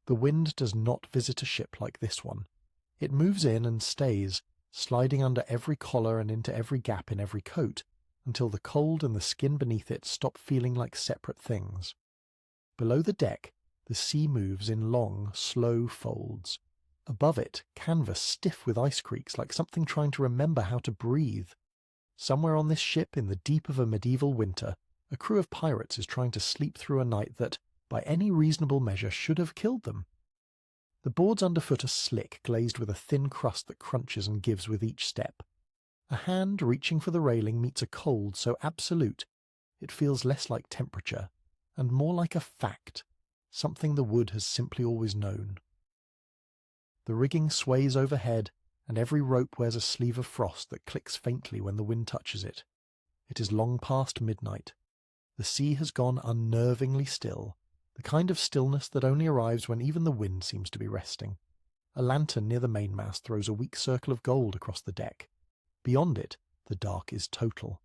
The wind does not visit a ship like this one. It moves in and stays, sliding under every collar and into every gap in every coat, until the cold and the skin beneath it stop feeling like separate things. Below the deck, the sea moves in long, slow folds. Above it, canvas stiff with ice creaks like something trying to remember how to breathe. Somewhere on this ship in the deep of a medieval winter, a crew of pirates is trying to sleep through a night that, by any reasonable measure, should have killed them. The boards underfoot are slick, glazed with a thin crust that crunches and gives with each step. A hand reaching for the railing meets a cold so absolute, it feels less like temperature, and more like a fact, something the wood has simply always known. The rigging sways overhead, and every rope wears a sleeve of frost that clicks faintly when the wind touches it. It is long past midnight. The sea has gone unnervingly still, the kind of stillness that only arrives when even the wind seems to be resting. A lantern near the mainmast throws a weak circle of gold across the deck. Beyond it, the dark is total.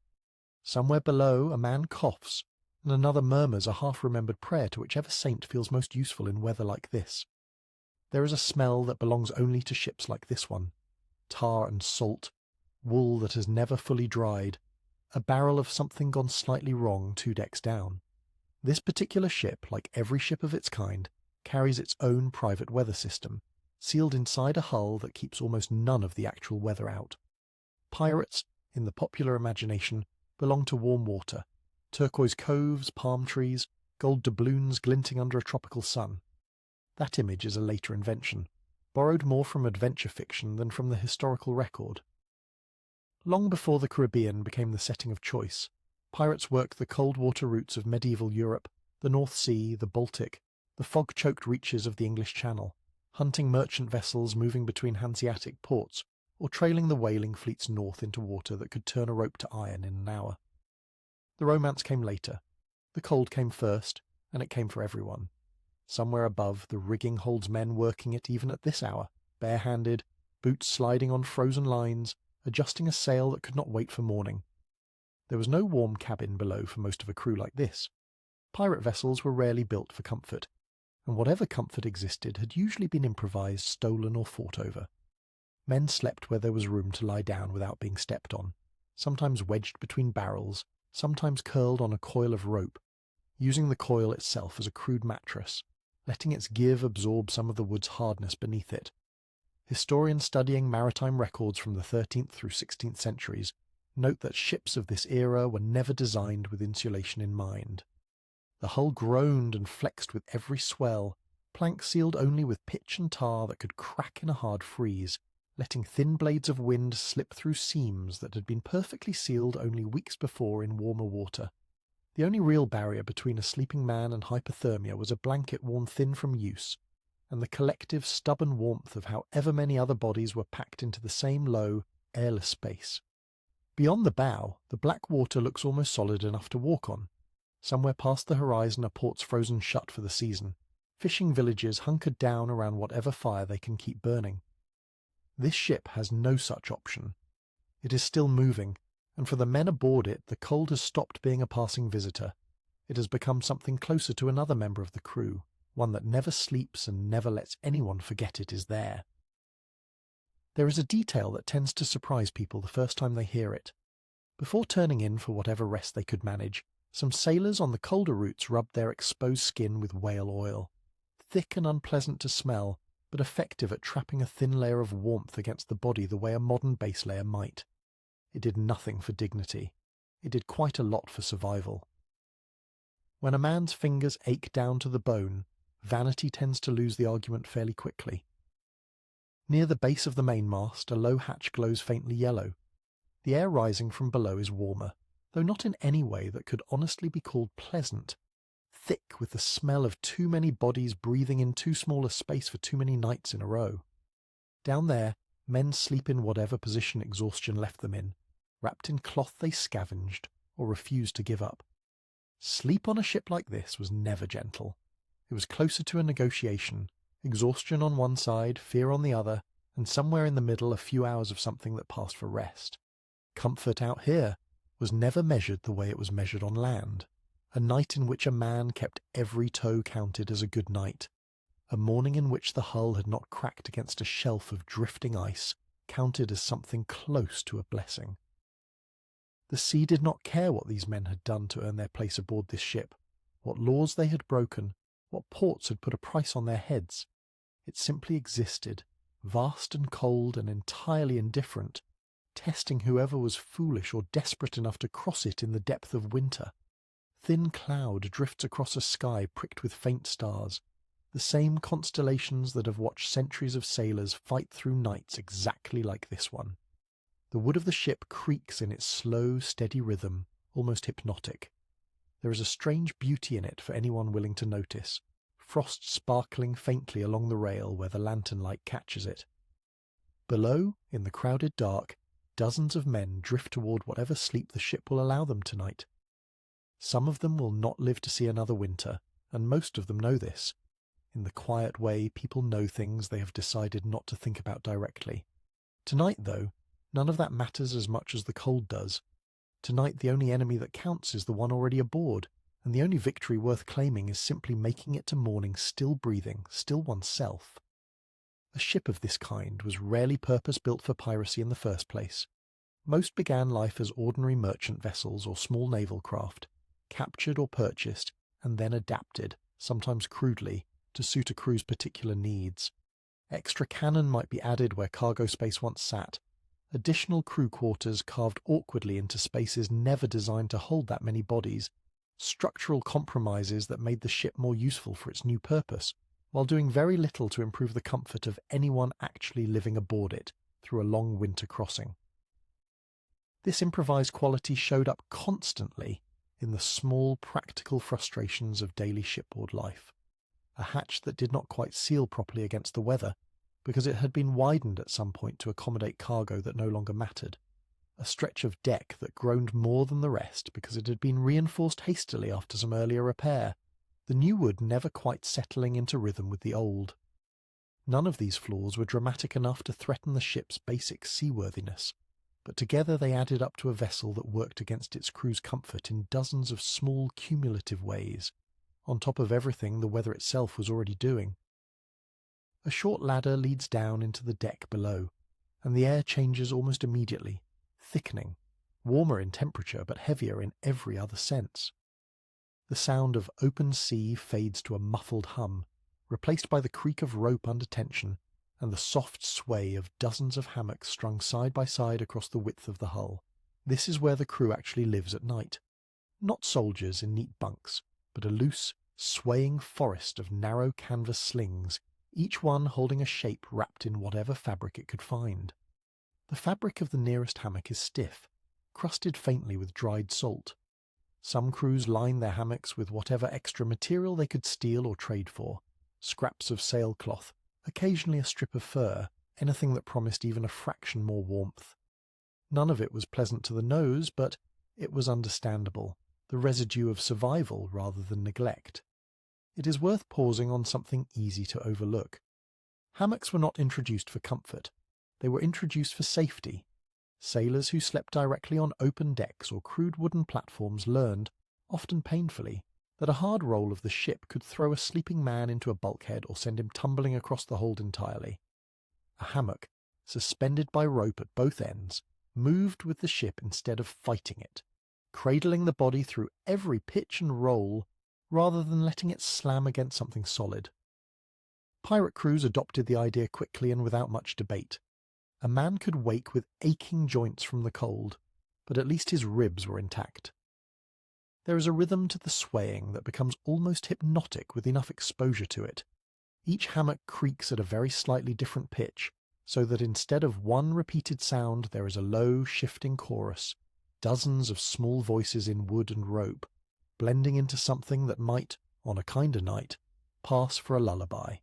Somewhere below, a man coughs, and another murmurs a half-remembered prayer to whichever saint feels most useful in weather like this. There is a smell that belongs only to ships like this one. Tar and salt, wool that has never fully dried, a barrel of something gone slightly wrong 2 decks down. This particular ship, like every ship of its kind, carries its own private weather system, sealed inside a hull that keeps almost none of the actual weather out. Pirates, in the popular imagination, belong to warm water, turquoise coves, palm trees, gold doubloons glinting under a tropical sun. That image is a later invention, borrowed more from adventure fiction than from the historical record. Long before the Caribbean became the setting of choice, pirates worked the cold water routes of medieval Europe, the North Sea, the Baltic, the fog-choked reaches of the English Channel, hunting merchant vessels moving between Hanseatic ports, or trailing the whaling fleets north into water that could turn a rope to iron in an hour. The romance came later. The cold came first, and it came for everyone. Somewhere above, the rigging holds men working it even at this hour, barehanded, boots sliding on frozen lines, adjusting a sail that could not wait for morning. There was no warm cabin below for most of a crew like this. Pirate vessels were rarely built for comfort, and whatever comfort existed had usually been improvised, stolen, or fought over. Men slept where there was room to lie down without being stepped on, sometimes wedged between barrels, sometimes curled on a coil of rope, using the coil itself as a crude mattress, letting its give absorb some of the wood's hardness beneath it. Historians studying maritime records from the 13th through 16th centuries note that ships of this era were never designed with insulation in mind. The hull groaned and flexed with every swell, planks sealed only with pitch and tar that could crack in a hard freeze, letting thin blades of wind slip through seams that had been perfectly sealed only weeks before in warmer water. The only real barrier between a sleeping man and hypothermia was a blanket worn thin from use, and the collective stubborn warmth of however many other bodies were packed into the same low, airless space. Beyond the bow, the black water looks almost solid enough to walk on. Somewhere past the horizon are ports frozen shut for the season, fishing villages hunkered down around whatever fire they can keep burning. This ship has no such option. It is still moving, and for the men aboard it, the cold has stopped being a passing visitor. It has become something closer to another member of the crew, one that never sleeps and never lets anyone forget it is there. There is a detail that tends to surprise people the first time they hear it. Before turning in for whatever rest they could manage, some sailors on the colder routes rubbed their exposed skin with whale oil. Thick and unpleasant to smell, but effective at trapping a thin layer of warmth against the body the way a modern base layer might. It did nothing for dignity. It did quite a lot for survival. When a man's fingers ache down to the bone, vanity tends to lose the argument fairly quickly. Near the base of the mainmast, a low hatch glows faintly yellow. The air rising from below is warmer, though not in any way that could honestly be called pleasant. Thick with the smell of too many bodies breathing in too small a space for too many nights in a row. Down there, men sleep in whatever position exhaustion left them in, wrapped in cloth they scavenged or refused to give up. Sleep on a ship like this was never gentle. It was closer to a negotiation, exhaustion on one side, fear on the other, and somewhere in the middle a few hours of something that passed for rest. Comfort out here was never measured the way it was measured on land. A night in which a man kept every toe counted as a good night. A morning in which the hull had not cracked against a shelf of drifting ice counted as something close to a blessing. The sea did not care what these men had done to earn their place aboard this ship, what laws they had broken, what ports had put a price on their heads. It simply existed, vast and cold and entirely indifferent, testing whoever was foolish or desperate enough to cross it in the depth of winter. Thin cloud drifts across a sky pricked with faint stars, the same constellations that have watched centuries of sailors fight through nights exactly like this one. The wood of the ship creaks in its slow, steady rhythm, almost hypnotic. There is a strange beauty in it for anyone willing to notice, frost sparkling faintly along the rail where the lantern light catches it. Below, in the crowded dark, dozens of men drift toward whatever sleep the ship will allow them tonight. Some of them will not live to see another winter, and most of them know this. In the quiet way people know things they have decided not to think about directly. Tonight, though, none of that matters as much as the cold does. Tonight the only enemy that counts is the one already aboard, and the only victory worth claiming is simply making it to morning still breathing, still oneself. A ship of this kind was rarely purpose-built for piracy in the first place. Most began life as ordinary merchant vessels or small naval craft, captured or purchased, and then adapted, sometimes crudely, to suit a crew's particular needs. Extra cannon might be added where cargo space once sat, additional crew quarters carved awkwardly into spaces never designed to hold that many bodies, structural compromises that made the ship more useful for its new purpose, while doing very little to improve the comfort of anyone actually living aboard it through a long winter crossing. This improvised quality showed up constantly in the small practical frustrations of daily shipboard life. A hatch that did not quite seal properly against the weather, because it had been widened at some point to accommodate cargo that no longer mattered. A stretch of deck that groaned more than the rest because it had been reinforced hastily after some earlier repair, the new wood never quite settling into rhythm with the old. None of these flaws were dramatic enough to threaten the ship's basic seaworthiness, but together they added up to a vessel that worked against its crew's comfort in dozens of small cumulative ways, on top of everything the weather itself was already doing. A short ladder leads down into the deck below, and the air changes almost immediately, thickening, warmer in temperature but heavier in every other sense. The sound of open sea fades to a muffled hum, replaced by the creak of rope under tension and the soft sway of dozens of hammocks strung side by side across the width of the hull. This is where the crew actually lives at night. Not soldiers in neat bunks, but a loose, swaying forest of narrow canvas slings, each one holding a shape wrapped in whatever fabric it could find. The fabric of the nearest hammock is stiff, crusted faintly with dried salt. Some crews line their hammocks with whatever extra material they could steal or trade for, scraps of sailcloth, occasionally a strip of fur, anything that promised even a fraction more warmth. None of it was pleasant to the nose, but it was understandable, the residue of survival rather than neglect. It is worth pausing on something easy to overlook. Hammocks were not introduced for comfort. They were introduced for safety. Sailors who slept directly on open decks or crude wooden platforms learned, often painfully, that a hard roll of the ship could throw a sleeping man into a bulkhead or send him tumbling across the hold entirely. A hammock, suspended by rope at both ends, moved with the ship instead of fighting it, cradling the body through every pitch and roll rather than letting it slam against something solid. Pirate crews adopted the idea quickly and without much debate. A man could wake with aching joints from the cold, but at least his ribs were intact. There is a rhythm to the swaying that becomes almost hypnotic with enough exposure to it. Each hammock creaks at a very slightly different pitch, so that instead of one repeated sound there is a low, shifting chorus, dozens of small voices in wood and rope, blending into something that might, on a kinder night, pass for a lullaby.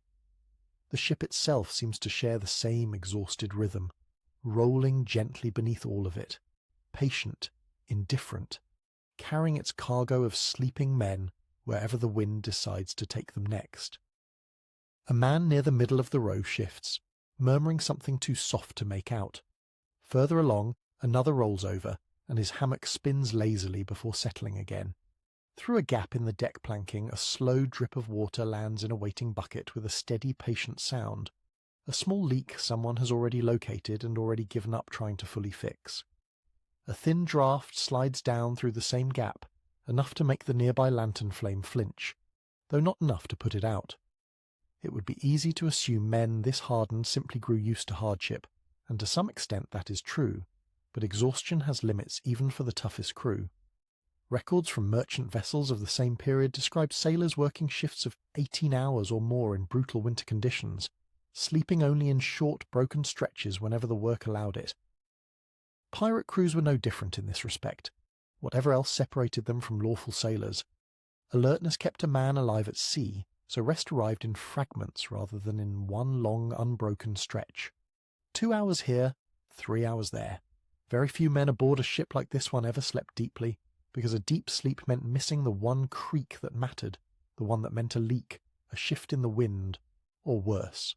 The ship itself seems to share the same exhausted rhythm, rolling gently beneath all of it, patient, indifferent, carrying its cargo of sleeping men wherever the wind decides to take them next. A man near the middle of the row shifts, murmuring something too soft to make out. Further along, another rolls over, and his hammock spins lazily before settling again. Through a gap in the deck planking, a slow drip of water lands in a waiting bucket with a steady, patient sound. A small leak someone has already located and already given up trying to fully fix. A thin draught slides down through the same gap, enough to make the nearby lantern flame flinch, though not enough to put it out. It would be easy to assume men this hardened simply grew used to hardship, and to some extent that is true, but exhaustion has limits even for the toughest crew. Records from merchant vessels of the same period describe sailors working shifts of 18 hours or more in brutal winter conditions, sleeping only in short, broken stretches whenever the work allowed it. Pirate crews were no different in this respect. Whatever else separated them from lawful sailors, alertness kept a man alive at sea, so rest arrived in fragments rather than in one long, unbroken stretch. 2 hours here, 3 hours there. Very few men aboard a ship like this one ever slept deeply, because a deep sleep meant missing the one creak that mattered, the one that meant a leak, a shift in the wind, or worse.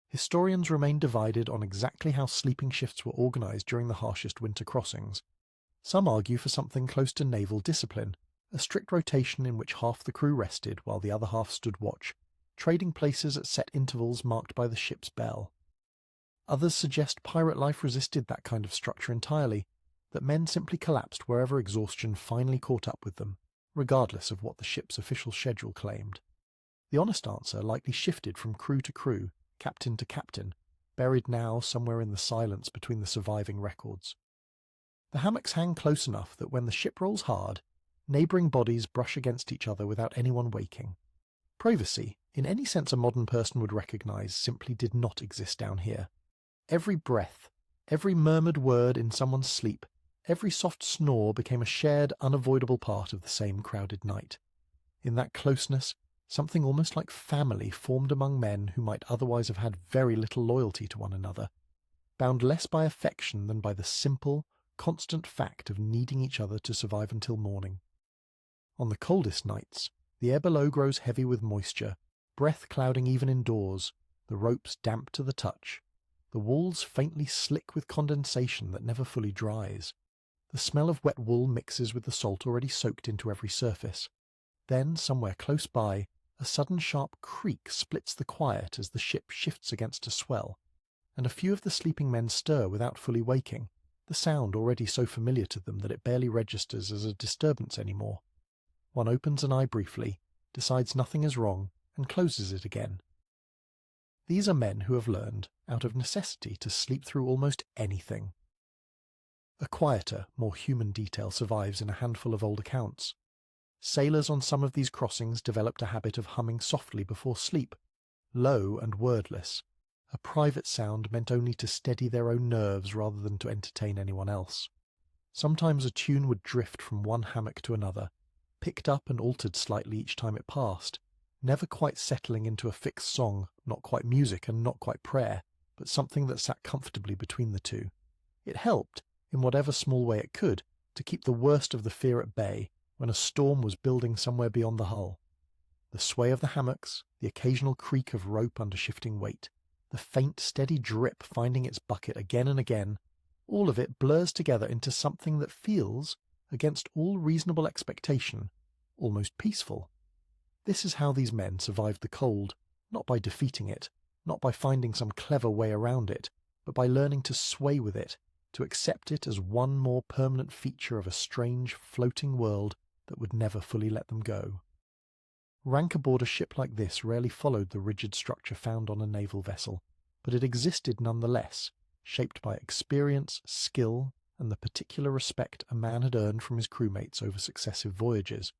Historians remain divided on exactly how sleeping shifts were organised during the harshest winter crossings. Some argue for something close to naval discipline, a strict rotation in which half the crew rested while the other half stood watch, trading places at set intervals marked by the ship's bell. Others suggest pirate life resisted that kind of structure entirely, that men simply collapsed wherever exhaustion finally caught up with them, regardless of what the ship's official schedule claimed. The honest answer likely shifted from crew to crew, captain to captain, buried now somewhere in the silence between the surviving records. The hammocks hang close enough that when the ship rolls hard, neighbouring bodies brush against each other without anyone waking. Privacy, in any sense a modern person would recognise, simply did not exist down here. Every breath, every murmured word in someone's sleep, every soft snore became a shared, unavoidable part of the same crowded night. In that closeness, something almost like family formed among men who might otherwise have had very little loyalty to one another, bound less by affection than by the simple, constant fact of needing each other to survive until morning. On the coldest nights, the air below grows heavy with moisture, breath clouding even indoors, the ropes damp to the touch, the walls faintly slick with condensation that never fully dries. The smell of wet wool mixes with the salt already soaked into every surface. Then, somewhere close by, a sudden sharp creak splits the quiet as the ship shifts against a swell, and a few of the sleeping men stir without fully waking, the sound already so familiar to them that it barely registers as a disturbance anymore. One opens an eye briefly, decides nothing is wrong, and closes it again. These are men who have learned, out of necessity, to sleep through almost anything. A quieter, more human detail survives in a handful of old accounts. Sailors on some of these crossings developed a habit of humming softly before sleep, low and wordless, a private sound meant only to steady their own nerves rather than to entertain anyone else. Sometimes a tune would drift from one hammock to another, picked up and altered slightly each time it passed, never quite settling into a fixed song, not quite music and not quite prayer, but something that sat comfortably between the two. It helped, in whatever small way it could, to keep the worst of the fear at bay when a storm was building somewhere beyond the hull. The sway of the hammocks, the occasional creak of rope under shifting weight, the faint, steady drip finding its bucket again and again, all of it blurs together into something that feels, against all reasonable expectation, almost peaceful. This is how these men survived the cold, not by defeating it, not by finding some clever way around it, but by learning to sway with it, to accept it as one more permanent feature of a strange, floating world that would never fully let them go. Rank aboard a ship like this rarely followed the rigid structure found on a naval vessel, but it existed nonetheless, shaped by experience, skill, and the particular respect a man had earned from his crewmates over successive voyages.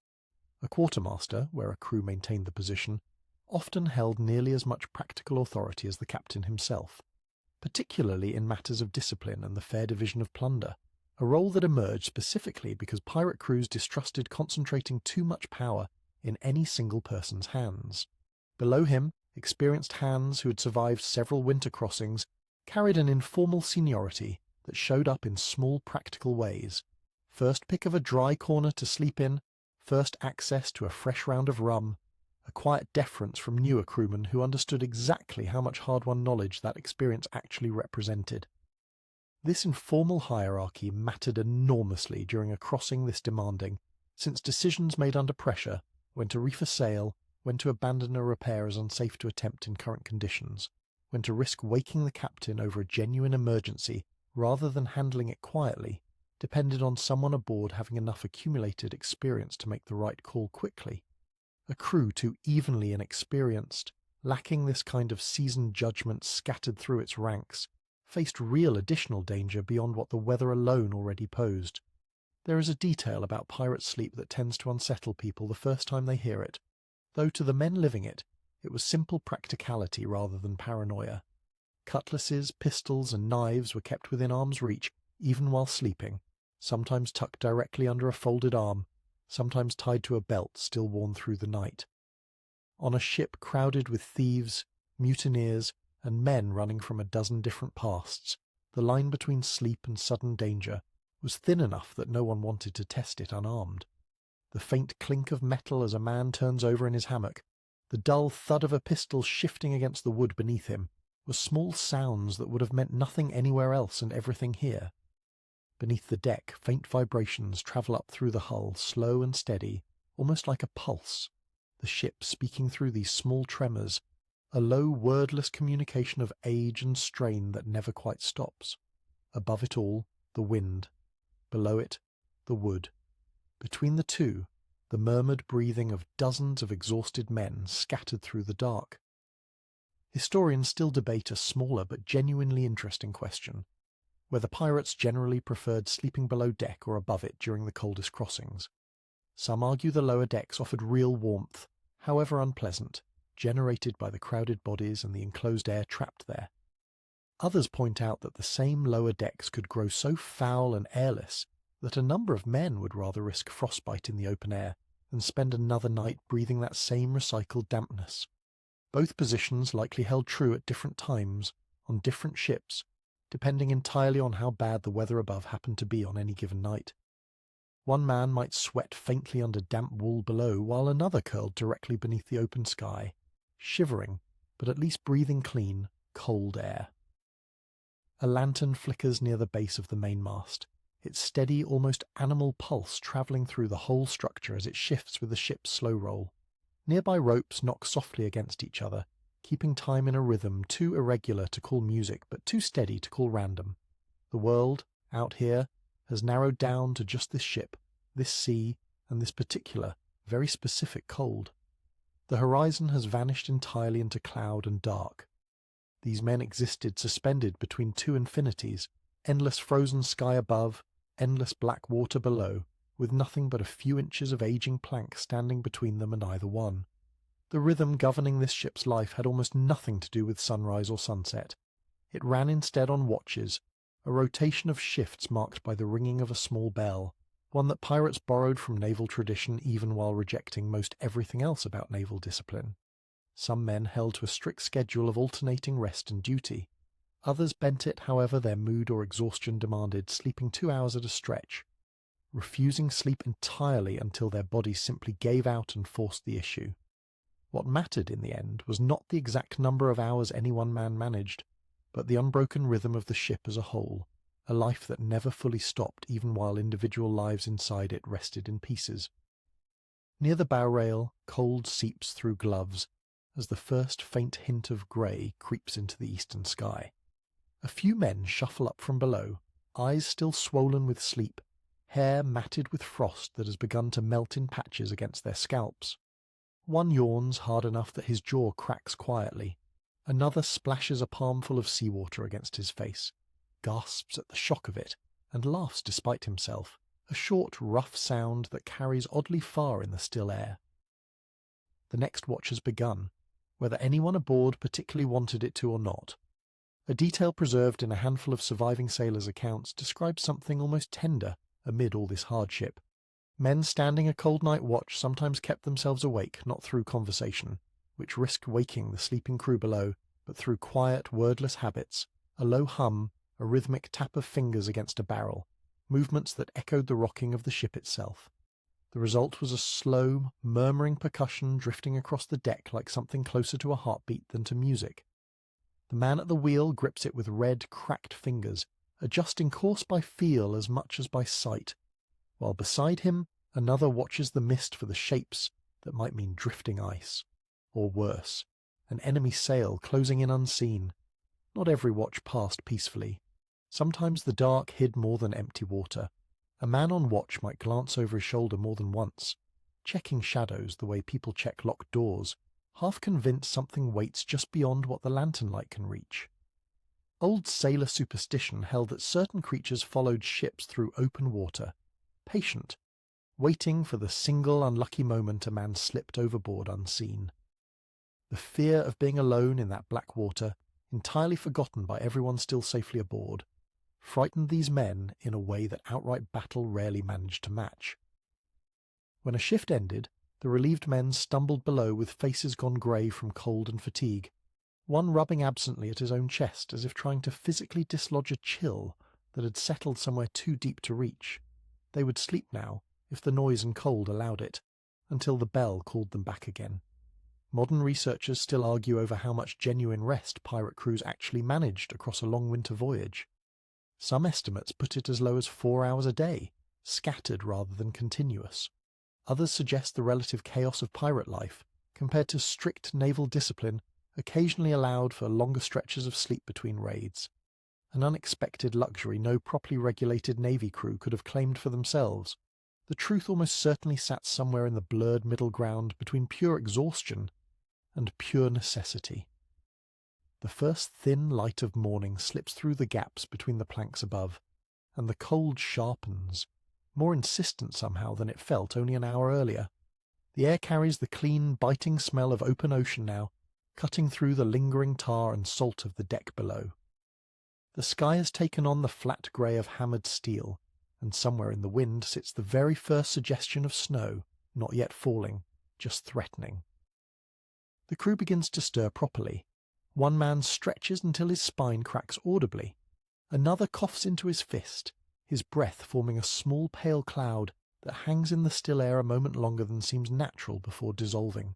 A quartermaster, where a crew maintained the position, often held nearly as much practical authority as the captain himself, particularly in matters of discipline and the fair division of plunder, a role that emerged specifically because pirate crews distrusted concentrating too much power in any single person's hands. Below him, experienced hands who had survived several winter crossings carried an informal seniority that showed up in small practical ways. First pick of a dry corner to sleep in, first access to a fresh round of rum, a quiet deference from newer crewmen who understood exactly how much hard-won knowledge that experience actually represented. This informal hierarchy mattered enormously during a crossing this demanding, since decisions made under pressure, when to reef a sail, when to abandon a repair as unsafe to attempt in current conditions, when to risk waking the captain over a genuine emergency rather than handling it quietly, depended on someone aboard having enough accumulated experience to make the right call quickly. A crew too evenly inexperienced, lacking this kind of seasoned judgment scattered through its ranks, faced real additional danger beyond what the weather alone already posed. There is a detail about pirate sleep that tends to unsettle people the first time they hear it, though to the men living it, it was simple practicality rather than paranoia. Cutlasses, pistols, and knives were kept within arm's reach even while sleeping, sometimes tucked directly under a folded arm, sometimes tied to a belt still worn through the night. On a ship crowded with thieves, mutineers, and men running from a dozen different pasts, the line between sleep and sudden danger was thin enough that no one wanted to test it unarmed. The faint clink of metal as a man turns over in his hammock, the dull thud of a pistol shifting against the wood beneath him, were small sounds that would have meant nothing anywhere else and everything here. Beneath the deck, faint vibrations travel up through the hull, slow and steady, almost like a pulse, the ship speaking through these small tremors, a low, wordless communication of age and strain that never quite stops. Above it all, the wind. Below it, the wood. Between the two, the murmured breathing of dozens of exhausted men scattered through the dark. Historians still debate a smaller but genuinely interesting question, whether pirates generally preferred sleeping below deck or above it during the coldest crossings. Some argue the lower decks offered real warmth, however unpleasant, generated by the crowded bodies and the enclosed air trapped there. Others point out that the same lower decks could grow so foul and airless that a number of men would rather risk frostbite in the open air than spend another night breathing that same recycled dampness. Both positions likely held true at different times, on different ships, depending entirely on how bad the weather above happened to be on any given night. One man might sweat faintly under damp wool below, while another curled directly beneath the open sky, shivering, but at least breathing clean, cold air. A lantern flickers near the base of the mainmast, its steady, almost animal pulse travelling through the whole structure as it shifts with the ship's slow roll. Nearby ropes knock softly against each other, keeping time in a rhythm too irregular to call music but too steady to call random. The world, out here, has narrowed down to just this ship, this sea, and this particular, very specific cold. The horizon has vanished entirely into cloud and dark. These men existed suspended between two infinities, endless frozen sky above, endless black water below, with nothing but a few inches of aging plank standing between them and either one. The rhythm governing this ship's life had almost nothing to do with sunrise or sunset. It ran instead on watches, a rotation of shifts marked by the ringing of a small bell, one that pirates borrowed from naval tradition even while rejecting most everything else about naval discipline. Some men held to a strict schedule of alternating rest and duty. Others bent it however their mood or exhaustion demanded, sleeping 2 hours at a stretch, refusing sleep entirely until their bodies simply gave out and forced the issue. What mattered in the end was not the exact number of hours any one man managed, but the unbroken rhythm of the ship as a whole, a life that never fully stopped even while individual lives inside it rested in pieces. Near the bow rail, cold seeps through gloves as the first faint hint of grey creeps into the eastern sky. A few men shuffle up from below, eyes still swollen with sleep, hair matted with frost that has begun to melt in patches against their scalps. One yawns hard enough that his jaw cracks quietly. Another splashes a palmful of seawater against his face, gasps at the shock of it, and laughs despite himself, a short, rough sound that carries oddly far in the still air. The next watch has begun, whether anyone aboard particularly wanted it to or not. A detail preserved in a handful of surviving sailors' accounts describes something almost tender amid all this hardship. Men standing a cold night watch sometimes kept themselves awake not through conversation, which risked waking the sleeping crew below, but through quiet, wordless habits, a low hum, a rhythmic tap of fingers against a barrel, movements that echoed the rocking of the ship itself. The result was a slow, murmuring percussion drifting across the deck like something closer to a heartbeat than to music. The man at the wheel grips it with red, cracked fingers, adjusting course by feel as much as by sight, while beside him Another watches the mist for the shapes that might mean drifting ice. Or worse, an enemy sail closing in unseen. Not every watch passed peacefully. Sometimes the dark hid more than empty water. A man on watch might glance over his shoulder more than once, checking shadows the way people check locked doors, half convinced something waits just beyond what the lantern light can reach. Old sailor superstition held that certain creatures followed ships through open water, patient, waiting for the single unlucky moment a man slipped overboard unseen. The fear of being alone in that black water, entirely forgotten by everyone still safely aboard, frightened these men in a way that outright battle rarely managed to match. When a shift ended, the relieved men stumbled below with faces gone grey from cold and fatigue, one rubbing absently at his own chest as if trying to physically dislodge a chill that had settled somewhere too deep to reach. They would sleep now, if the noise and cold allowed it, until the bell called them back again. Modern researchers still argue over how much genuine rest pirate crews actually managed across a long winter voyage. Some estimates put it as low as 4 hours a day, scattered rather than continuous. Others suggest the relative chaos of pirate life, compared to strict naval discipline, occasionally allowed for longer stretches of sleep between raids. An unexpected luxury no properly regulated navy crew could have claimed for themselves. The truth almost certainly sat somewhere in the blurred middle ground between pure exhaustion and pure necessity. The first thin light of morning slips through the gaps between the planks above, and the cold sharpens, more insistent somehow than it felt only an hour earlier. The air carries the clean, biting smell of open ocean now, cutting through the lingering tar and salt of the deck below. The sky has taken on the flat grey of hammered steel, and somewhere in the wind sits the very first suggestion of snow, not yet falling, just threatening. The crew begins to stir properly. One man stretches until his spine cracks audibly. Another coughs into his fist, his breath forming a small pale cloud that hangs in the still air a moment longer than seems natural before dissolving.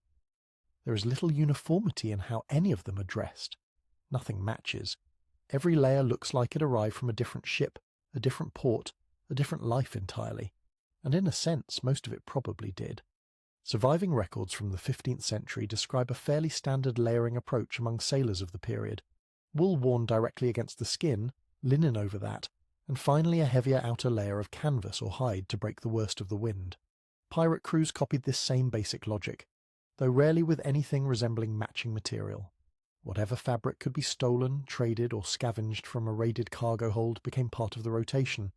There is little uniformity in how any of them are dressed. Nothing matches. Every layer looks like it arrived from a different ship, a different port, a different life entirely, and in a sense most of it probably did. Surviving records from the 15th century describe a fairly standard layering approach among sailors of the period. Wool worn directly against the skin, linen over that, and finally a heavier outer layer of canvas or hide to break the worst of the wind. Pirate crews copied this same basic logic, though rarely with anything resembling matching material. Whatever fabric could be stolen, traded, or scavenged from a raided cargo hold became part of the rotation.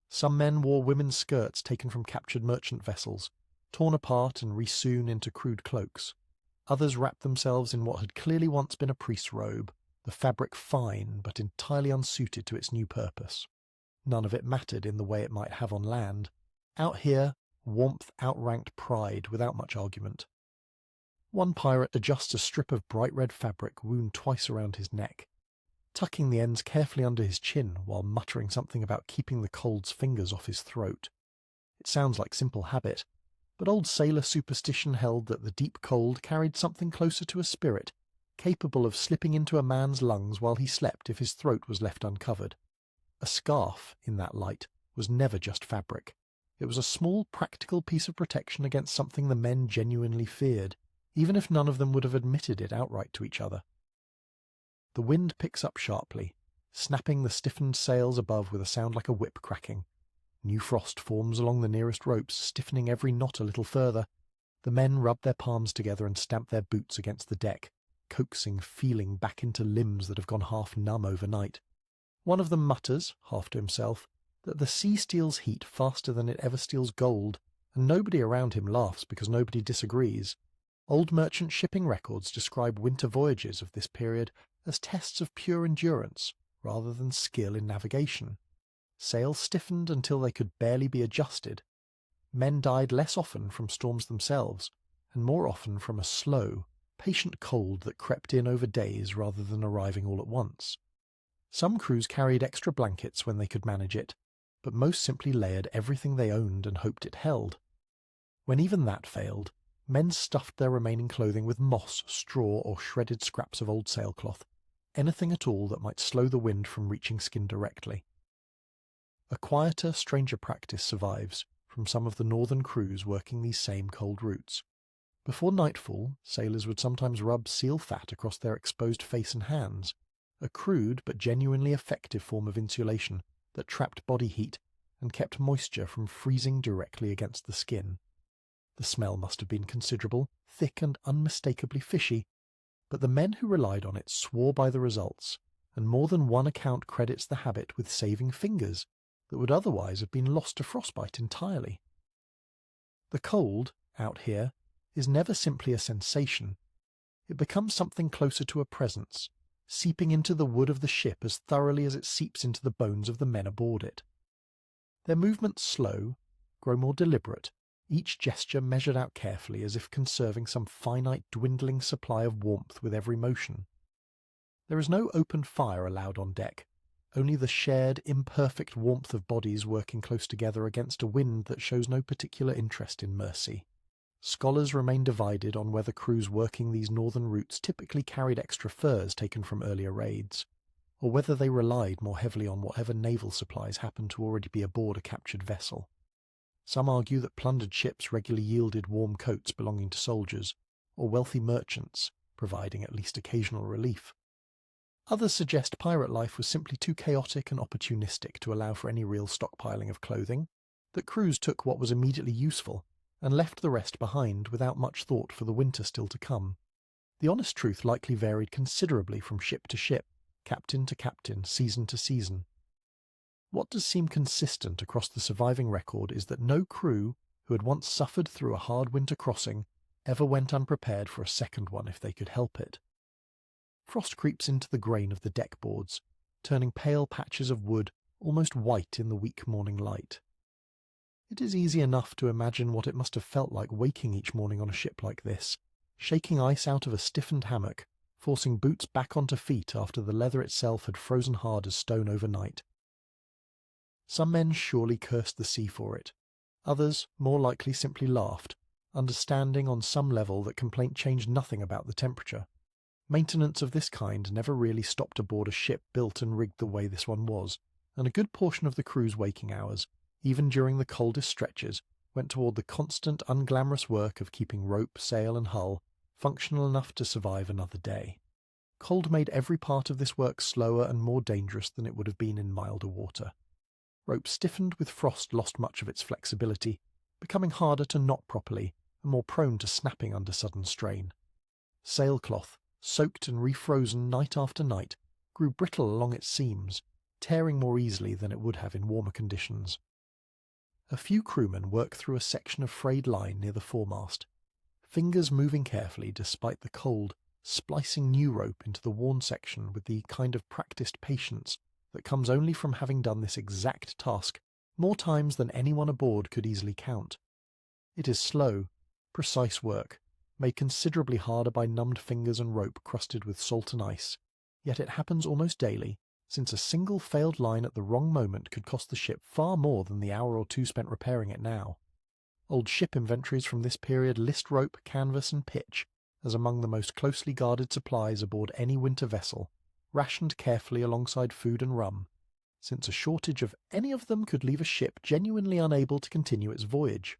Some men wore women's skirts taken from captured merchant vessels, torn apart and resewn into crude cloaks. Others wrapped themselves in what had clearly once been a priest's robe, the fabric fine but entirely unsuited to its new purpose. None of it mattered in the way it might have on land. Out here, warmth outranked pride without much argument. One pirate adjusts a strip of bright red fabric wound twice around his neck, tucking the ends carefully under his chin while muttering something about keeping the cold's fingers off his throat. It sounds like simple habit, but old sailor superstition held that the deep cold carried something closer to a spirit, capable of slipping into a man's lungs while he slept if his throat was left uncovered. A scarf, in that light, was never just fabric. It was a small practical piece of protection against something the men genuinely feared, even if none of them would have admitted it outright to each other. The wind picks up sharply, snapping the stiffened sails above with a sound like a whip cracking. New frost forms along the nearest ropes, stiffening every knot a little further. The men rub their palms together and stamp their boots against the deck, coaxing feeling back into limbs that have gone half numb overnight. One of them mutters, half to himself, that the sea steals heat faster than it ever steals gold, and nobody around him laughs because nobody disagrees. Old merchant shipping records describe winter voyages of this period as tests of pure endurance, rather than skill in navigation. Sails stiffened until they could barely be adjusted. Men died less often from storms themselves, and more often from a slow, patient cold that crept in over days rather than arriving all at once. Some crews carried extra blankets when they could manage it, but most simply layered everything they owned and hoped it held. When even that failed, men stuffed their remaining clothing with moss, straw, or shredded scraps of old sailcloth, anything at all that might slow the wind from reaching skin directly. A quieter, stranger practice survives, from some of the northern crews working these same cold routes. Before nightfall, sailors would sometimes rub seal fat across their exposed face and hands, a crude but genuinely effective form of insulation that trapped body heat and kept moisture from freezing directly against the skin. The smell must have been considerable, thick and unmistakably fishy, but the men who relied on it swore by the results, and more than one account credits the habit with saving fingers that would otherwise have been lost to frostbite entirely. The cold, out here, is never simply a sensation. It becomes something closer to a presence, seeping into the wood of the ship as thoroughly as it seeps into the bones of the men aboard it. Their movements slow, grow more deliberate, each gesture measured out carefully as if conserving some finite dwindling supply of warmth with every motion. There is no open fire allowed on deck, only the shared, imperfect warmth of bodies working close together against a wind that shows no particular interest in mercy. Scholars remain divided on whether crews working these northern routes typically carried extra furs taken from earlier raids, or whether they relied more heavily on whatever naval supplies happened to already be aboard a captured vessel. Some argue that plundered ships regularly yielded warm coats belonging to soldiers, or wealthy merchants, providing at least occasional relief. Others suggest pirate life was simply too chaotic and opportunistic to allow for any real stockpiling of clothing, that crews took what was immediately useful and left the rest behind without much thought for the winter still to come. The honest truth likely varied considerably from ship to ship, captain to captain, season to season. What does seem consistent across the surviving record is that no crew who had once suffered through a hard winter crossing ever went unprepared for a second one if they could help it. Frost creeps into the grain of the deck boards, turning pale patches of wood almost white in the weak morning light. It is easy enough to imagine what it must have felt like waking each morning on a ship like this, shaking ice out of a stiffened hammock, forcing boots back onto feet after the leather itself had frozen hard as stone overnight. Some men surely cursed the sea for it. Others, more likely, simply laughed, understanding on some level that complaint changed nothing about the temperature. Maintenance of this kind never really stopped aboard a ship built and rigged the way this one was, and a good portion of the crew's waking hours, even during the coldest stretches, went toward the constant, unglamorous work of keeping rope, sail and hull functional enough to survive another day. Cold made every part of this work slower and more dangerous than it would have been in milder water. Rope stiffened with frost lost much of its flexibility, becoming harder to knot properly and more prone to snapping under sudden strain. Sailcloth, soaked and refrozen night after night, grew brittle along its seams, tearing more easily than it would have in warmer conditions. A few crewmen worked through a section of frayed line near the foremast, fingers moving carefully despite the cold, splicing new rope into the worn section with the kind of practiced patience that comes only from having done this exact task more times than anyone aboard could easily count. It is slow, precise work, made considerably harder by numbed fingers and rope crusted with salt and ice, yet it happens almost daily, since a single failed line at the wrong moment could cost the ship far more than the hour or two spent repairing it now. Old ship inventories from this period list rope, canvas and pitch as among the most closely guarded supplies aboard any winter vessel, rationed carefully alongside food and rum, since a shortage of any of them could leave a ship genuinely unable to continue its voyage.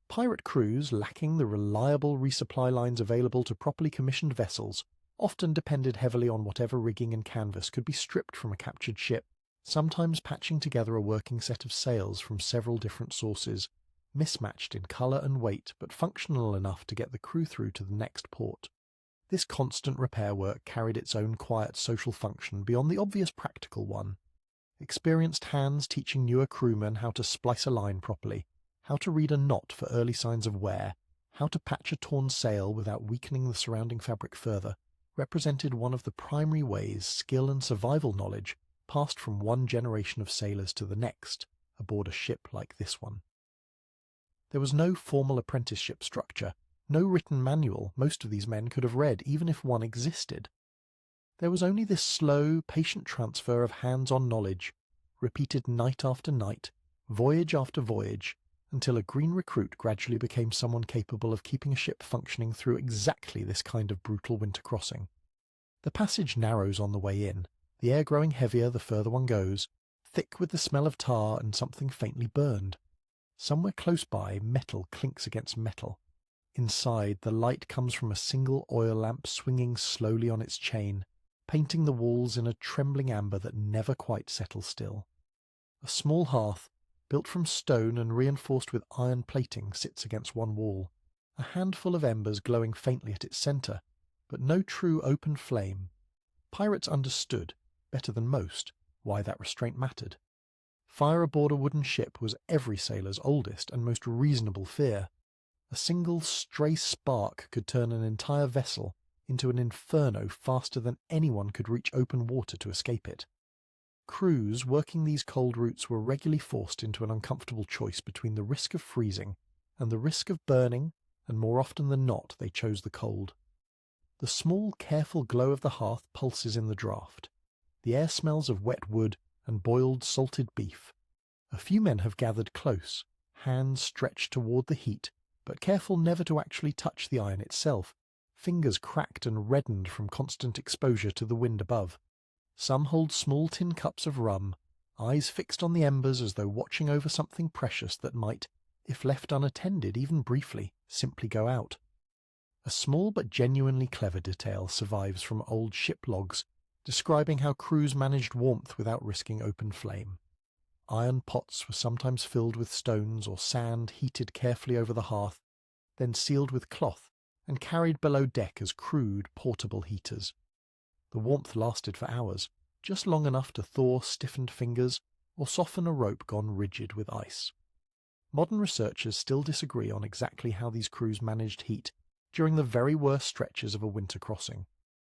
Pirate crews, lacking the reliable resupply lines available to properly commissioned vessels, often depended heavily on whatever rigging and canvas could be stripped from a captured ship, sometimes patching together a working set of sails from several different sources, mismatched in colour and weight but functional enough to get the crew through to the next port. This constant repair work carried its own quiet social function beyond the obvious practical one. Experienced hands teaching newer crewmen how to splice a line properly, how to read a knot for early signs of wear, how to patch a torn sail without weakening the surrounding fabric further, represented one of the primary ways skill and survival knowledge passed from one generation of sailors to the next aboard a ship like this one. There was no formal apprenticeship structure, no written manual most of these men could have read even if one existed. There was only this slow, patient transfer of hands-on knowledge, repeated night after night, voyage after voyage, until a green recruit gradually became someone capable of keeping a ship functioning through exactly this kind of brutal winter crossing. The passage narrows on the way in, the air growing heavier the further one goes, thick with the smell of tar and something faintly burned. Somewhere close by, metal clinks against metal. Inside, the light comes from a single oil lamp swinging slowly on its chain, painting the walls in a trembling amber that never quite settles still. A small hearth, built from stone and reinforced with iron plating, sits against one wall, a handful of embers glowing faintly at its centre, but no true open flame. Pirates understood, better than most, why that restraint mattered. Fire aboard a wooden ship was every sailor's oldest and most reasonable fear. A single stray spark could turn an entire vessel into an inferno faster than anyone could reach open water to escape it. Crews working these cold routes were regularly forced into an uncomfortable choice between the risk of freezing and the risk of burning, and more often than not they chose the cold. The small, careful glow of the hearth pulses in the draught. The air smells of wet wood and boiled salted beef. A few men have gathered close, hands stretched toward the heat, but careful never to actually touch the iron itself, fingers cracked and reddened from constant exposure to the wind above. Some hold small tin cups of rum, eyes fixed on the embers as though watching over something precious that might, if left unattended even briefly, simply go out. A small but genuinely clever detail survives from old ship logs, describing how crews managed warmth without risking open flame. Iron pots were sometimes filled with stones or sand heated carefully over the hearth, then sealed with cloth and carried below deck as crude, portable heaters. The warmth lasted for hours, just long enough to thaw stiffened fingers or soften a rope gone rigid with ice. Modern researchers still disagree on exactly how these crews managed heat during the very worst stretches of a winter crossing.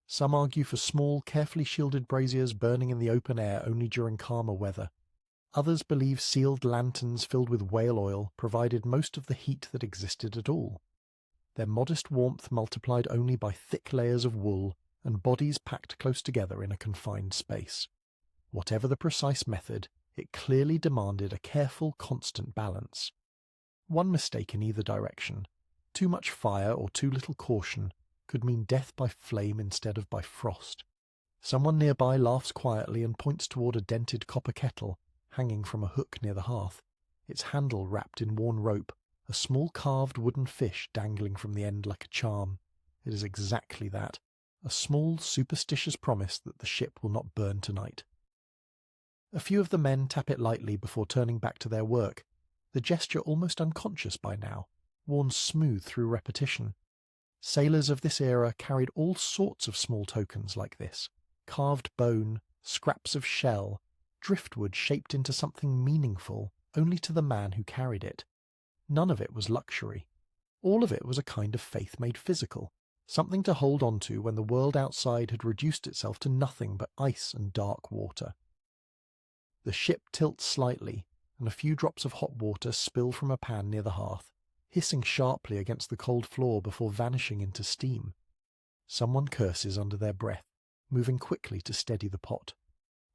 Some argue for small, carefully shielded braziers burning in the open air only during calmer weather. Others believe sealed lanterns filled with whale oil provided most of the heat that existed at all. Their modest warmth multiplied only by thick layers of wool and bodies packed close together in a confined space. Whatever the precise method, it clearly demanded a careful, constant balance. One mistake in either direction, too much fire or too little caution, could mean death by flame instead of by frost. Someone nearby laughs quietly and points toward a dented copper kettle hanging from a hook near the hearth, its handle wrapped in worn rope, a small carved wooden fish dangling from the end like a charm. It is exactly that, a small superstitious promise that the ship will not burn tonight. A few of the men tap it lightly before turning back to their work, the gesture almost unconscious by now, worn smooth through repetition. Sailors of this era carried all sorts of small tokens like this, carved bone, scraps of shell, driftwood shaped into something meaningful only to the man who carried it. None of it was luxury. All of it was a kind of faith made physical, something to hold on to when the world outside had reduced itself to nothing but ice and dark water. The ship tilts slightly, and a few drops of hot water spill from a pan near the hearth, hissing sharply against the cold floor before vanishing into steam. Someone curses under their breath, moving quickly to steady the pot.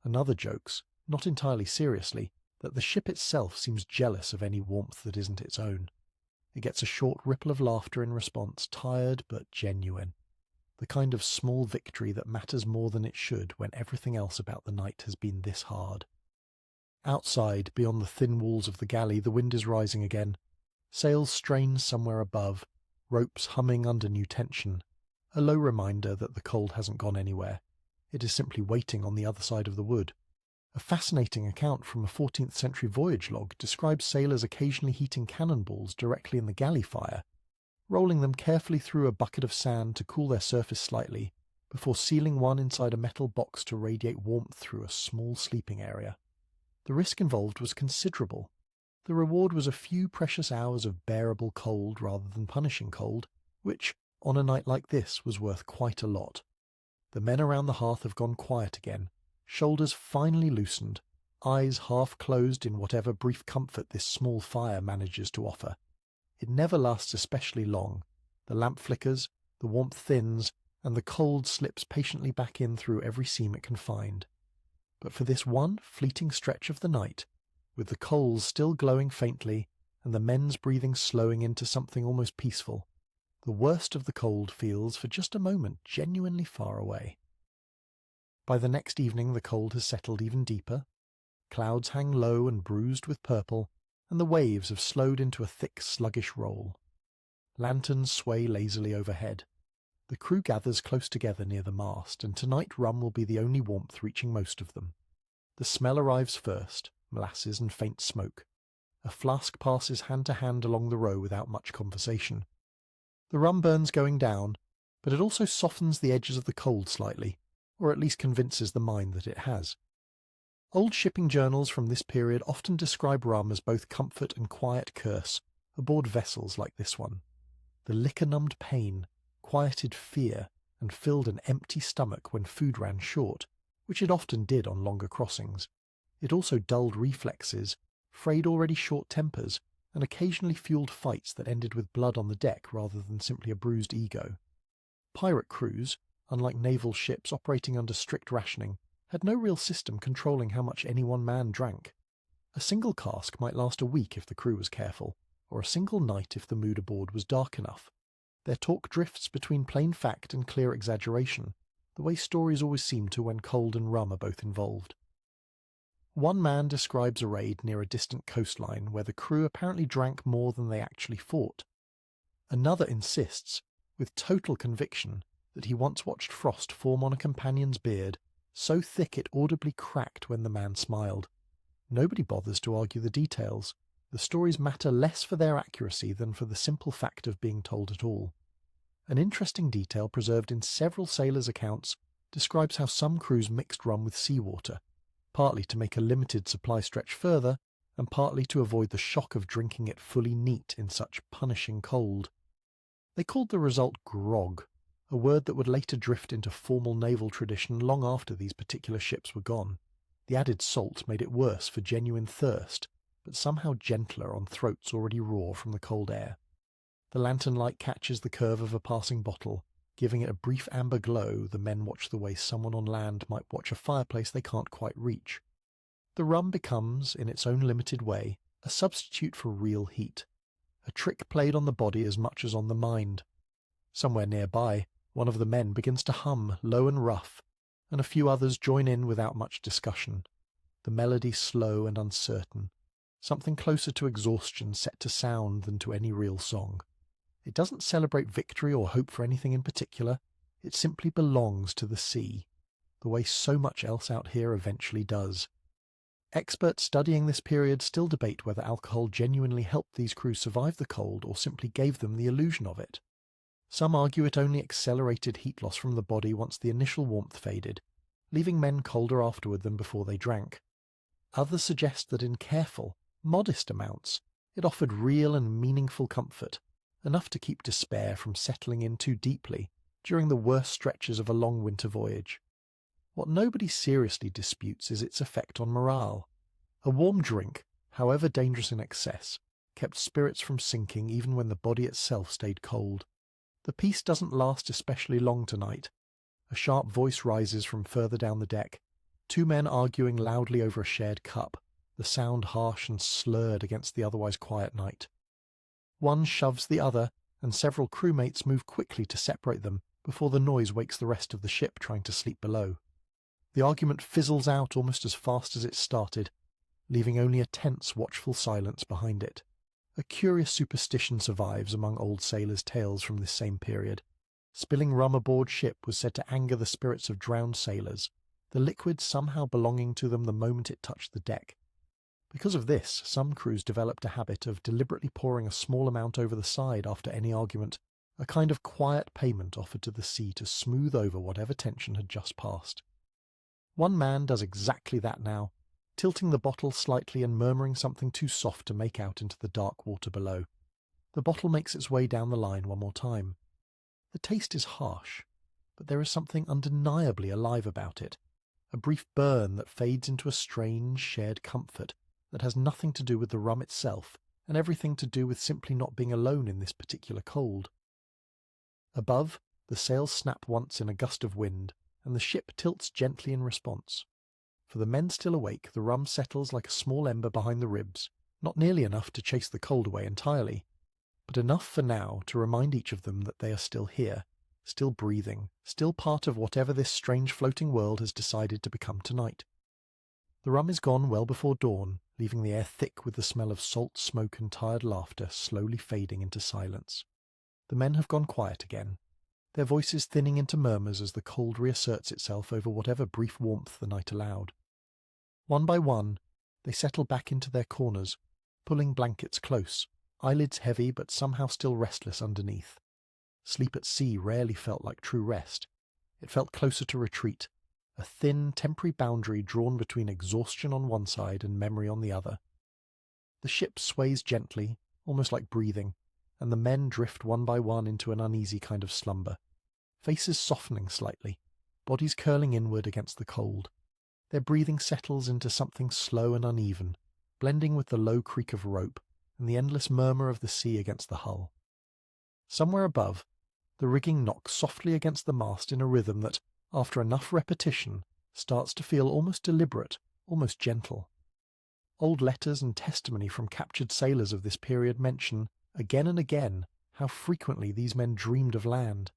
Another jokes, not entirely seriously, that the ship itself seems jealous of any warmth that isn't its own. It gets a short ripple of laughter in response, tired but genuine. The kind of small victory that matters more than it should when everything else about the night has been this hard. Outside, beyond the thin walls of the galley, the wind is rising again. Sails strain somewhere above, ropes humming under new tension. A low reminder that the cold hasn't gone anywhere. It is simply waiting on the other side of the wood. A fascinating account from a 14th century voyage log describes sailors occasionally heating cannonballs directly in the galley fire, rolling them carefully through a bucket of sand to cool their surface slightly, before sealing one inside a metal box to radiate warmth through a small sleeping area. The risk involved was considerable. The reward was a few precious hours of bearable cold rather than punishing cold, which, on a night like this, was worth quite a lot. The men around the hearth have gone quiet again, shoulders finally loosened, eyes half closed in whatever brief comfort this small fire manages to offer. It never lasts especially long. The lamp flickers, the warmth thins, and the cold slips patiently back in through every seam it can find. But for this one fleeting stretch of the night, with the coals still glowing faintly and the men's breathing slowing into something almost peaceful, the worst of the cold feels for just a moment genuinely far away. By the next evening the cold has settled even deeper. Clouds hang low and bruised with purple, and the waves have slowed into a thick, sluggish roll. Lanterns sway lazily overhead. The crew gathers close together near the mast, and tonight rum will be the only warmth reaching most of them. The smell arrives first, molasses and faint smoke. A flask passes hand to hand along the row without much conversation. The rum burns going down, but it also softens the edges of the cold slightly, or at least convinces the mind that it has. Old shipping journals from this period often describe rum as both comfort and quiet curse aboard vessels like this one. The liquor-numbed pain quieted fear and filled an empty stomach when food ran short, which it often did on longer crossings. It also dulled reflexes, frayed already short tempers, and occasionally fueled fights that ended with blood on the deck rather than simply a bruised ego. Pirate crews, unlike naval ships operating under strict rationing, had no real system controlling how much any one man drank. A single cask might last a week if the crew was careful, or a single night if the mood aboard was dark enough. Their talk drifts between plain fact and clear exaggeration, the way stories always seem to when cold and rum are both involved. One man describes a raid near a distant coastline where the crew apparently drank more than they actually fought. Another insists, with total conviction, that he once watched frost form on a companion's beard, so thick it audibly cracked when the man smiled. Nobody bothers to argue the details. The stories matter less for their accuracy than for the simple fact of being told at all. An interesting detail preserved in several sailors' accounts describes how some crews mixed rum with seawater, partly to make a limited supply stretch further, and partly to avoid the shock of drinking it fully neat in such punishing cold. They called the result grog, a word that would later drift into formal naval tradition long after these particular ships were gone. The added salt made it worse for genuine thirst, but somehow gentler on throats already raw from the cold air. The lantern light catches the curve of a passing bottle. Giving it a brief amber glow, the men watch the way someone on land might watch a fireplace they can't quite reach. The rum becomes, in its own limited way, a substitute for real heat, a trick played on the body as much as on the mind. Somewhere nearby, one of the men begins to hum, low and rough, and a few others join in without much discussion. The melody slow and uncertain, something closer to exhaustion set to sound than to any real song. It doesn't celebrate victory or hope for anything in particular. It simply belongs to the sea, the way so much else out here eventually does. Experts studying this period still debate whether alcohol genuinely helped these crews survive the cold or simply gave them the illusion of it. Some argue it only accelerated heat loss from the body once the initial warmth faded, leaving men colder afterward than before they drank. Others suggest that in careful, modest amounts, it offered real and meaningful comfort, enough to keep despair from settling in too deeply during the worst stretches of a long winter voyage. What nobody seriously disputes is its effect on morale. A warm drink, however dangerous in excess, kept spirits from sinking even when the body itself stayed cold. The peace doesn't last especially long tonight. A sharp voice rises from further down the deck, two men arguing loudly over a shared cup, the sound harsh and slurred against the otherwise quiet night. One shoves the other, and several crewmates move quickly to separate them before the noise wakes the rest of the ship trying to sleep below. The argument fizzles out almost as fast as it started, leaving only a tense, watchful silence behind it. A curious superstition survives among old sailors' tales from this same period. Spilling rum aboard ship was said to anger the spirits of drowned sailors, the liquid somehow belonging to them the moment it touched the deck. Because of this, some crews developed a habit of deliberately pouring a small amount over the side after any argument, a kind of quiet payment offered to the sea to smooth over whatever tension had just passed. One man does exactly that now, tilting the bottle slightly and murmuring something too soft to make out into the dark water below. The bottle makes its way down the line one more time. The taste is harsh, but there is something undeniably alive about it, a brief burn that fades into a strange, shared comfort that has nothing to do with the rum itself and everything to do with simply not being alone in this particular cold. Above, the sails snap once in a gust of wind, and the ship tilts gently in response. For the men still awake, the rum settles like a small ember behind the ribs, not nearly enough to chase the cold away entirely, but enough for now to remind each of them that they are still here, still breathing, still part of whatever this strange floating world has decided to become tonight. The rum is gone well before dawn, leaving the air thick with the smell of salt, smoke and tired laughter slowly fading into silence. The men have gone quiet again, their voices thinning into murmurs as the cold reasserts itself over whatever brief warmth the night allowed. One by one, they settle back into their corners, pulling blankets close, eyelids heavy but somehow still restless underneath. Sleep at sea rarely felt like true rest. It felt closer to retreat, a thin, temporary boundary drawn between exhaustion on one side and memory on the other. The ship sways gently, almost like breathing, and the men drift one by one into an uneasy kind of slumber, faces softening slightly, bodies curling inward against the cold. Their breathing settles into something slow and uneven, blending with the low creak of rope and the endless murmur of the sea against the hull. Somewhere above, the rigging knocks softly against the mast in a rhythm that, after enough repetition, starts to feel almost deliberate, almost gentle. Old letters and testimony from captured sailors of this period mention, again and again, how frequently these men dreamed of land.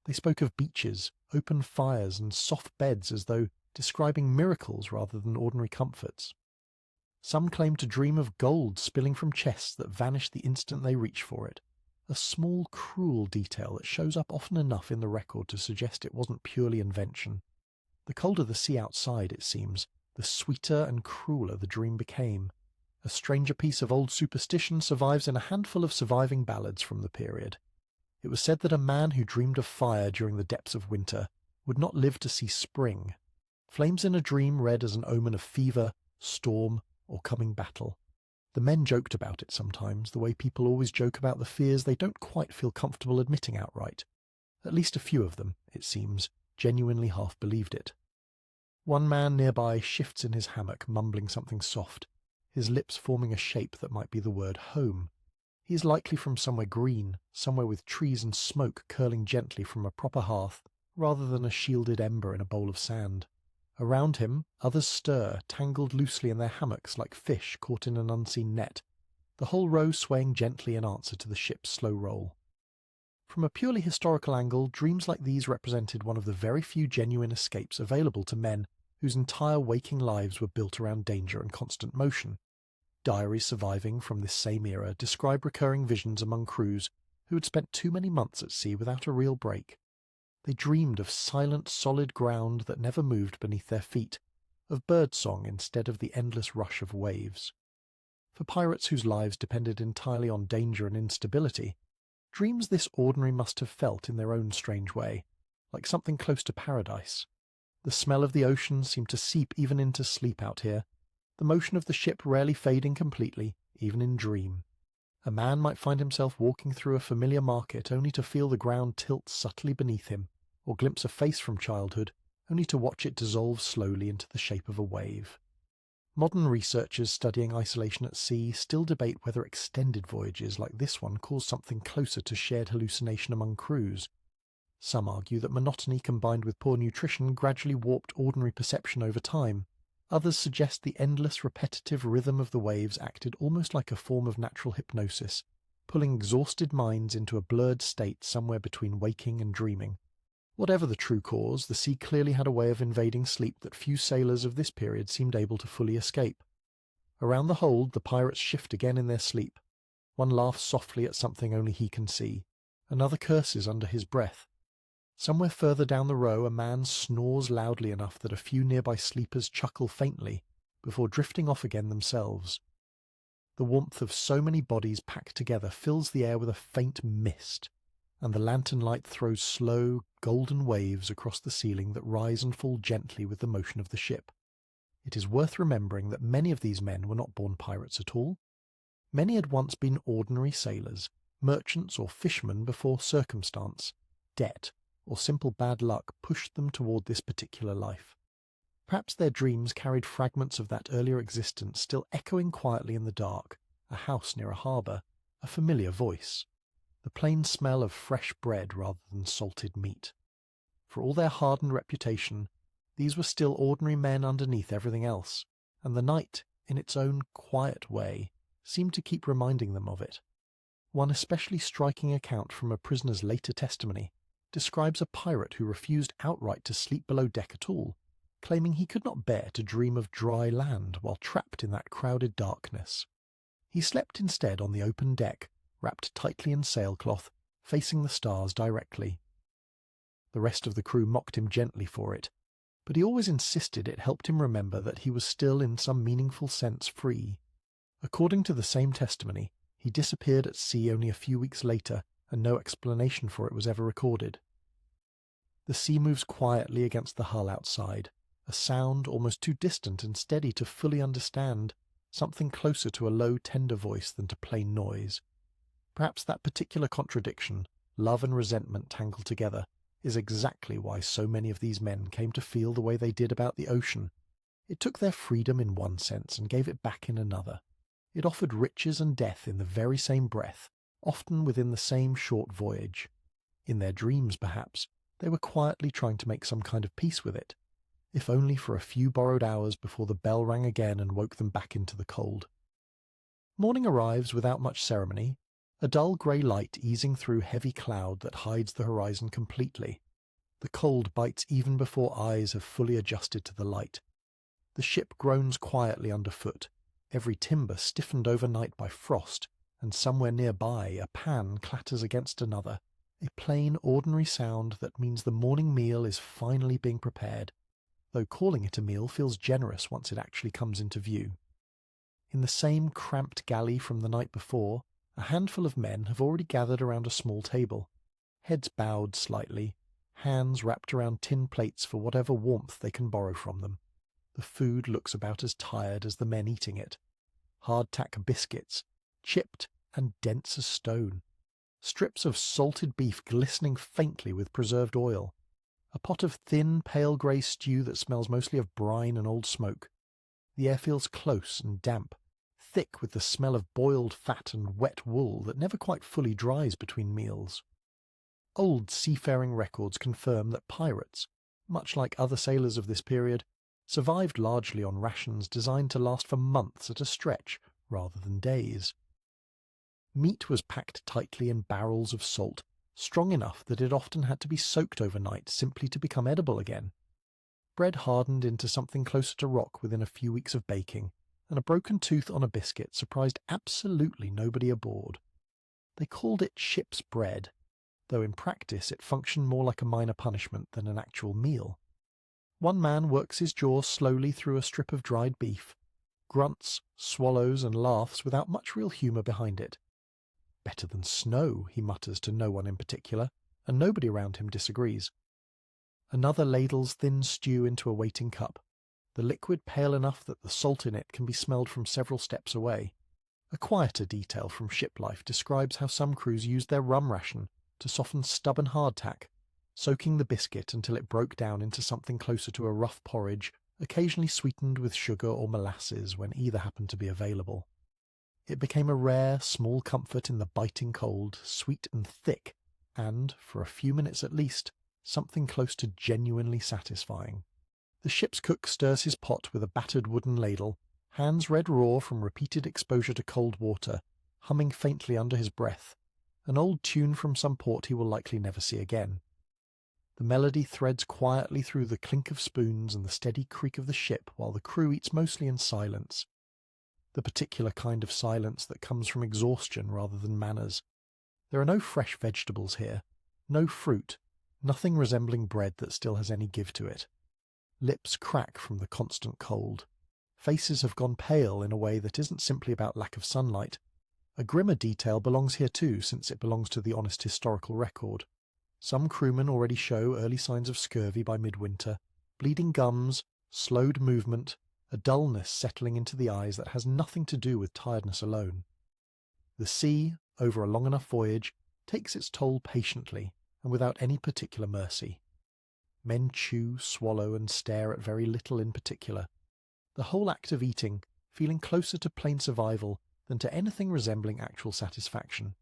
They spoke of beaches, open fires, and soft beds as though describing miracles rather than ordinary comforts. Some claimed to dream of gold spilling from chests that vanished the instant they reached for it, a small, cruel detail that shows up often enough in the record to suggest it wasn't purely invention. The colder the sea outside, it seems, the sweeter and crueler the dream became. A stranger piece of old superstition survives in a handful of surviving ballads from the period. It was said that a man who dreamed of fire during the depths of winter would not live to see spring. Flames in a dream read as an omen of fever, storm, or coming battle. The men joked about it sometimes, the way people always joke about the fears they don't quite feel comfortable admitting outright. At least a few of them, it seems, genuinely half believed it. One man nearby shifts in his hammock, mumbling something soft, his lips forming a shape that might be the word home. He is likely from somewhere green, somewhere with trees and smoke curling gently from a proper hearth, rather than a shielded ember in a bowl of sand. Around him, others stir, tangled loosely in their hammocks like fish caught in an unseen net, the whole row swaying gently in answer to the ship's slow roll. From a purely historical angle, dreams like these represented one of the very few genuine escapes available to men whose entire waking lives were built around danger and constant motion. Diaries surviving from this same era describe recurring visions among crews who had spent too many months at sea without a real break. They dreamed of silent, solid ground that never moved beneath their feet, of birdsong instead of the endless rush of waves. For pirates whose lives depended entirely on danger and instability, dreams this ordinary must have felt in their own strange way, like something close to paradise. The smell of the ocean seemed to seep even into sleep out here, the motion of the ship rarely fading completely, even in dream. A man might find himself walking through a familiar market only to feel the ground tilt subtly beneath him, or glimpse a face from childhood, only to watch it dissolve slowly into the shape of a wave. Modern researchers studying isolation at sea still debate whether extended voyages like this one cause something closer to shared hallucination among crews. Some argue that monotony combined with poor nutrition gradually warped ordinary perception over time. Others suggest the endless repetitive rhythm of the waves acted almost like a form of natural hypnosis, pulling exhausted minds into a blurred state somewhere between waking and dreaming. Whatever the true cause, the sea clearly had a way of invading sleep that few sailors of this period seemed able to fully escape. Around the hold, the pirates shift again in their sleep. One laughs softly at something only he can see. Another curses under his breath. Somewhere further down the row, a man snores loudly enough that a few nearby sleepers chuckle faintly, before drifting off again themselves. The warmth of so many bodies packed together fills the air with a faint mist, and the lantern light throws slow, golden waves across the ceiling that rise and fall gently with the motion of the ship. It is worth remembering that many of these men were not born pirates at all. Many had once been ordinary sailors, merchants or fishermen before circumstance, debt, or simple bad luck pushed them toward this particular life. Perhaps their dreams carried fragments of that earlier existence still echoing quietly in the dark, a house near a harbour, a familiar voice, the plain smell of fresh bread rather than salted meat. For all their hardened reputation, these were still ordinary men underneath everything else, and the night, in its own quiet way, seemed to keep reminding them of it. One especially striking account from a prisoner's later testimony describes a pirate who refused outright to sleep below deck at all, claiming he could not bear to dream of dry land while trapped in that crowded darkness. He slept instead on the open deck, wrapped tightly in sailcloth, facing the stars directly. The rest of the crew mocked him gently for it, but he always insisted it helped him remember that he was still in some meaningful sense free. According to the same testimony, he disappeared at sea only a few weeks later, and no explanation for it was ever recorded. The sea moves quietly against the hull outside, a sound almost too distant and steady to fully understand, something closer to a low, tender voice than to plain noise. Perhaps that particular contradiction, love and resentment tangled together, is exactly why so many of these men came to feel the way they did about the ocean. It took their freedom in one sense and gave it back in another. It offered riches and death in the very same breath, often within the same short voyage. In their dreams, perhaps, they were quietly trying to make some kind of peace with it, if only for a few borrowed hours before the bell rang again and woke them back into the cold. Morning arrives without much ceremony, a dull grey light easing through heavy cloud that hides the horizon completely. The cold bites even before eyes have fully adjusted to the light. The ship groans quietly underfoot, every timber stiffened overnight by frost, and somewhere nearby a pan clatters against another, a plain, ordinary sound that means the morning meal is finally being prepared, though calling it a meal feels generous once it actually comes into view. In the same cramped galley from the night before, a handful of men have already gathered around a small table, heads bowed slightly, hands wrapped around tin plates for whatever warmth they can borrow from them. The food looks about as tired as the men eating it. Hardtack biscuits, chipped and dense as stone. Strips of salted beef glistening faintly with preserved oil. A pot of thin, pale grey stew that smells mostly of brine and old smoke. The air feels close and damp, thick with the smell of boiled fat and wet wool that never quite fully dries between meals. Old seafaring records confirm that pirates, much like other sailors of this period, survived largely on rations designed to last for months at a stretch rather than days. Meat was packed tightly in barrels of salt, strong enough that it often had to be soaked overnight simply to become edible again. Bread hardened into something closer to rock within a few weeks of baking, and a broken tooth on a biscuit surprised absolutely nobody aboard. They called it ship's bread, though in practice it functioned more like a minor punishment than an actual meal. One man works his jaw slowly through a strip of dried beef, grunts, swallows, and laughs without much real humour behind it. "Better than snow," he mutters to no one in particular, and nobody around him disagrees. Another ladles thin stew into a waiting cup, the liquid pale enough that the salt in it can be smelled from several steps away. A quieter detail from ship life describes how some crews used their rum ration to soften stubborn hardtack, soaking the biscuit until it broke down into something closer to a rough porridge, occasionally sweetened with sugar or molasses when either happened to be available. It became a rare, small comfort in the biting cold, sweet and thick, and, for a few minutes at least, something close to genuinely satisfying. The ship's cook stirs his pot with a battered wooden ladle, hands red raw from repeated exposure to cold water, humming faintly under his breath, an old tune from some port he will likely never see again. The melody threads quietly through the clink of spoons and the steady creak of the ship while the crew eats mostly in silence. The particular kind of silence that comes from exhaustion rather than manners. There are no fresh vegetables here, no fruit, nothing resembling bread that still has any give to it. Lips crack from the constant cold. Faces have gone pale in a way that isn't simply about lack of sunlight. A grimmer detail belongs here too, since it belongs to the honest historical record. Some crewmen already show early signs of scurvy by midwinter, bleeding gums, slowed movement, a dullness settling into the eyes that has nothing to do with tiredness alone. The sea, over a long enough voyage, takes its toll patiently and without any particular mercy. Men chew, swallow, and stare at very little in particular. The whole act of eating feeling closer to plain survival than to anything resembling actual satisfaction.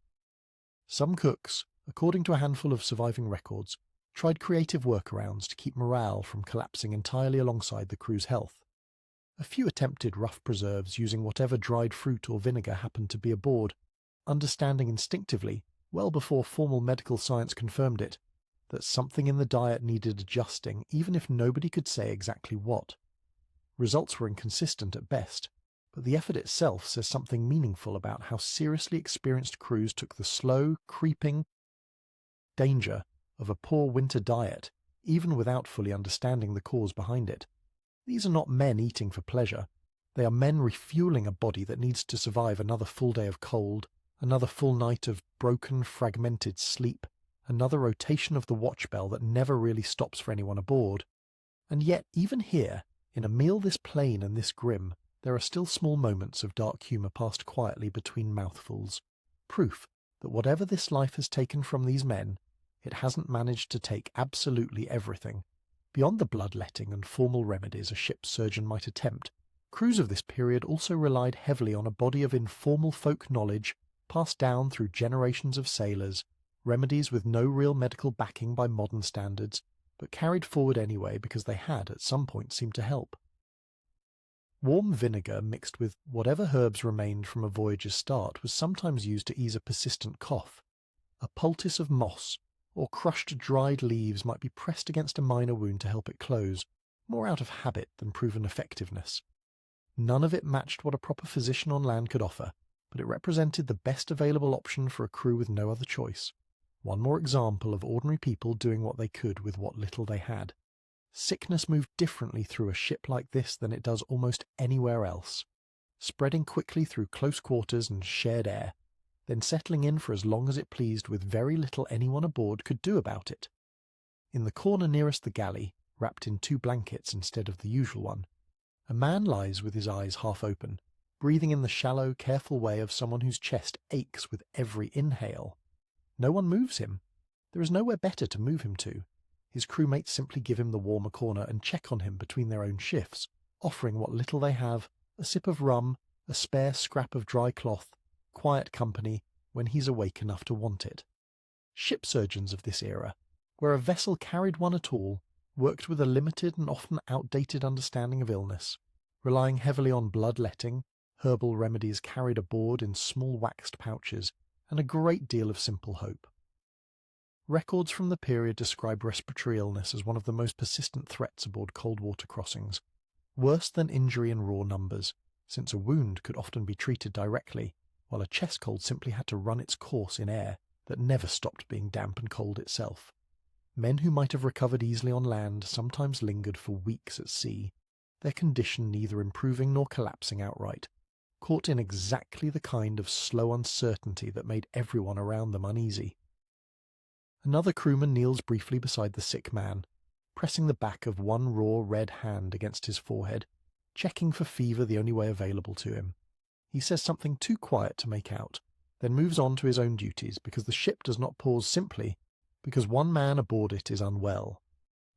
Some cooks, according to a handful of surviving records, tried creative workarounds to keep morale from collapsing entirely alongside the crew's health. A few attempted rough preserves using whatever dried fruit or vinegar happened to be aboard, understanding instinctively, well before formal medical science confirmed it, that something in the diet needed adjusting, even if nobody could say exactly what. Results were inconsistent at best, but the effort itself says something meaningful about how seriously experienced crews took the slow, creeping danger of a poor winter diet, even without fully understanding the cause behind it. These are not men eating for pleasure. They are men refueling a body that needs to survive another full day of cold, another full night of broken, fragmented sleep, another rotation of the watch bell that never really stops for anyone aboard. And yet, even here, in a meal this plain and this grim, there are still small moments of dark humour passed quietly between mouthfuls. Proof that whatever this life has taken from these men, it hasn't managed to take absolutely everything. Beyond the bloodletting and formal remedies a ship's surgeon might attempt, crews of this period also relied heavily on a body of informal folk knowledge passed down through generations of sailors, remedies with no real medical backing by modern standards, but carried forward anyway because they had at some point seemed to help. Warm vinegar mixed with whatever herbs remained from a voyage's start was sometimes used to ease a persistent cough. A poultice of moss or crushed dried leaves might be pressed against a minor wound to help it close, more out of habit than proven effectiveness. None of it matched what a proper physician on land could offer, but it represented the best available option for a crew with no other choice. One more example of ordinary people doing what they could with what little they had. Sickness moved differently through a ship like this than it does almost anywhere else, spreading quickly through close quarters and shared air, then settling in for as long as it pleased with very little anyone aboard could do about it. In the corner nearest the galley, wrapped in 2 blankets instead of the usual one, a man lies with his eyes half open, breathing in the shallow, careful way of someone whose chest aches with every inhale. No one moves him. There is nowhere better to move him to. His crewmates simply give him the warmer corner and check on him between their own shifts, offering what little they have, a sip of rum, a spare scrap of dry cloth, quiet company when he's awake enough to want it. Ship surgeons of this era, where a vessel carried one at all, worked with a limited and often outdated understanding of illness, relying heavily on bloodletting, herbal remedies carried aboard in small waxed pouches, and a great deal of simple hope. Records from the period describe respiratory illness as one of the most persistent threats aboard cold water crossings, worse than injury in raw numbers, since a wound could often be treated directly, while a chest cold simply had to run its course in air that never stopped being damp and cold itself. Men who might have recovered easily on land sometimes lingered for weeks at sea, their condition neither improving nor collapsing outright, caught in exactly the kind of slow uncertainty that made everyone around them uneasy. Another crewman kneels briefly beside the sick man, pressing the back of one raw red hand against his forehead, checking for fever the only way available to him. He says something too quiet to make out, then moves on to his own duties because the ship does not pause simply because one man aboard it is unwell.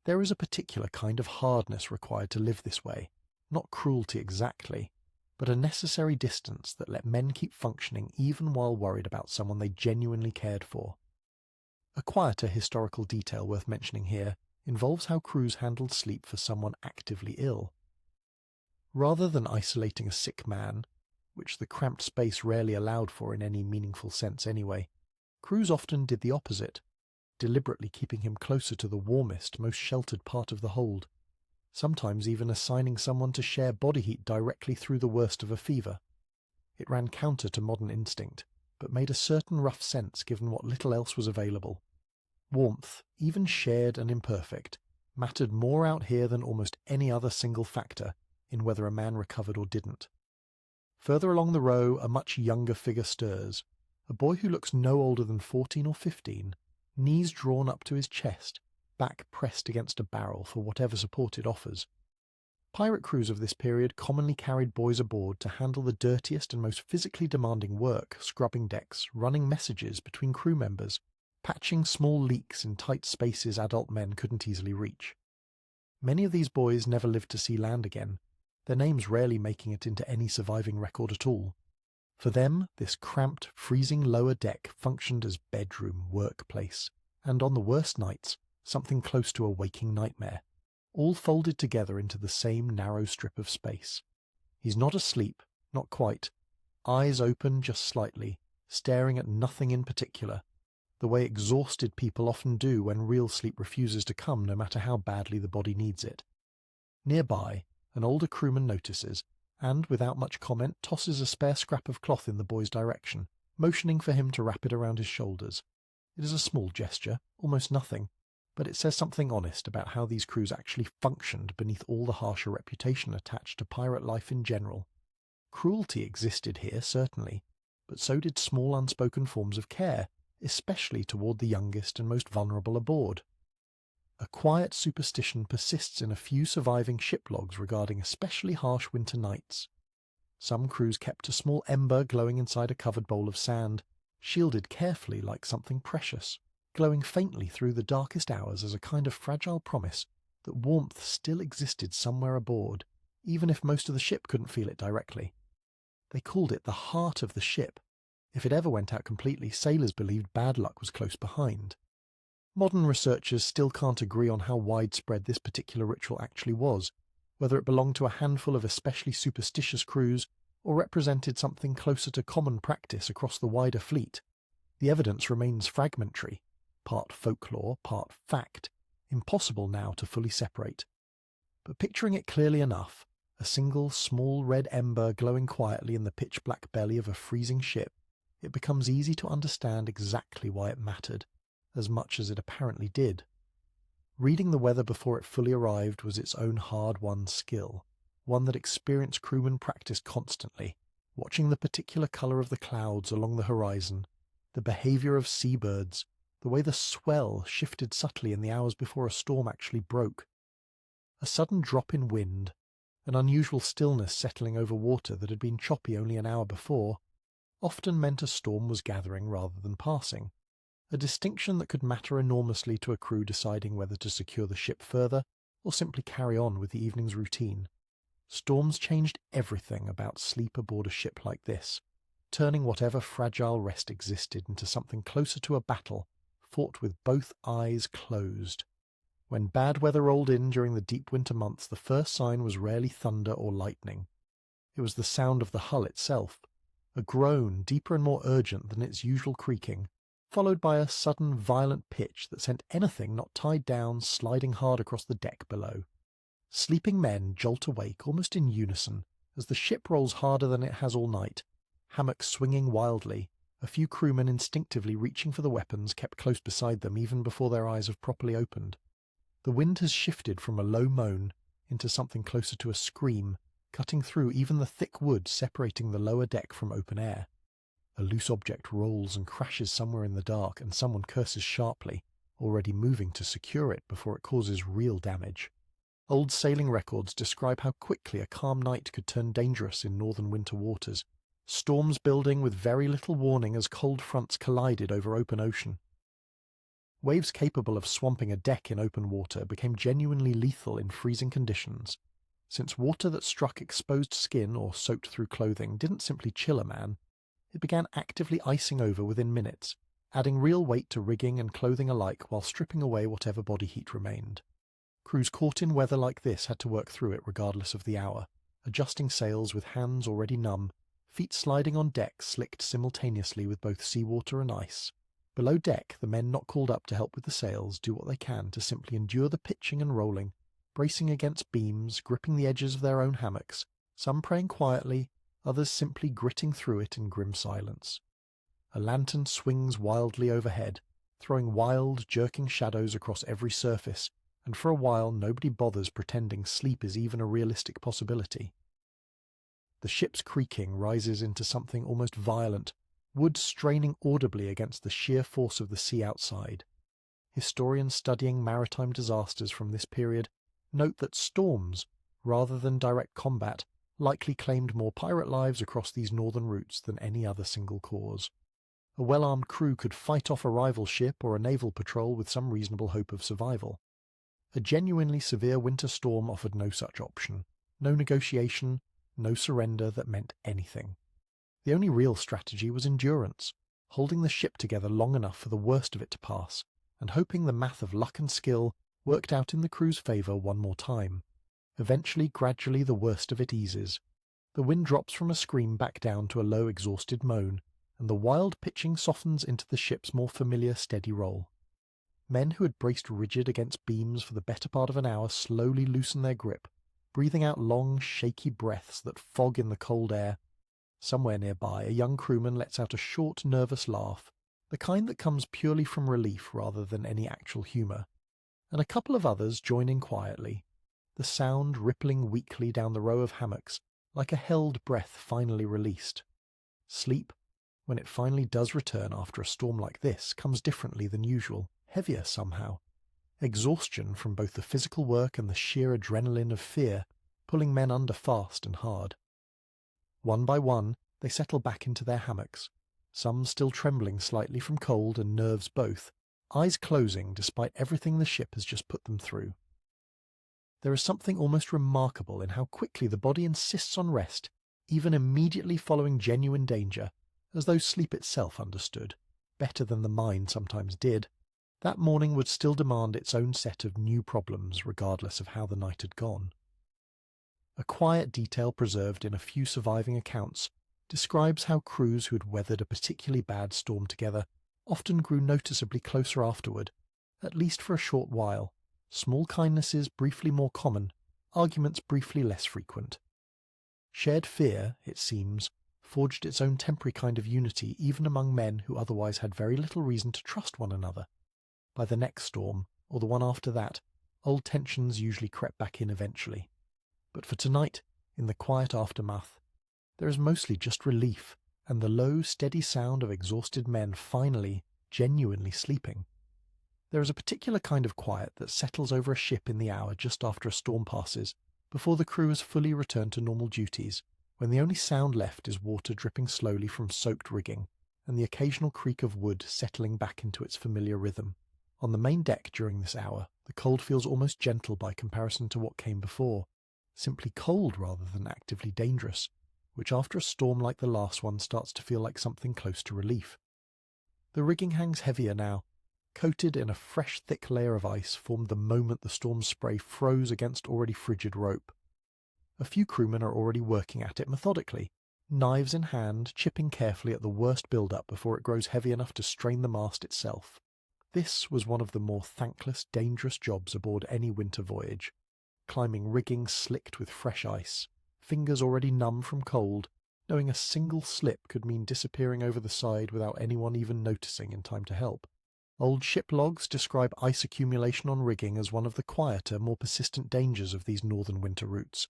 There is a particular kind of hardness required to live this way, not cruelty exactly, but a necessary distance that let men keep functioning even while worried about someone they genuinely cared for. A quieter historical detail worth mentioning here involves how crews handled sleep for someone actively ill. Rather than isolating a sick man, which the cramped space rarely allowed for in any meaningful sense anyway, crews often did the opposite, deliberately keeping him closer to the warmest, most sheltered part of the hold, sometimes even assigning someone to share body heat directly through the worst of a fever. It ran counter to modern instinct, but made a certain rough sense given what little else was available. Warmth, even shared and imperfect, mattered more out here than almost any other single factor in whether a man recovered or didn't. Further along the row, a much younger figure stirs, a boy who looks no older than 14 or 15, knees drawn up to his chest, back pressed against a barrel for whatever support it offers. Pirate crews of this period commonly carried boys aboard to handle the dirtiest and most physically demanding work, scrubbing decks, running messages between crew members, patching small leaks in tight spaces adult men couldn't easily reach. Many of these boys never lived to see land again, their names rarely making it into any surviving record at all. For them, this cramped, freezing lower deck functioned as bedroom, workplace, and on the worst nights, something close to a waking nightmare, all folded together into the same narrow strip of space. He's not asleep, not quite, eyes open just slightly, staring at nothing in particular, the way exhausted people often do when real sleep refuses to come no matter how badly the body needs it. Nearby, an older crewman notices, and without much comment tosses a spare scrap of cloth in the boy's direction, motioning for him to wrap it around his shoulders. It is a small gesture, almost nothing, but it says something honest about how these crews actually functioned beneath all the harsher reputation attached to pirate life in general. Cruelty existed here, certainly, but so did small unspoken forms of care, especially toward the youngest and most vulnerable aboard. A quiet superstition persists in a few surviving ship logs regarding especially harsh winter nights. Some crews kept a small ember glowing inside a covered bowl of sand, shielded carefully like something precious, glowing faintly through the darkest hours as a kind of fragile promise that warmth still existed somewhere aboard, even if most of the ship couldn't feel it directly. They called it the heart of the ship. If it ever went out completely, sailors believed bad luck was close behind. Modern researchers still can't agree on how widespread this particular ritual actually was, whether it belonged to a handful of especially superstitious crews or represented something closer to common practice across the wider fleet. The evidence remains fragmentary, part folklore, part fact, impossible now to fully separate. But picturing it clearly enough, a single small red ember glowing quietly in the pitch-black belly of a freezing ship, it becomes easy to understand exactly why it mattered, as much as it apparently did. Reading the weather before it fully arrived was its own hard-won skill, one that experienced crewmen practiced constantly, watching the particular colour of the clouds along the horizon, the behaviour of seabirds, the way the swell shifted subtly in the hours before a storm actually broke. A sudden drop in wind, an unusual stillness settling over water that had been choppy only an hour before, often meant a storm was gathering rather than passing, a distinction that could matter enormously to a crew deciding whether to secure the ship further or simply carry on with the evening's routine. Storms changed everything about sleep aboard a ship like this, turning whatever fragile rest existed into something closer to a battle fought with both eyes closed. When bad weather rolled in during the deep winter months, the first sign was rarely thunder or lightning. It was the sound of the hull itself, a groan deeper and more urgent than its usual creaking, followed by a sudden violent pitch that sent anything not tied down sliding hard across the deck below. Sleeping men jolt awake almost in unison as the ship rolls harder than it has all night, hammocks swinging wildly, a few crewmen instinctively reaching for the weapons kept close beside them even before their eyes have properly opened. The wind has shifted from a low moan into something closer to a scream, cutting through even the thick wood separating the lower deck from open air. A loose object rolls and crashes somewhere in the dark, and someone curses sharply, already moving to secure it before it causes real damage. Old sailing records describe how quickly a calm night could turn dangerous in northern winter waters, storms building with very little warning as cold fronts collided over open ocean. Waves capable of swamping a deck in open water became genuinely lethal in freezing conditions, since water that struck exposed skin or soaked through clothing didn't simply chill a man. It began actively icing over within minutes, adding real weight to rigging and clothing alike while stripping away whatever body heat remained. Crews caught in weather like this had to work through it regardless of the hour, adjusting sails with hands already numb, feet sliding on deck slicked simultaneously with both seawater and ice. Below deck, the men not called up to help with the sails do what they can to simply endure the pitching and rolling, bracing against beams, gripping the edges of their own hammocks, some praying quietly, others simply gritting through it in grim silence. A lantern swings wildly overhead, throwing wild, jerking shadows across every surface, and for a while nobody bothers pretending sleep is even a realistic possibility. The ship's creaking rises into something almost violent, wood straining audibly against the sheer force of the sea outside. Historians studying maritime disasters from this period note that storms, rather than direct combat, likely claimed more pirate lives across these northern routes than any other single cause. A well-armed crew could fight off a rival ship or a naval patrol with some reasonable hope of survival. A genuinely severe winter storm offered no such option, no negotiation, no surrender that meant anything. The only real strategy was endurance, holding the ship together long enough for the worst of it to pass, and hoping the math of luck and skill worked out in the crew's favour one more time. Eventually, gradually, the worst of it eases. The wind drops from a scream back down to a low, exhausted moan, and the wild pitching softens into the ship's more familiar steady roll. Men who had braced rigid against beams for the better part of an hour slowly loosen their grip, breathing out long, shaky breaths that fog in the cold air. Somewhere nearby, a young crewman lets out a short, nervous laugh, the kind that comes purely from relief rather than any actual humour, and a couple of others join in quietly, the sound rippling weakly down the row of hammocks like a held breath finally released. Sleep, when it finally does return after a storm like this, comes differently than usual, heavier somehow. Exhaustion from both the physical work and the sheer adrenaline of fear, pulling men under fast and hard. One by one, they settle back into their hammocks, some still trembling slightly from cold and nerves both, eyes closing despite everything the ship has just put them through. There is something almost remarkable in how quickly the body insists on rest, even immediately following genuine danger, as though sleep itself understood, better than the mind sometimes did. That morning would still demand its own set of new problems, regardless of how the night had gone. A quiet detail preserved in a few surviving accounts describes how crews who had weathered a particularly bad storm together often grew noticeably closer afterward, at least for a short while, small kindnesses briefly more common, arguments briefly less frequent. Shared fear, it seems, forged its own temporary kind of unity even among men who otherwise had very little reason to trust one another. By the next storm, or the one after that, old tensions usually crept back in eventually. But for tonight, in the quiet aftermath, there is mostly just relief and the low, steady sound of exhausted men finally, genuinely sleeping. There is a particular kind of quiet that settles over a ship in the hour just after a storm passes, before the crew has fully returned to normal duties, when the only sound left is water dripping slowly from soaked rigging, and the occasional creak of wood settling back into its familiar rhythm. On the main deck during this hour, the cold feels almost gentle by comparison to what came before, simply cold rather than actively dangerous, which after a storm like the last one starts to feel like something close to relief. The rigging hangs heavier now, coated in a fresh thick layer of ice formed the moment the storm's spray froze against already frigid rope. A few crewmen are already working at it methodically, knives in hand, chipping carefully at the worst build-up before it grows heavy enough to strain the mast itself. This was one of the more thankless, dangerous jobs aboard any winter voyage, climbing rigging slicked with fresh ice, fingers already numb from cold, knowing a single slip could mean disappearing over the side without anyone even noticing in time to help. Old ship logs describe ice accumulation on rigging as one of the quieter, more persistent dangers of these northern winter routes.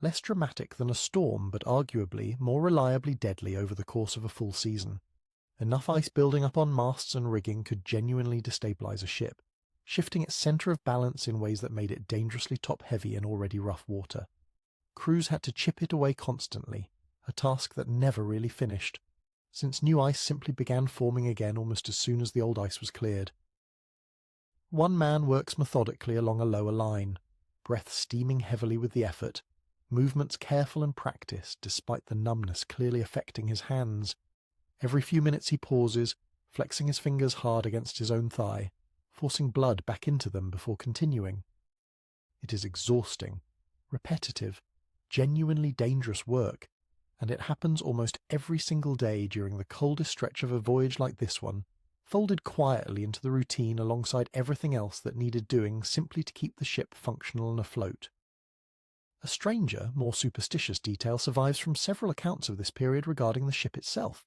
Less dramatic than a storm, but arguably more reliably deadly over the course of a full season. Enough ice building up on masts and rigging could genuinely destabilize a ship, shifting its center of balance in ways that made it dangerously top-heavy in already rough water. Crews had to chip it away constantly, a task that never really finished, since new ice simply began forming again almost as soon as the old ice was cleared. One man works methodically along a lower line, breath steaming heavily with the effort, movements careful and practiced despite the numbness clearly affecting his hands. Every few minutes he pauses, flexing his fingers hard against his own thigh, forcing blood back into them before continuing. It is exhausting, repetitive, genuinely dangerous work, and it happens almost every single day during the coldest stretch of a voyage like this one, folded quietly into the routine alongside everything else that needed doing simply to keep the ship functional and afloat. A stranger, more superstitious detail survives from several accounts of this period regarding the ship itself.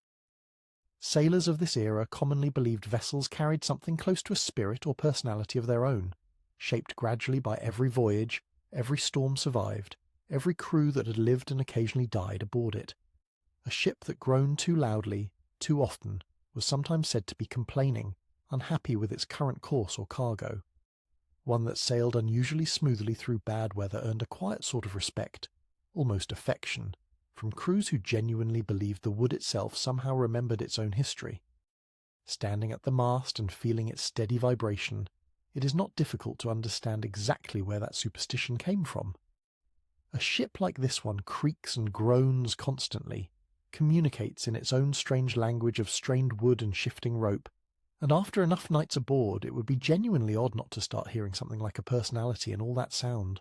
Sailors of this era commonly believed vessels carried something close to a spirit or personality of their own, shaped gradually by every voyage, every storm survived, every crew that had lived and occasionally died aboard it. A ship that groaned too loudly, too often, was sometimes said to be complaining, unhappy with its current course or cargo. One that sailed unusually smoothly through bad weather earned a quiet sort of respect, almost affection, from crews who genuinely believed the wood itself somehow remembered its own history. Standing at the mast and feeling its steady vibration, it is not difficult to understand exactly where that superstition came from. A ship like this one creaks and groans constantly, communicates in its own strange language of strained wood and shifting rope, and after enough nights aboard it would be genuinely odd not to start hearing something like a personality in all that sound.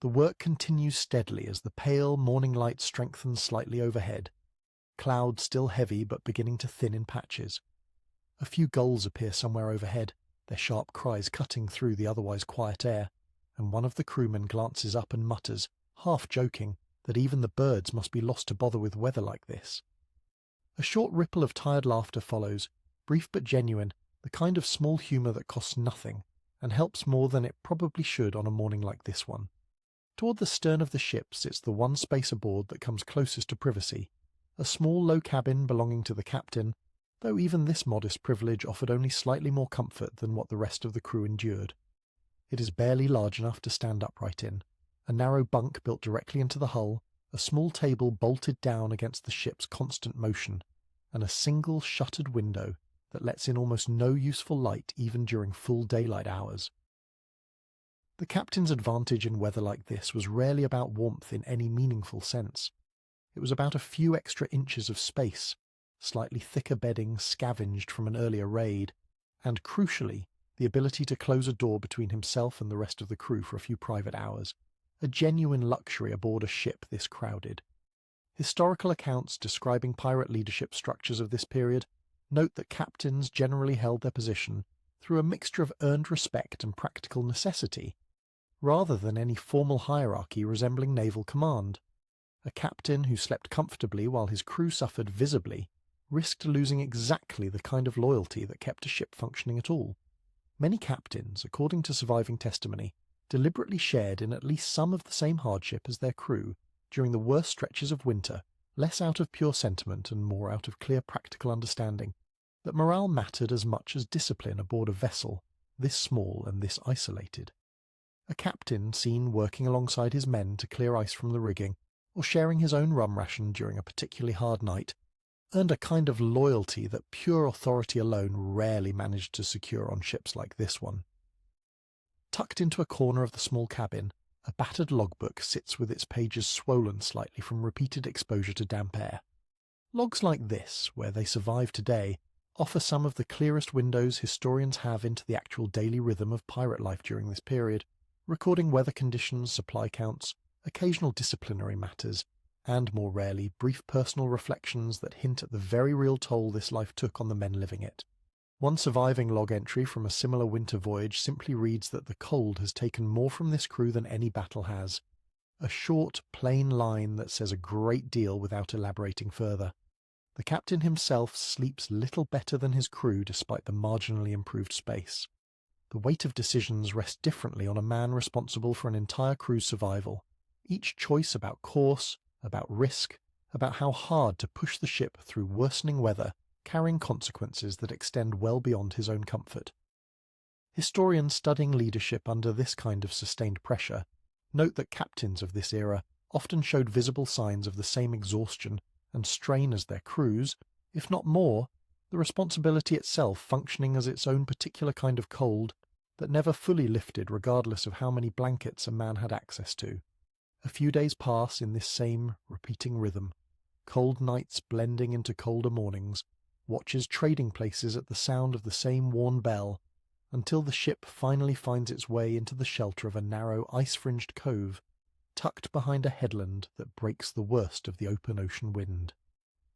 The work continues steadily as the pale morning light strengthens slightly overhead. clouds still heavy but beginning to thin in patches. A few gulls appear somewhere overhead, their sharp cries cutting through the otherwise quiet air, and one of the crewmen glances up and mutters, half joking, that even the birds must be lost to bother with weather like this. A short ripple of tired laughter follows, brief but genuine, the kind of small humour that costs nothing, and helps more than it probably should on a morning like this one. Toward the stern of the ship sits the one space aboard that comes closest to privacy, a small low cabin belonging to the captain, though even this modest privilege offered only slightly more comfort than what the rest of the crew endured. It is barely large enough to stand upright in, a narrow bunk built directly into the hull, a small table bolted down against the ship's constant motion, and a single shuttered window that lets in almost no useful light even during full daylight hours. The captain's advantage in weather like this was rarely about warmth in any meaningful sense. It was about a few extra inches of space, slightly thicker bedding scavenged from an earlier raid, and, crucially, the ability to close a door between himself and the rest of the crew for a few private hours, a genuine luxury aboard a ship this crowded. Historical accounts describing pirate leadership structures of this period note that captains generally held their position through a mixture of earned respect and practical necessity, rather than any formal hierarchy resembling naval command. A captain who slept comfortably while his crew suffered visibly risked losing exactly the kind of loyalty that kept a ship functioning at all. Many captains, according to surviving testimony, deliberately shared in at least some of the same hardship as their crew during the worst stretches of winter, less out of pure sentiment and more out of clear practical understanding that morale mattered as much as discipline aboard a vessel this small and this isolated. A captain seen working alongside his men to clear ice from the rigging, or sharing his own rum ration during a particularly hard night, earned a kind of loyalty that pure authority alone rarely managed to secure on ships like this one. Tucked into a corner of the small cabin, a battered logbook sits with its pages swollen slightly from repeated exposure to damp air. Logs like this, where they survive today, offer some of the clearest windows historians have into the actual daily rhythm of pirate life during this period, recording weather conditions, supply counts, occasional disciplinary matters, and, more rarely, brief personal reflections that hint at the very real toll this life took on the men living it. One surviving log entry from a similar winter voyage simply reads that the cold has taken more from this crew than any battle has, a short, plain line that says a great deal without elaborating further. The captain himself sleeps little better than his crew despite the marginally improved space. The weight of decisions rests differently on a man responsible for an entire crew's survival, each choice about course, about risk, about how hard to push the ship through worsening weather, carrying consequences that extend well beyond his own comfort. Historians studying leadership under this kind of sustained pressure note that captains of this era often showed visible signs of the same exhaustion and strain as their crews, if not more, the responsibility itself functioning as its own particular kind of cold that never fully lifted regardless of how many blankets a man had access to. A few days pass in this same repeating rhythm, cold nights blending into colder mornings, watches trading places at the sound of the same worn bell, until the ship finally finds its way into the shelter of a narrow ice-fringed cove, tucked behind a headland that breaks the worst of the open ocean wind.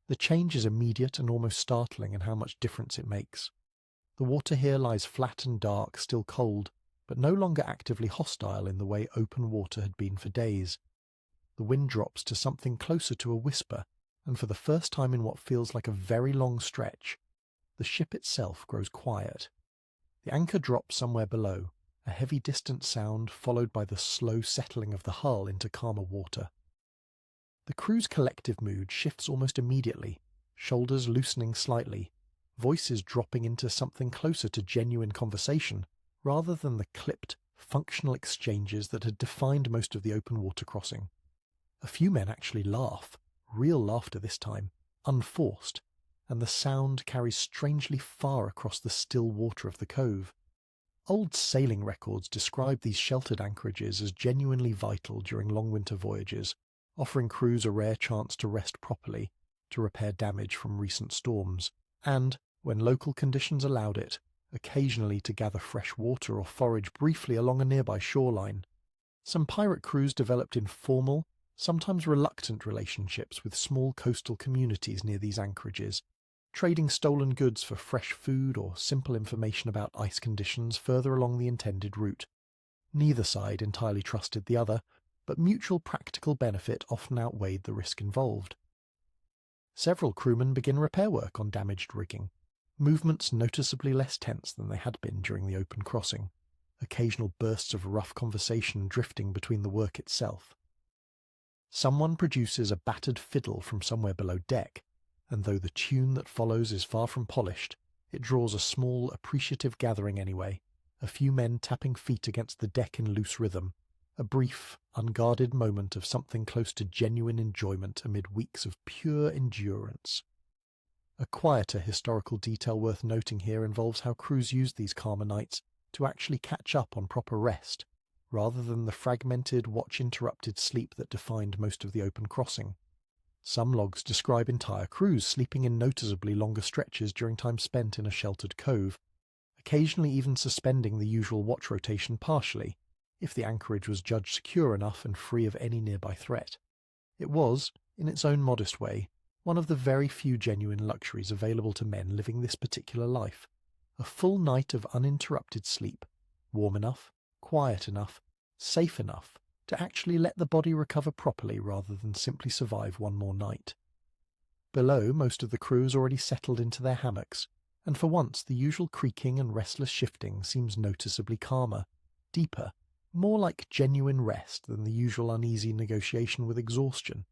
The change is immediate and almost startling in how much difference it makes. The water here lies flat and dark, still cold, but no longer actively hostile in the way open water had been for days. The wind drops to something closer to a whisper, and for the first time in what feels like a very long stretch, the ship itself grows quiet. The anchor drops somewhere below, a heavy distant sound followed by the slow settling of the hull into calmer water. The crew's collective mood shifts almost immediately, shoulders loosening slightly, voices dropping into something closer to genuine conversation, rather than the clipped, functional exchanges that had defined most of the open water crossing. A few men actually laugh, real laughter this time, unforced, and the sound carries strangely far across the still water of the cove. Old sailing records describe these sheltered anchorages as genuinely vital during long winter voyages, offering crews a rare chance to rest properly, to repair damage from recent storms, and, when local conditions allowed it, occasionally to gather fresh water or forage briefly along a nearby shoreline. Some pirate crews developed informal, sometimes reluctant relationships with small coastal communities near these anchorages, trading stolen goods for fresh food or simple information about ice conditions further along the intended route. Neither side entirely trusted the other, but mutual practical benefit often outweighed the risk involved. Several crewmen begin repair work on damaged rigging, movements noticeably less tense than they had been during the open crossing, occasional bursts of rough conversation drifting between the work itself. Someone produces a battered fiddle from somewhere below deck, and though the tune that follows is far from polished, it draws a small, appreciative gathering anyway, a few men tapping feet against the deck in loose rhythm, a brief, unguarded moment of something close to genuine enjoyment amid weeks of pure endurance. A quieter historical detail worth noting here involves how crews used these calmer nights to actually catch up on proper rest, rather than the fragmented, watch-interrupted sleep that defined most of the open crossing. Some logs describe entire crews sleeping in noticeably longer stretches during time spent in a sheltered cove, occasionally even suspending the usual watch rotation partially, if the anchorage was judged secure enough and free of any nearby threat. It was, in its own modest way, one of the very few genuine luxuries available to men living this particular life. A full night of uninterrupted sleep, warm enough, quiet enough, safe enough to actually let the body recover properly rather than simply survive one more night. Below, most of the crew is already settled into their hammocks, and for once the usual creaking and restless shifting seems noticeably calmer, deeper, more like genuine rest than the usual uneasy negotiation with exhaustion.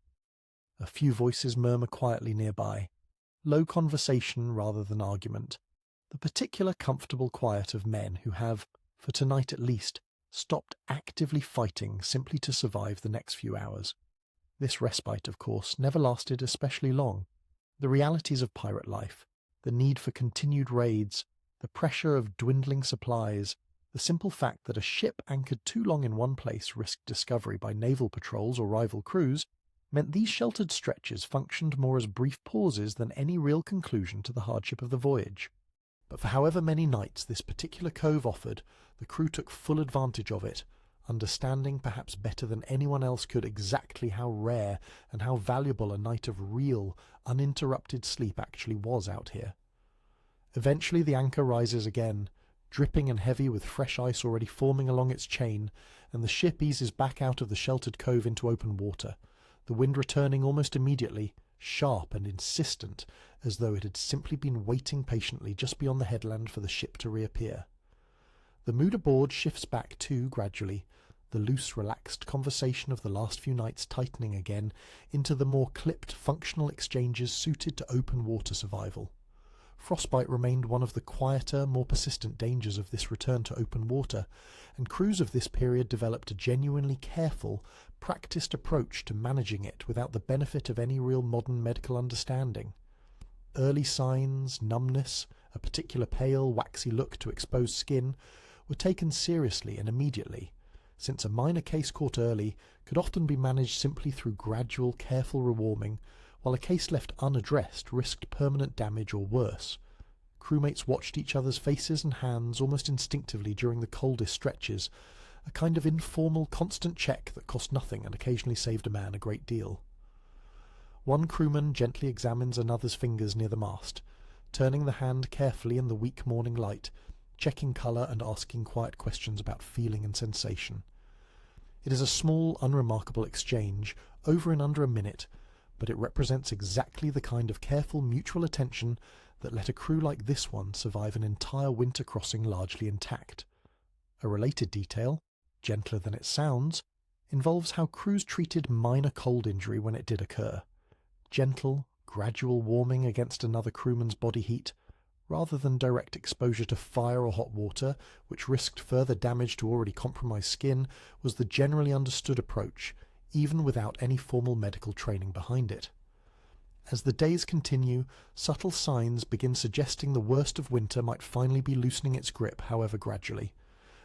A few voices murmur quietly nearby, low conversation rather than argument, the particular comfortable quiet of men who have, for tonight at least, stopped actively fighting simply to survive the next few hours. This respite, of course, never lasted especially long. The realities of pirate life, the need for continued raids, the pressure of dwindling supplies, the simple fact that a ship anchored too long in one place risked discovery by naval patrols or rival crews, meant these sheltered stretches functioned more as brief pauses than any real conclusion to the hardship of the voyage. But for however many nights this particular cove offered, the crew took full advantage of it, understanding perhaps better than anyone else could exactly how rare and how valuable a night of real, uninterrupted sleep actually was out here. Eventually the anchor rises again, dripping and heavy with fresh ice already forming along its chain, and the ship eases back out of the sheltered cove into open water, the wind returning almost immediately, sharp and insistent, as though it had simply been waiting patiently just beyond the headland for the ship to reappear. The mood aboard shifts back too, gradually, the loose, relaxed conversation of the last few nights tightening again into the more clipped, functional exchanges suited to open water survival. Frostbite remained one of the quieter, more persistent dangers of this return to open water, and crews of this period developed a genuinely careful, practiced approach to managing it without the benefit of any real modern medical understanding. Early signs, numbness, a particular pale, waxy look to exposed skin, were taken seriously and immediately, since a minor case caught early could often be managed simply through gradual, careful rewarming, while a case left unaddressed risked permanent damage or worse. Crewmates watched each other's faces and hands almost instinctively during the coldest stretches, a kind of informal, constant check that cost nothing and occasionally saved a man a great deal. One crewman gently examines another's fingers near the mast, turning the hand carefully in the weak morning light, checking colour and asking quiet questions about feeling and sensation. It is a small, unremarkable exchange, over in under a minute, but it represents exactly the kind of careful mutual attention that let a crew like this one survive an entire winter crossing largely intact. A related detail, gentler than it sounds, involves how crews treated minor cold injury when it did occur. Gentle, gradual warming against another crewman's body heat, rather than direct exposure to fire or hot water, which risked further damage to already compromised skin, was the generally understood approach, even without any formal medical training behind it. As the days continue, subtle signs begin suggesting the worst of winter might finally be loosening its grip, however gradually.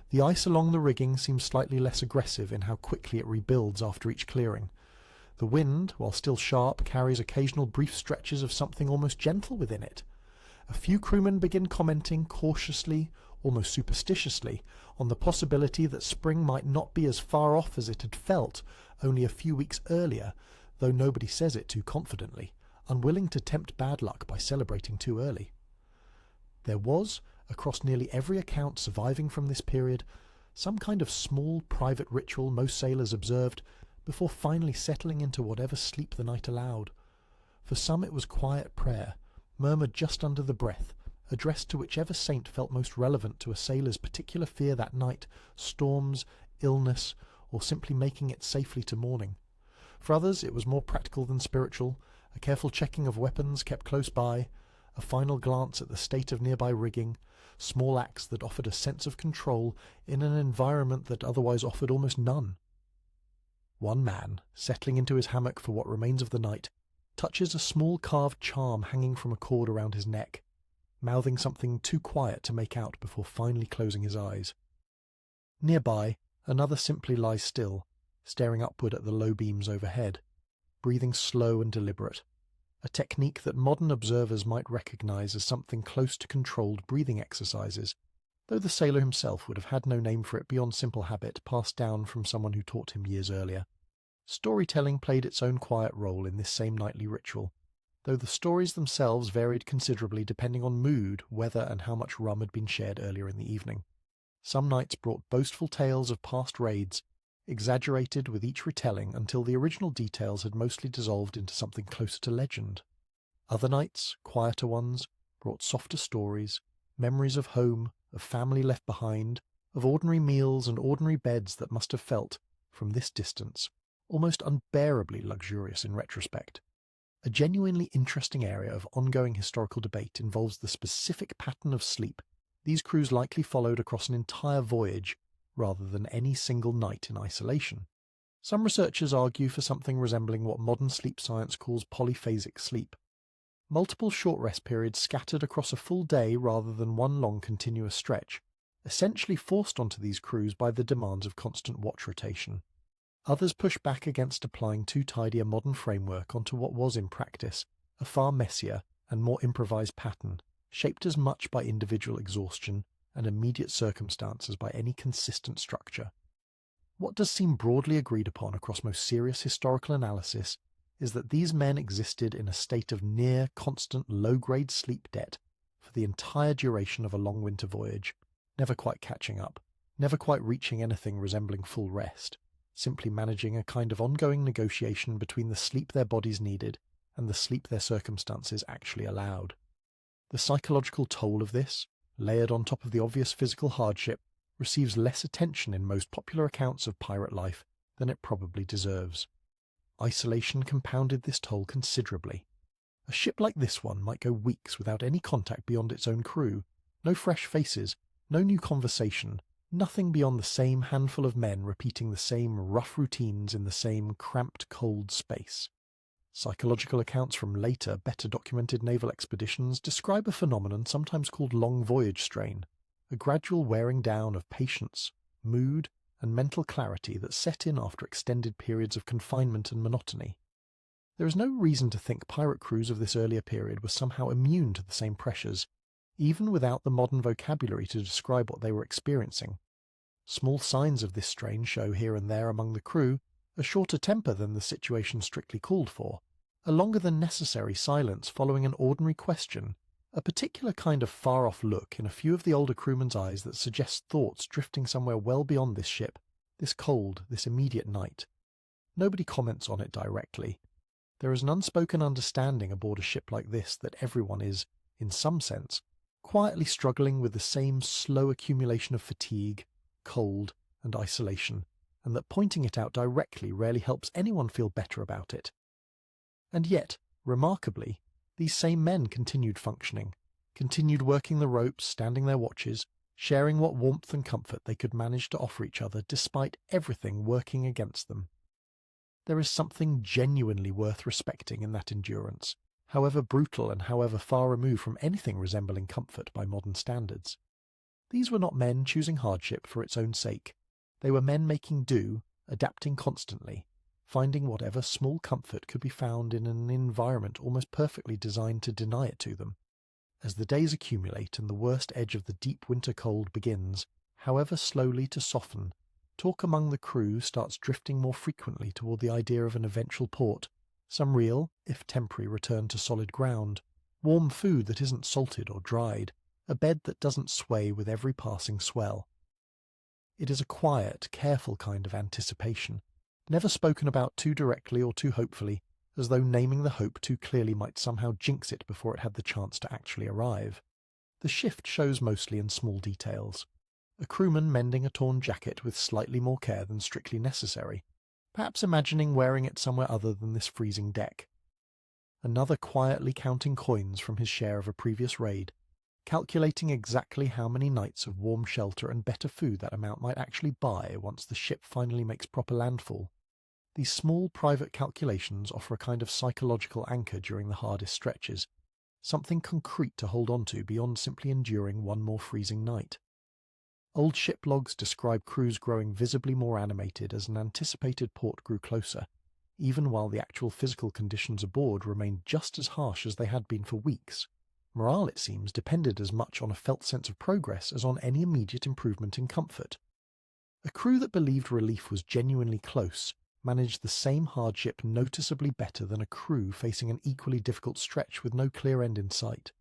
The ice along the rigging seems slightly less aggressive in how quickly it rebuilds after each clearing. The wind, while still sharp, carries occasional brief stretches of something almost gentle within it. A few crewmen begin commenting cautiously, almost superstitiously, on the possibility that spring might not be as far off as it had felt only a few weeks earlier, though nobody says it too confidently, unwilling to tempt bad luck by celebrating too early. There was, across nearly every account surviving from this period, some kind of small private ritual most sailors observed before finally settling into whatever sleep the night allowed. For some it was quiet prayer, murmured just under the breath, addressed to whichever saint felt most relevant to a sailor's particular fear that night, storms, illness, or simply making it safely to morning. For others it was more practical than spiritual, a careful checking of weapons kept close by, a final glance at the state of nearby rigging, small acts that offered a sense of control in an environment that otherwise offered almost none. One man, settling into his hammock for what remains of the night, touches a small carved charm hanging from a cord around his neck, mouthing something too quiet to make out before finally closing his eyes. Nearby, another simply lies still, staring upward at the low beams overhead, breathing slow and deliberate, a technique that modern observers might recognize as something close to controlled breathing exercises, though the sailor himself would have had no name for it beyond simple habit passed down from someone who taught him years earlier. Storytelling played its own quiet role in this same nightly ritual, though the stories themselves varied considerably depending on mood, weather, and how much rum had been shared earlier in the evening. Some nights brought boastful tales of past raids, exaggerated with each retelling until the original details had mostly dissolved into something closer to legend. Other nights, quieter ones, brought softer stories, memories of home, of family left behind, of ordinary meals and ordinary beds that must have felt, from this distance, almost unbearably luxurious in retrospect. A genuinely interesting area of ongoing historical debate involves the specific pattern of sleep these crews likely followed across an entire voyage, rather than any single night in isolation. Some researchers argue for something resembling what modern sleep science calls polyphasic sleep. Multiple short rest periods scattered across a full day rather than one long continuous stretch, essentially forced onto these crews by the demands of constant watch rotation. Others push back against applying too tidy a modern framework onto what was in practice a far messier and more improvised pattern, shaped as much by individual exhaustion and immediate circumstance as by any consistent structure. What does seem broadly agreed upon across most serious historical analysis is that these men existed in a state of near constant low-grade sleep debt for the entire duration of a long winter voyage, never quite catching up, never quite reaching anything resembling full rest, simply managing a kind of ongoing negotiation between the sleep their bodies needed and the sleep their circumstances actually allowed. The psychological toll of this, layered on top of the obvious physical hardship, receives less attention in most popular accounts of pirate life than it probably deserves. Isolation compounded this toll considerably. A ship like this one might go weeks without any contact beyond its own crew, no fresh faces, no new conversation, nothing beyond the same handful of men repeating the same rough routines in the same cramped, cold space. Psychological accounts from later, better documented naval expeditions describe a phenomenon sometimes called long voyage strain, a gradual wearing down of patience, mood, and mental clarity that set in after extended periods of confinement and monotony. There is no reason to think pirate crews of this earlier period were somehow immune to the same pressures, even without the modern vocabulary to describe what they were experiencing. Small signs of this strain show here and there among the crew a shorter temper than the situation strictly called for, a longer than necessary silence following an ordinary question, a particular kind of far-off look in a few of the older crewmen's eyes that suggests thoughts drifting somewhere well beyond this ship, this cold, this immediate night. Nobody comments on it directly. There is an unspoken understanding aboard a ship like this that everyone is, in some sense, quietly struggling with the same slow accumulation of fatigue, cold, and isolation, and that pointing it out directly rarely helps anyone feel better about it. And yet, remarkably, these same men continued functioning, continued working the ropes, standing their watches, sharing what warmth and comfort they could manage to offer each other despite everything working against them. There is something genuinely worth respecting in that endurance, however brutal and however far removed from anything resembling comfort by modern standards. These were not men choosing hardship for its own sake. They were men making do, adapting constantly, finding whatever small comfort could be found in an environment almost perfectly designed to deny it to them. As the days accumulate and the worst edge of the deep winter cold begins, however slowly, to soften, talk among the crew starts drifting more frequently toward the idea of an eventual port, some real, if temporary, return to solid ground, warm food that isn't salted or dried, a bed that doesn't sway with every passing swell. It is a quiet, careful kind of anticipation, never spoken about too directly or too hopefully, as though naming the hope too clearly might somehow jinx it before it had the chance to actually arrive. The shift shows mostly in small details. A crewman mending a torn jacket with slightly more care than strictly necessary, perhaps imagining wearing it somewhere other than this freezing deck. Another quietly counting coins from his share of a previous raid, calculating exactly how many nights of warm shelter and better food that amount might actually buy once the ship finally makes proper landfall. These small private calculations offer a kind of psychological anchor during the hardest stretches, something concrete to hold on to beyond simply enduring one more freezing night. Old ship logs describe crews growing visibly more animated as an anticipated port grew closer, even while the actual physical conditions aboard remained just as harsh as they had been for weeks. Morale, it seems, depended as much on a felt sense of progress as on any immediate improvement in comfort. A crew that believed relief was genuinely close managed the same hardship noticeably better than a crew facing an equally difficult stretch with no clear end in sight.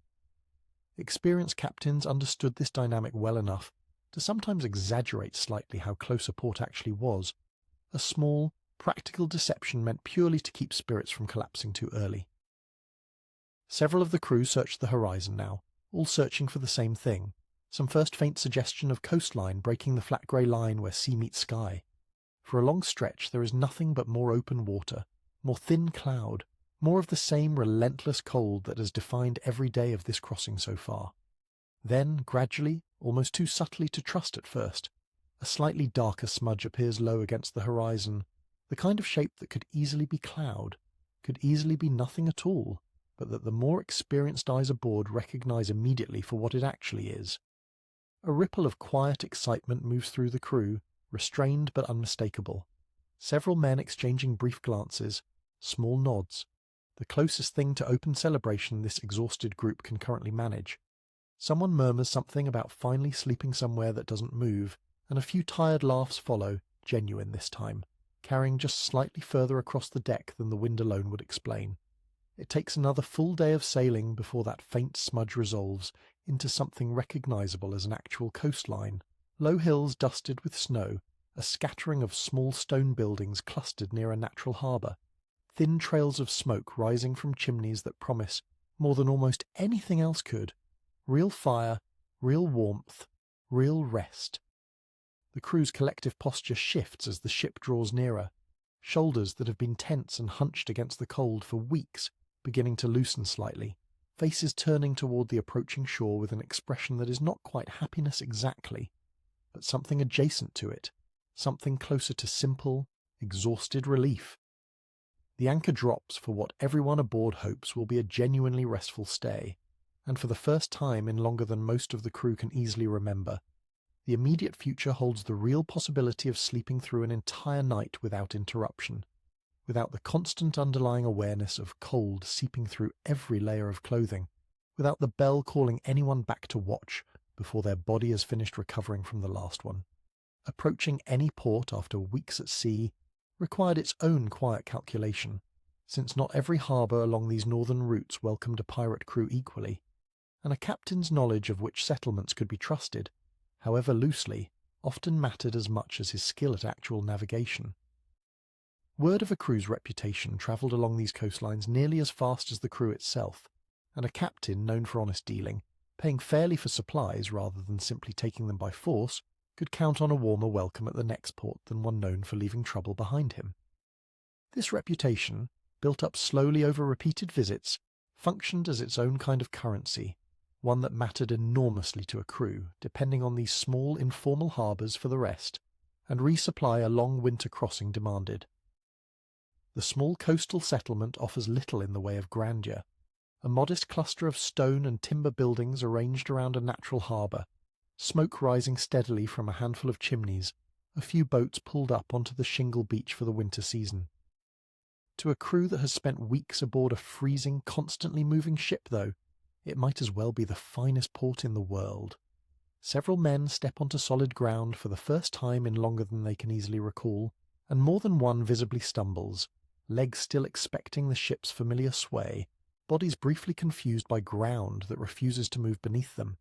Experienced captains understood this dynamic well enough to sometimes exaggerate slightly how close a port actually was, a small, practical deception meant purely to keep spirits from collapsing too early. Several of the crew searched the horizon now, all searching for the same thing, some first faint suggestion of coastline breaking the flat grey line where sea meets sky. For a long stretch there is nothing but more open water, more thin cloud, more of the same relentless cold that has defined every day of this crossing so far. Then, gradually, almost too subtly to trust at first, a slightly darker smudge appears low against the horizon, the kind of shape that could easily be cloud, could easily be nothing at all, but that the more experienced eyes aboard recognize immediately for what it actually is. A ripple of quiet excitement moves through the crew, restrained but unmistakable. Several men exchanging brief glances, small nods, the closest thing to open celebration this exhausted group can currently manage. Someone murmurs something about finally sleeping somewhere that doesn't move, and a few tired laughs follow, genuine this time, carrying just slightly further across the deck than the wind alone would explain. It takes another full day of sailing before that faint smudge resolves into something recognizable as an actual coastline. Low hills dusted with snow, a scattering of small stone buildings clustered near a natural harbour, thin trails of smoke rising from chimneys that promise, more than almost anything else could, real fire, real warmth, real rest. The crew's collective posture shifts as the ship draws nearer, shoulders that have been tense and hunched against the cold for weeks beginning to loosen slightly, faces turning toward the approaching shore with an expression that is not quite happiness exactly, but something adjacent to it, something closer to simple, exhausted relief. The anchor drops for what everyone aboard hopes will be a genuinely restful stay, and for the first time in longer than most of the crew can easily remember, the immediate future holds the real possibility of sleeping through an entire night without interruption, without the constant underlying awareness of cold seeping through every layer of clothing, without the bell calling anyone back to watch before their body has finished recovering from the last one. Approaching any port after weeks at sea required its own quiet calculation, since not every harbour along these northern routes welcomed a pirate crew equally, and a captain's knowledge of which settlements could be trusted, however loosely, often mattered as much as his skill at actual navigation. Word of a crew's reputation travelled along these coastlines nearly as fast as the crew itself, and a captain known for honest dealing, paying fairly for supplies rather than simply taking them by force, could count on a warmer welcome at the next port than one known for leaving trouble behind him. This reputation, built up slowly over repeated visits, functioned as its own kind of currency, one that mattered enormously to a crew, depending on these small informal harbours for the rest, and resupply a long winter crossing demanded. The small coastal settlement offers little in the way of grandeur, a modest cluster of stone and timber buildings arranged around a natural harbour, smoke rising steadily from a handful of chimneys, a few boats pulled up onto the shingle beach for the winter season. To a crew that has spent weeks aboard a freezing, constantly moving ship, though, it might as well be the finest port in the world. Several men step onto solid ground for the first time in longer than they can easily recall, and more than one visibly stumbles, legs still expecting the ship's familiar sway, bodies briefly confused by ground that refuses to move beneath them.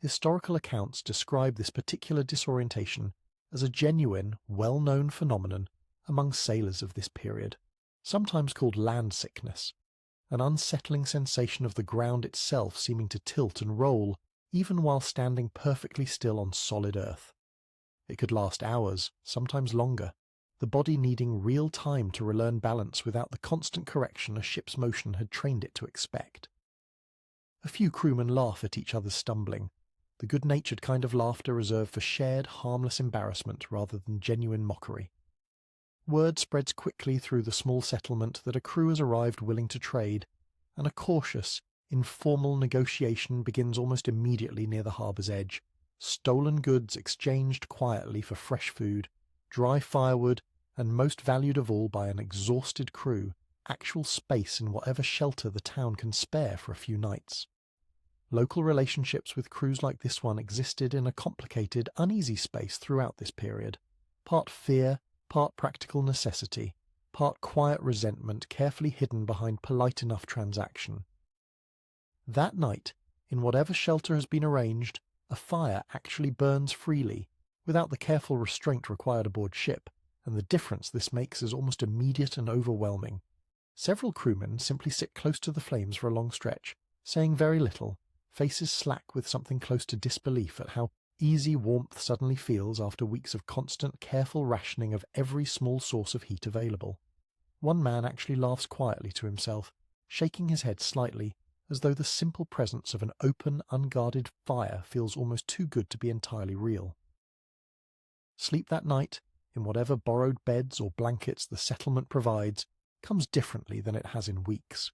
Historical accounts describe this particular disorientation as a genuine, well-known phenomenon among sailors of this period, sometimes called land sickness, an unsettling sensation of the ground itself seeming to tilt and roll even while standing perfectly still on solid earth. It could last hours, sometimes longer, the body needing real time to relearn balance without the constant correction a ship's motion had trained it to expect. A few crewmen laugh at each other's stumbling, the good-natured kind of laughter reserved for shared, harmless embarrassment rather than genuine mockery. Word spreads quickly through the small settlement that a crew has arrived willing to trade, and a cautious, informal negotiation begins almost immediately near the harbour's edge, stolen goods exchanged quietly for fresh food, dry firewood, and most valued of all by an exhausted crew, actual space in whatever shelter the town can spare for a few nights. Local relationships with crews like this one existed in a complicated, uneasy space throughout this period, part fear, part practical necessity, part quiet resentment carefully hidden behind polite enough transaction. That night, in whatever shelter has been arranged, a fire actually burns freely, without the careful restraint required aboard ship, and the difference this makes is almost immediate and overwhelming. Several crewmen simply sit close to the flames for a long stretch, saying very little, faces slack with something close to disbelief at how easy warmth suddenly feels after weeks of constant, careful rationing of every small source of heat available. One man actually laughs quietly to himself, shaking his head slightly, as though the simple presence of an open, unguarded fire feels almost too good to be entirely real. Sleep that night, in whatever borrowed beds or blankets the settlement provides, comes differently than it has in weeks.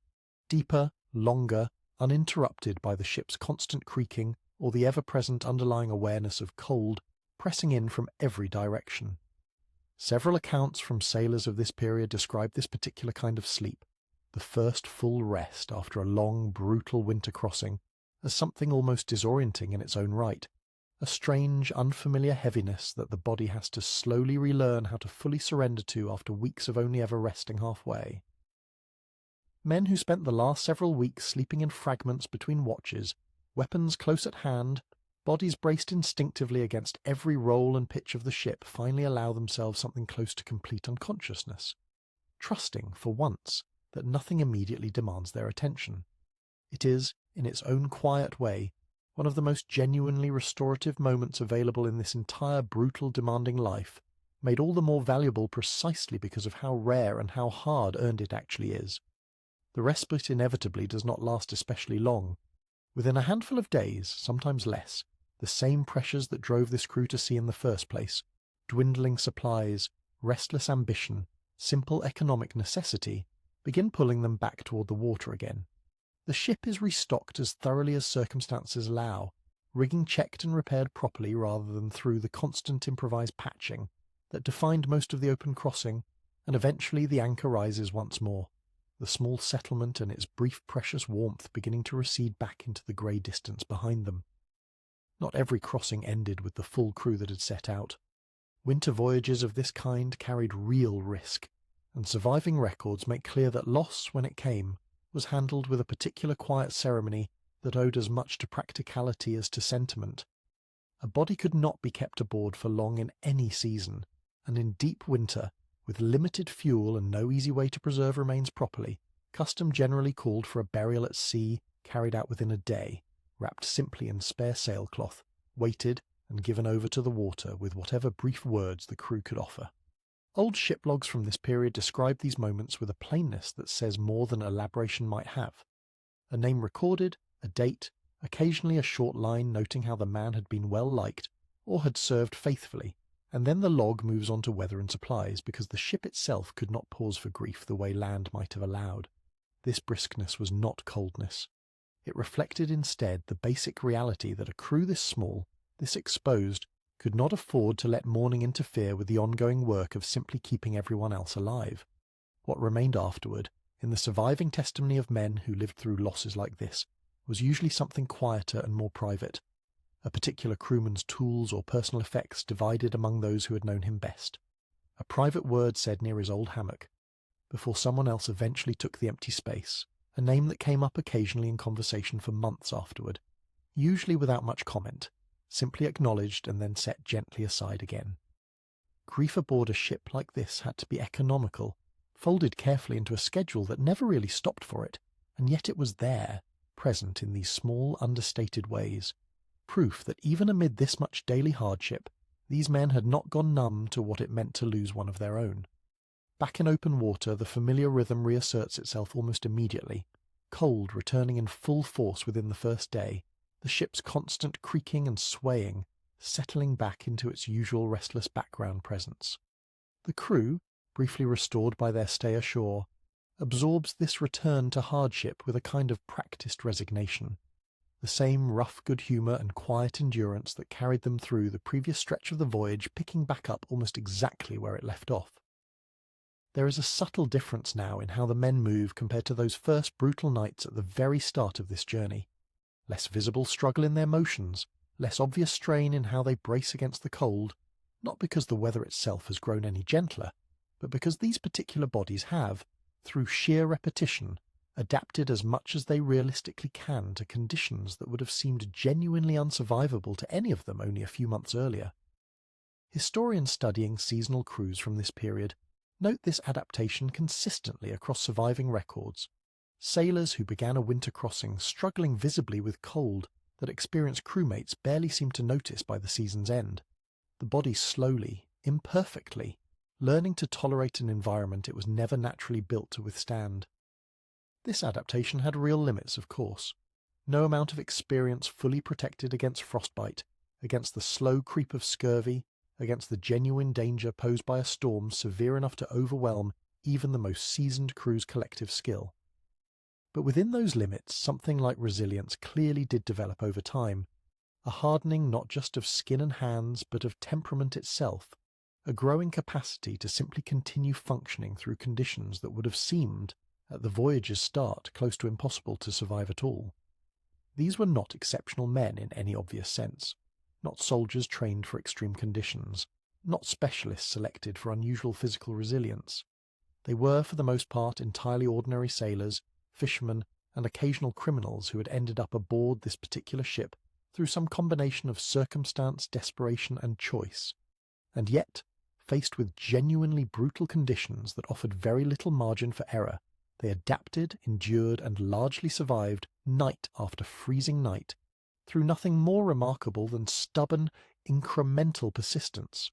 Deeper, longer, uninterrupted by the ship's constant creaking or the ever-present underlying awareness of cold pressing in from every direction. Several accounts from sailors of this period describe this particular kind of sleep, the first full rest after a long, brutal winter crossing, as something almost disorienting in its own right, a strange, unfamiliar heaviness that the body has to slowly relearn how to fully surrender to after weeks of only ever resting halfway. Men who spent the last several weeks sleeping in fragments between watches, weapons close at hand, bodies braced instinctively against every roll and pitch of the ship, finally allow themselves something close to complete unconsciousness, trusting, for once, that nothing immediately demands their attention. It is, in its own quiet way, one of the most genuinely restorative moments available in this entire brutal, demanding life, made all the more valuable precisely because of how rare and how hard earned it actually is. The respite inevitably does not last especially long. Within a handful of days, sometimes less, the same pressures that drove this crew to sea in the first place, dwindling supplies, restless ambition, simple economic necessity, begin pulling them back toward the water again. The ship is restocked as thoroughly as circumstances allow, rigging checked and repaired properly rather than through the constant improvised patching that defined most of the open crossing, and eventually the anchor rises once more, the small settlement and its brief precious warmth beginning to recede back into the grey distance behind them. Not every crossing ended with the full crew that had set out. Winter voyages of this kind carried real risk, and surviving records make clear that loss, when it came, was handled with a particular quiet ceremony that owed as much to practicality as to sentiment. A body could not be kept aboard for long in any season, and in deep winter, with limited fuel and no easy way to preserve remains properly, custom generally called for a burial at sea carried out within a day, wrapped simply in spare sailcloth, weighted and given over to the water with whatever brief words the crew could offer. Old ship logs from this period describe these moments with a plainness that says more than elaboration might have. A name recorded, a date, occasionally a short line noting how the man had been well liked or had served faithfully, and then the log moves on to weather and supplies because the ship itself could not pause for grief the way land might have allowed. This briskness was not coldness. It reflected instead the basic reality that a crew this small, this exposed, could not afford to let mourning interfere with the ongoing work of simply keeping everyone else alive. What remained afterward, in the surviving testimony of men who lived through losses like this, was usually something quieter and more private, a particular crewman's tools or personal effects divided among those who had known him best, a private word said near his old hammock, before someone else eventually took the empty space, a name that came up occasionally in conversation for months afterward, usually without much comment, simply acknowledged and then set gently aside again. Grief aboard a ship like this had to be economical, folded carefully into a schedule that never really stopped for it, and yet it was there, present in these small, understated ways, proof that even amid this much daily hardship, these men had not gone numb to what it meant to lose one of their own. Back in open water, the familiar rhythm reasserts itself almost immediately, cold returning in full force within the first day, the ship's constant creaking and swaying, settling back into its usual restless background presence. The crew, briefly restored by their stay ashore, absorbs this return to hardship with a kind of practised resignation, the same rough good humour and quiet endurance that carried them through the previous stretch of the voyage, picking back up almost exactly where it left off. There is a subtle difference now in how the men move compared to those first brutal nights at the very start of this journey. Less visible struggle in their motions, less obvious strain in how they brace against the cold, not because the weather itself has grown any gentler, but because these particular bodies have, through sheer repetition, adapted as much as they realistically can to conditions that would have seemed genuinely unsurvivable to any of them only a few months earlier. Historians studying seasonal crews from this period note this adaptation consistently across surviving records. Sailors who began a winter crossing struggling visibly with cold that experienced crewmates barely seemed to notice by the season's end. The body slowly, imperfectly, learning to tolerate an environment it was never naturally built to withstand. This adaptation had real limits, of course. No amount of experience fully protected against frostbite, against the slow creep of scurvy, against the genuine danger posed by a storm severe enough to overwhelm even the most seasoned crew's collective skill. But within those limits, something like resilience clearly did develop over time, a hardening not just of skin and hands, but of temperament itself, a growing capacity to simply continue functioning through conditions that would have seemed, at the voyage's start, close to impossible to survive at all. These were not exceptional men in any obvious sense, not soldiers trained for extreme conditions, not specialists selected for unusual physical resilience. They were, for the most part, entirely ordinary sailors, fishermen, and occasional criminals who had ended up aboard this particular ship through some combination of circumstance, desperation, and choice. And yet, faced with genuinely brutal conditions that offered very little margin for error, they adapted, endured, and largely survived night after freezing night, through nothing more remarkable than stubborn, incremental persistence.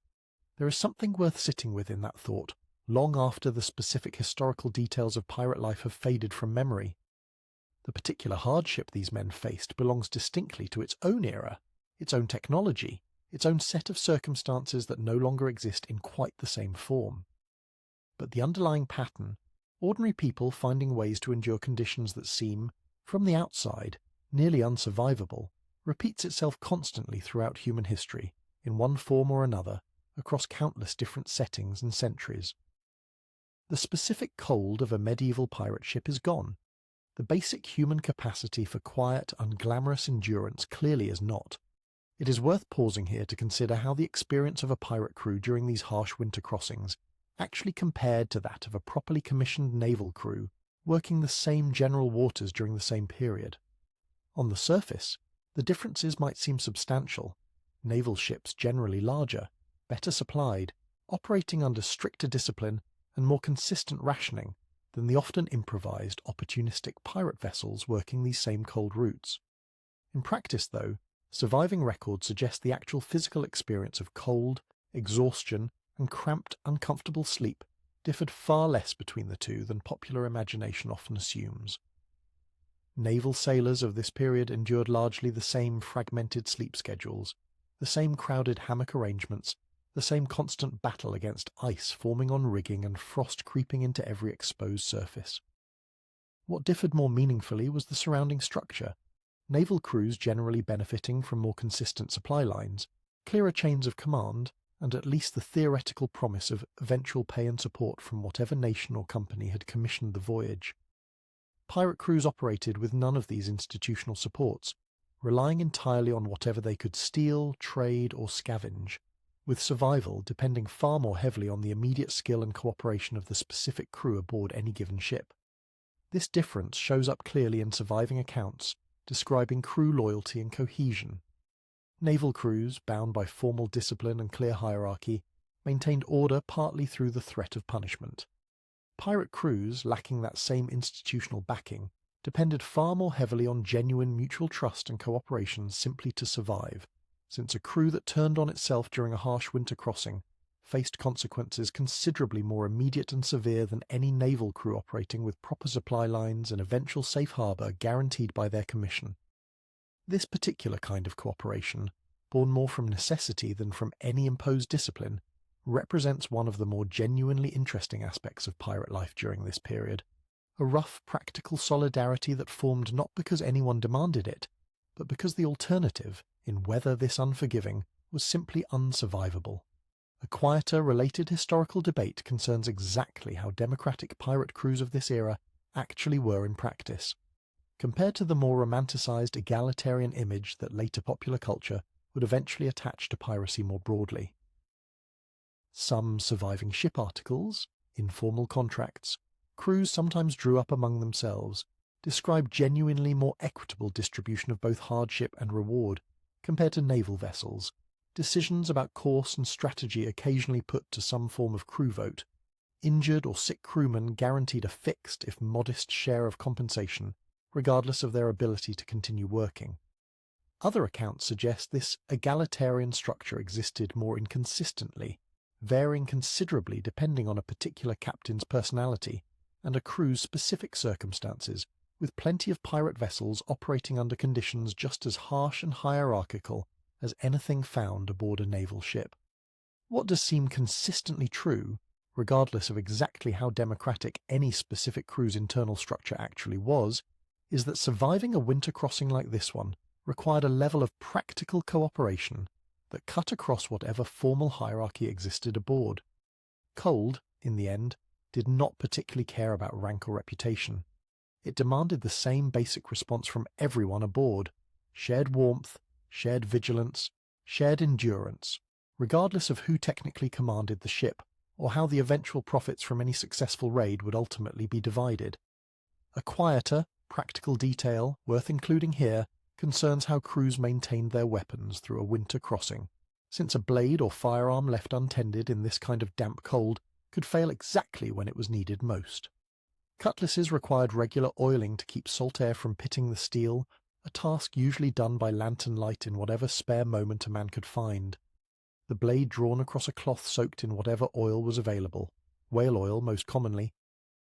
There is something worth sitting with in that thought, long after the specific historical details of pirate life have faded from memory. The particular hardship these men faced belongs distinctly to its own era, its own technology, its own set of circumstances that no longer exist in quite the same form. But the underlying pattern, ordinary people finding ways to endure conditions that seem, from the outside, nearly unsurvivable, repeats itself constantly throughout human history, in one form or another, across countless different settings and centuries. The specific cold of a medieval pirate ship is gone. The basic human capacity for quiet, unglamorous endurance clearly is not. It is worth pausing here to consider how the experience of a pirate crew during these harsh winter crossings actually compared to that of a properly commissioned naval crew working the same general waters during the same period. On the surface, the differences might seem substantial. Naval ships generally larger, better supplied, operating under stricter discipline and more consistent rationing than the often improvised, opportunistic pirate vessels working these same cold routes. In practice, though, surviving records suggest the actual physical experience of cold, exhaustion, and cramped, uncomfortable sleep differed far less between the two than popular imagination often assumes. Naval sailors of this period endured largely the same fragmented sleep schedules, the same crowded hammock arrangements, the same constant battle against ice forming on rigging and frost creeping into every exposed surface. What differed more meaningfully was the surrounding structure, naval crews generally benefiting from more consistent supply lines, clearer chains of command, and at least the theoretical promise of eventual pay and support from whatever nation or company had commissioned the voyage. Pirate crews operated with none of these institutional supports, relying entirely on whatever they could steal, trade, or scavenge, with survival depending far more heavily on the immediate skill and cooperation of the specific crew aboard any given ship. This difference shows up clearly in surviving accounts describing crew loyalty and cohesion. Naval crews, bound by formal discipline and clear hierarchy, maintained order partly through the threat of punishment. Pirate crews, lacking that same institutional backing, depended far more heavily on genuine mutual trust and cooperation simply to survive, since a crew that turned on itself during a harsh winter crossing faced consequences considerably more immediate and severe than any naval crew operating with proper supply lines and eventual safe harbour guaranteed by their commission. This particular kind of cooperation, born more from necessity than from any imposed discipline, represents one of the more genuinely interesting aspects of pirate life during this period, a rough, practical solidarity that formed not because anyone demanded it, but because the alternative, in weather this unforgiving, was simply unsurvivable. A quieter, related historical debate concerns exactly how democratic pirate crews of this era actually were in practice, compared to the more romanticised egalitarian image that later popular culture would eventually attach to piracy more broadly. Some surviving ship articles, informal contracts, crews sometimes drew up among themselves, describe genuinely more equitable distribution of both hardship and reward compared to naval vessels. Decisions about course and strategy occasionally put to some form of crew vote. Injured or sick crewmen guaranteed a fixed, if modest, share of compensation, regardless of their ability to continue working. Other accounts suggest this egalitarian structure existed more inconsistently, varying considerably depending on a particular captain's personality and a crew's specific circumstances, with plenty of pirate vessels operating under conditions just as harsh and hierarchical as anything found aboard a naval ship. What does seem consistently true, regardless of exactly how democratic any specific crew's internal structure actually was, is that surviving a winter crossing like this one required a level of practical cooperation that cut across whatever formal hierarchy existed aboard. Cold, in the end, did not particularly care about rank or reputation. It demanded the same basic response from everyone aboard: shared warmth, shared vigilance, shared endurance, regardless of who technically commanded the ship, or how the eventual profits from any successful raid would ultimately be divided. A quieter, practical detail, worth including here, concerns how crews maintained their weapons through a winter crossing, since a blade or firearm left untended in this kind of damp cold could fail exactly when it was needed most. Cutlasses required regular oiling to keep salt air from pitting the steel, a task usually done by lantern light in whatever spare moment a man could find. The blade drawn across a cloth soaked in whatever oil was available, whale oil most commonly,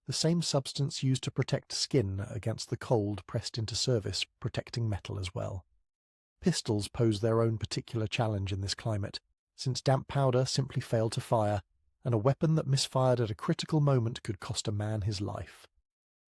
the same substance used to protect skin against the cold pressed into service, protecting metal as well. Pistols posed their own particular challenge in this climate, since damp powder simply failed to fire, and a weapon that misfired at a critical moment could cost a man his life.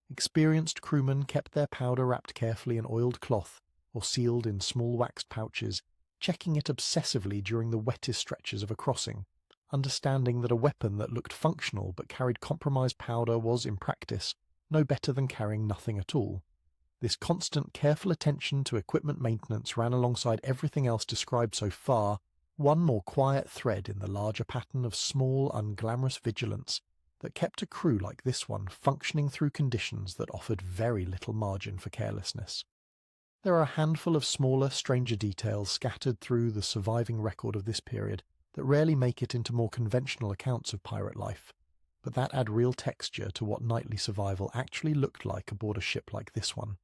Experienced crewmen kept their powder wrapped carefully in oiled cloth or sealed in small waxed pouches, checking it obsessively during the wettest stretches of a crossing, understanding that a weapon that looked functional but carried compromised powder was, in practice, no better than carrying nothing at all. This constant, careful attention to equipment maintenance ran alongside everything else described so far, one more quiet thread in the larger pattern of small, unglamorous vigilance that kept a crew like this one functioning through conditions that offered very little margin for carelessness. There are a handful of smaller, stranger details scattered through the surviving record of this period that rarely make it into more conventional accounts of pirate life, but that add real texture to what nightly survival actually looked like aboard a ship like this one.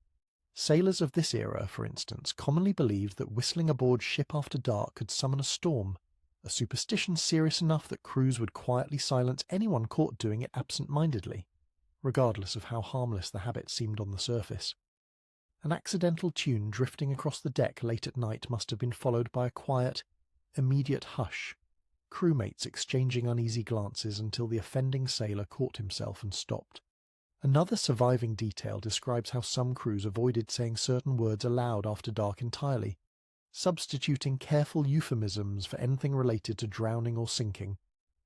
Sailors of this era, for instance, commonly believed that whistling aboard ship after dark could summon a storm, a superstition serious enough that crews would quietly silence anyone caught doing it absent-mindedly, regardless of how harmless the habit seemed on the surface. An accidental tune drifting across the deck late at night must have been followed by a quiet, immediate hush, crewmates exchanging uneasy glances until the offending sailor caught himself and stopped. Another surviving detail describes how some crews avoided saying certain words aloud after dark entirely, substituting careful euphemisms for anything related to drowning or sinking,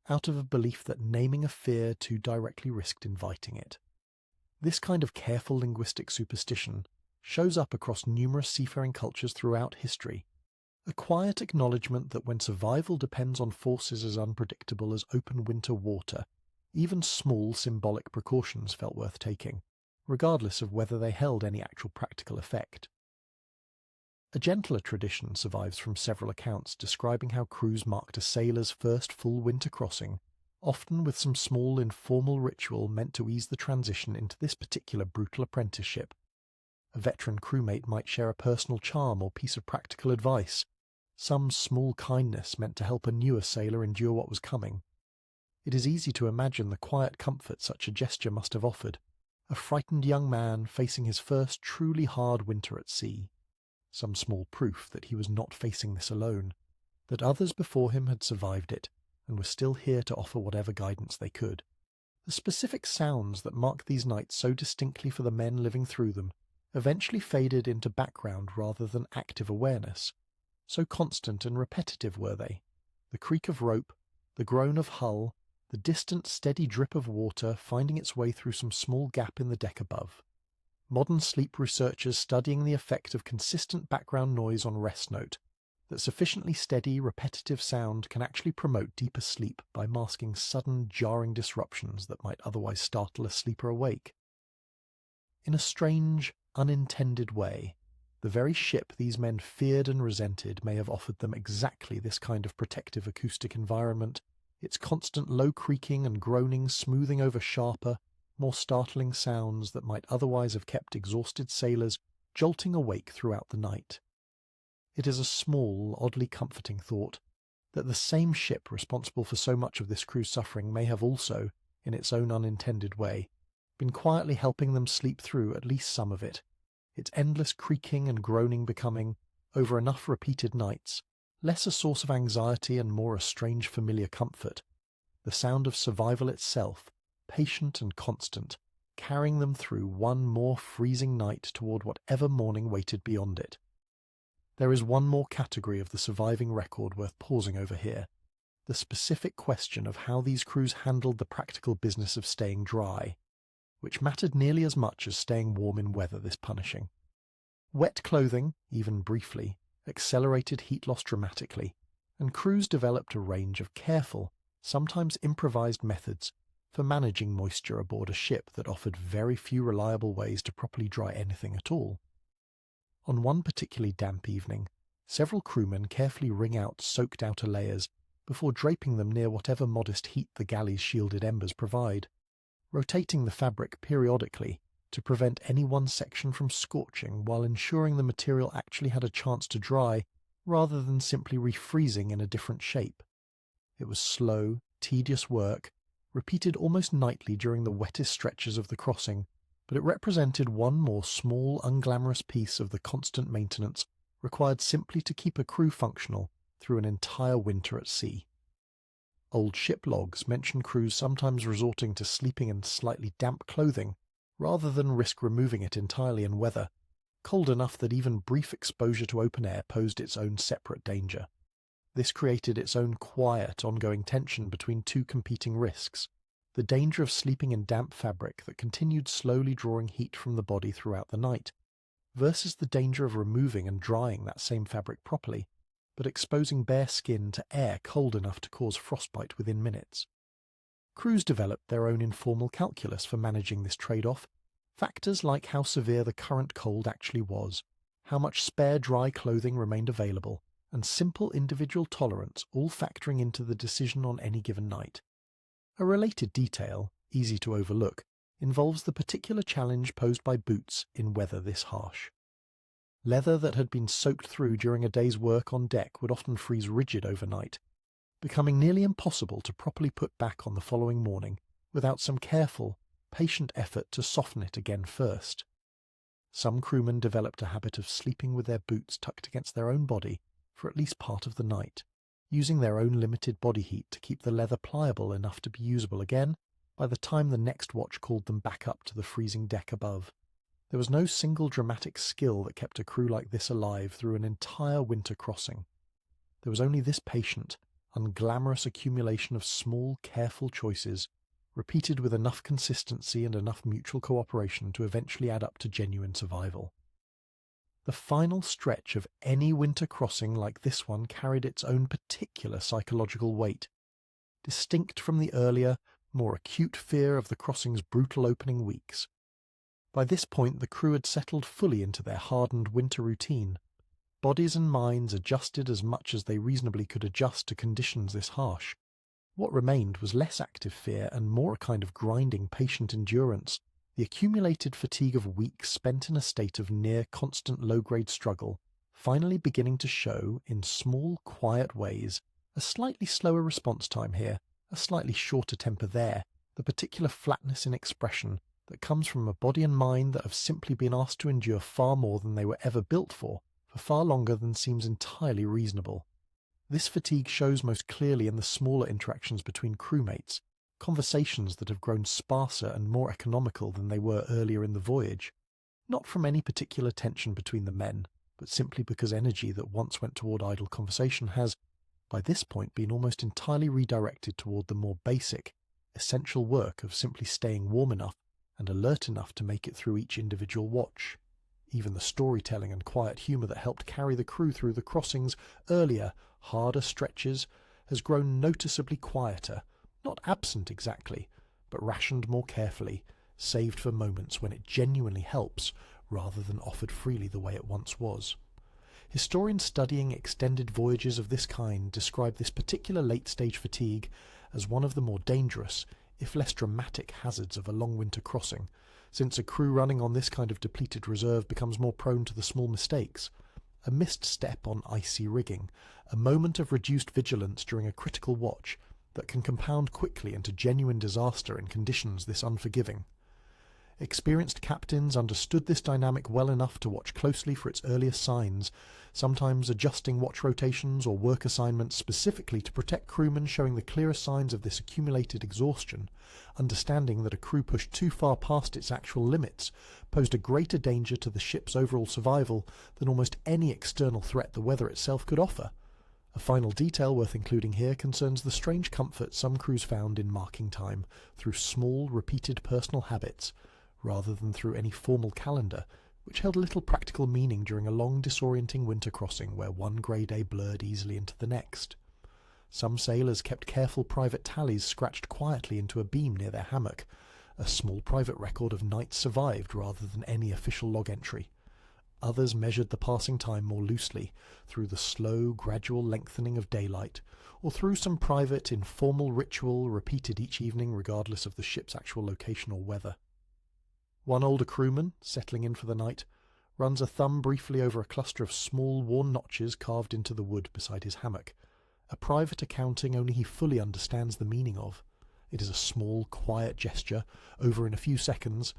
out of a belief that naming a fear too directly risked inviting it. This kind of careful linguistic superstition shows up across numerous seafaring cultures throughout history, a quiet acknowledgement that when survival depends on forces as unpredictable as open winter water, even small symbolic precautions felt worth taking, regardless of whether they held any actual practical effect. A gentler tradition survives from several accounts describing how crews marked a sailor's first full winter crossing, often with some small informal ritual meant to ease the transition into this particular brutal apprenticeship. A veteran crewmate might share a personal charm or piece of practical advice, some small kindness meant to help a newer sailor endure what was coming. It is easy to imagine the quiet comfort such a gesture must have offered, a frightened young man facing his first truly hard winter at sea. Some small proof that he was not facing this alone, that others before him had survived it and were still here to offer whatever guidance they could. The specific sounds that marked these nights so distinctly for the men living through them eventually faded into background rather than active awareness. So constant and repetitive were they. The creak of rope, the groan of hull, the distant steady drip of water finding its way through some small gap in the deck above. Modern sleep researchers studying the effect of consistent background noise on rest note, that sufficiently steady, repetitive sound can actually promote deeper sleep by masking sudden, jarring disruptions that might otherwise startle a sleeper awake. In a strange, unintended way, the very ship these men feared and resented may have offered them exactly this kind of protective acoustic environment, its constant low creaking and groaning smoothing over sharper, more startling sounds that might otherwise have kept exhausted sailors jolting awake throughout the night. It is a small, oddly comforting thought that the same ship responsible for so much of this crew's suffering may have also, in its own unintended way, been quietly helping them sleep through at least some of it, its endless creaking and groaning becoming, over enough repeated nights, less a source of anxiety and more a strange familiar comfort, the sound of survival itself, patient and constant, carrying them through one more freezing night toward whatever morning waited beyond it. There is one more category of the surviving record worth pausing over here, the specific question of how these crews handled the practical business of staying dry, which mattered nearly as much as staying warm in weather this punishing. Wet clothing, even briefly, accelerated heat loss dramatically, and crews developed a range of careful, sometimes improvised methods for managing moisture aboard a ship that offered very few reliable ways to properly dry anything at all. On one particularly damp evening, several crewmen carefully wring out soaked outer layers before draping them near whatever modest heat the galley's shielded embers provide, rotating the fabric periodically to prevent any one section from scorching while ensuring the material actually had a chance to dry rather than simply refreezing in a different shape. It was slow, tedious work, repeated almost nightly during the wettest stretches of the crossing, but it represented one more small, unglamorous piece of the constant maintenance required simply to keep a crew functional through an entire winter at sea. Old ship logs mention crews sometimes resorting to sleeping in slightly damp clothing rather than risk removing it entirely in weather, cold enough that even brief exposure to open air posed its own separate danger. This created its own quiet, ongoing tension between two competing risks: the danger of sleeping in damp fabric that continued slowly drawing heat from the body throughout the night, versus the danger of removing and drying that same fabric properly, but exposing bare skin to air cold enough to cause frostbite within minutes. Crews developed their own informal calculus for managing this trade-off, factors like how severe the current cold actually was, how much spare dry clothing remained available, and simple individual tolerance all factoring into the decision on any given night. A related detail, easy to overlook, involves the particular challenge posed by boots in weather this harsh. Leather that had been soaked through during a day's work on deck would often freeze rigid overnight, becoming nearly impossible to properly put back on the following morning without some careful, patient effort to soften it again first. Some crewmen developed a habit of sleeping with their boots tucked against their own body for at least part of the night, using their own limited body heat to keep the leather pliable enough to be usable again by the time the next watch called them back up to the freezing deck above. There was no single dramatic skill that kept a crew like this alive through an entire winter crossing. There was only this patient, unglamorous accumulation of small, careful choices, repeated with enough consistency and enough mutual cooperation to eventually add up to genuine survival. The final stretch of any winter crossing like this one carried its own particular psychological weight, distinct from the earlier, more acute fear of the crossing's brutal opening weeks. By this point the crew had settled fully into their hardened winter routine, bodies and minds adjusted as much as they reasonably could adjust to conditions this harsh. What remained was less active fear and more a kind of grinding, patient endurance, the accumulated fatigue of weeks spent in a state of near-constant low-grade struggle, finally beginning to show, in small, quiet ways, a slightly slower response time here, a slightly shorter temper there, the particular flatness in expression that comes from a body and mind that have simply been asked to endure far more than they were ever built for far longer than seems entirely reasonable. This fatigue shows most clearly in the smaller interactions between crewmates, conversations that have grown sparser and more economical than they were earlier in the voyage, not from any particular tension between the men, but simply because energy that once went toward idle conversation has, by this point, been almost entirely redirected toward the more basic, essential work of simply staying warm enough and alert enough to make it through each individual watch. Even the storytelling and quiet humour that helped carry the crew through the crossing's earlier, harder stretches has grown noticeably quieter, not absent exactly, but rationed more carefully, saved for moments when it genuinely helps, rather than offered freely the way it once was. Historians studying extended voyages of this kind describe this particular late-stage fatigue as one of the more dangerous, if less dramatic, hazards of a long winter crossing, since a crew running on this kind of depleted reserve becomes more prone to the small mistakes. A missed step on icy rigging, a moment of reduced vigilance during a critical watch that can compound quickly into genuine disaster in conditions this unforgiving. Experienced captains understood this dynamic well enough to watch closely for its earliest signs, sometimes adjusting watch rotations or work assignments specifically to protect crewmen showing the clearest signs of this accumulated exhaustion, understanding that a crew pushed too far past its actual limits posed a greater danger to the ship's overall survival than almost any external threat the weather itself could offer. A final detail worth including here concerns the strange comfort some crews found in marking time through small, repeated personal habits, rather than through any formal calendar, which held little practical meaning during a long disorienting winter crossing where one grey day blurred easily into the next. Some sailors kept careful private tallies scratched quietly into a beam near their hammock, a small private record of nights survived rather than any official log entry. Others measured the passing time more loosely, through the slow, gradual lengthening of daylight, or through some private, informal ritual repeated each evening regardless of the ship's actual location or weather. One older crewman, settling in for the night, runs a thumb briefly over a cluster of small, worn notches carved into the wood beside his hammock, a private accounting only he fully understands the meaning of. It is a small, quiet gesture, over in a few seconds,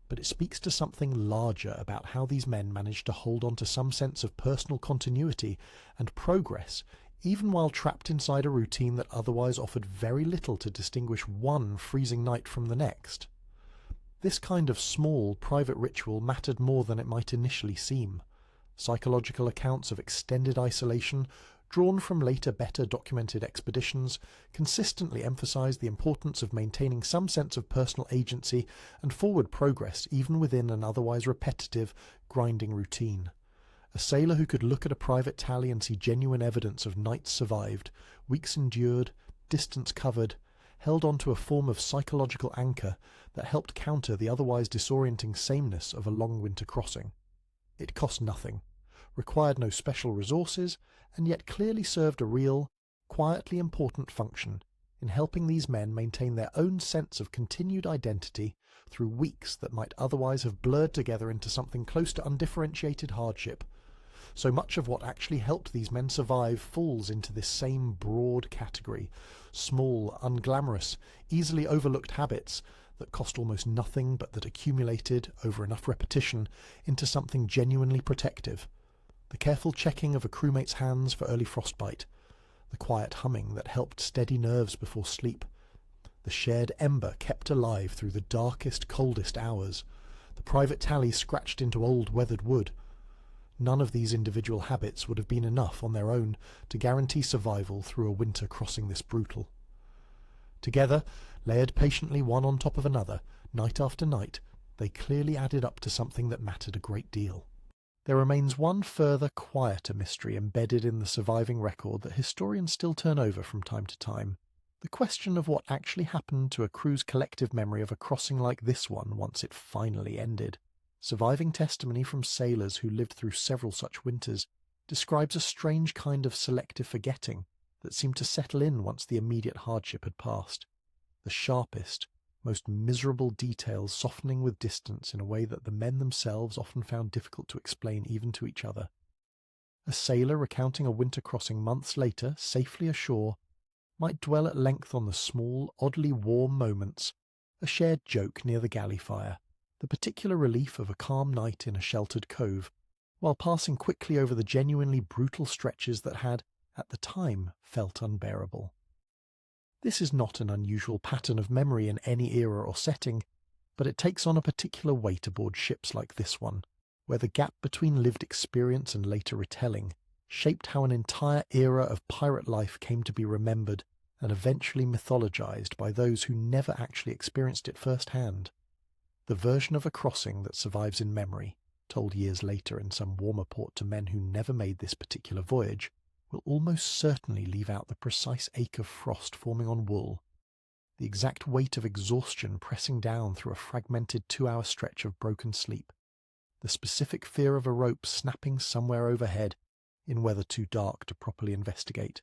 but it speaks to something larger about how these men managed to hold on to some sense of personal continuity and progress, even while trapped inside a routine that otherwise offered very little to distinguish one freezing night from the next. This kind of small, private ritual mattered more than it might initially seem. Psychological accounts of extended isolation, drawn from later better documented expeditions, consistently emphasized the importance of maintaining some sense of personal agency and forward progress even within an otherwise repetitive, grinding routine. A sailor who could look at a private tally and see genuine evidence of nights survived, weeks endured, distance covered, held on to a form of psychological anchor that helped counter the otherwise disorienting sameness of a long winter crossing. It cost nothing, required no special resources, and yet clearly served a real, quietly important function in helping these men maintain their own sense of continued identity through weeks that might otherwise have blurred together into something close to undifferentiated hardship. So much of what actually helped these men survive falls into this same broad category, small, unglamorous, easily overlooked habits that cost almost nothing but that accumulated, over enough repetition, into something genuinely protective. The careful checking of a crewmate's hands for early frostbite, the quiet humming that helped steady nerves before sleep, the shared ember kept alive through the darkest, coldest hours, the private tally scratched into old weathered wood. None of these individual habits would have been enough on their own to guarantee survival through a winter crossing this brutal. Together, layered patiently one on top of another, night after night, they clearly added up to something that mattered a great deal. There remains one further, quieter mystery embedded in the surviving record that historians still turn over from time to time. The question of what actually happened to a crew's collective memory of a crossing like this one once it finally ended. Surviving testimony from sailors who lived through several such winters describes a strange kind of selective forgetting that seemed to settle in once the immediate hardship had passed. The sharpest, most miserable details softening with distance in a way that the men themselves often found difficult to explain even to each other. A sailor recounting a winter crossing months later, safely ashore, might dwell at length on the small, oddly warm moments, a shared joke near the galley fire, the particular relief of a calm night in a sheltered cove, while passing quickly over the genuinely brutal stretches that had, at the time, felt unbearable. This is not an unusual pattern of memory in any era or setting, but it takes on a particular weight aboard ships like this one, where the gap between lived experience and later retelling shaped how an entire era of pirate life came to be remembered and eventually mythologized by those who never actually experienced it firsthand. The version of a crossing that survives in memory, told years later in some warmer port to men who never made this particular voyage, will almost certainly leave out the precise ache of frost forming on wool, the exact weight of exhaustion pressing down through a fragmented 2-hour stretch of broken sleep, the specific fear of a rope snapping somewhere overhead in weather too dark to properly investigate.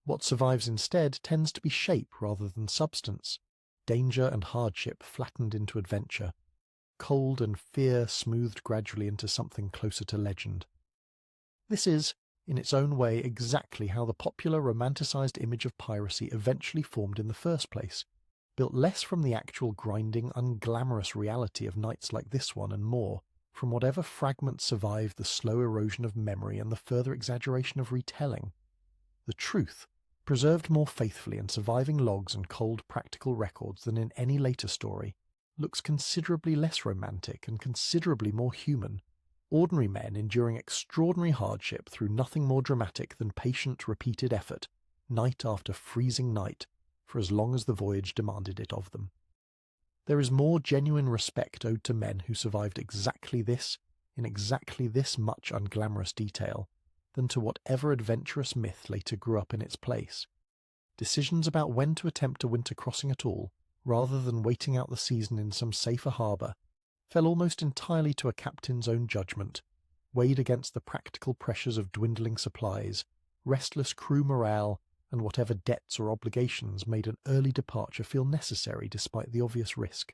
What survives instead tends to be shape rather than substance, danger and hardship flattened into adventure, cold and fear smoothed gradually into something closer to legend. This is, in its own way, exactly how the popular romanticized image of piracy eventually formed in the first place, built less from the actual grinding, unglamorous reality of nights like this one and more from whatever fragments survived the slow erosion of memory and the further exaggeration of retelling. The truth, preserved more faithfully in surviving logs and cold practical records than in any later story, looks considerably less romantic and considerably more human. Ordinary men enduring extraordinary hardship through nothing more dramatic than patient, repeated effort, night after freezing night, for as long as the voyage demanded it of them. There is more genuine respect owed to men who survived exactly this, in exactly this much unglamorous detail, than to whatever adventurous myth later grew up in its place. Decisions about when to attempt a winter crossing at all, rather than waiting out the season in some safer harbour, fell almost entirely to a captain's own judgment, weighed against the practical pressures of dwindling supplies, restless crew morale, and whatever debts or obligations made an early departure feel necessary despite the obvious risk.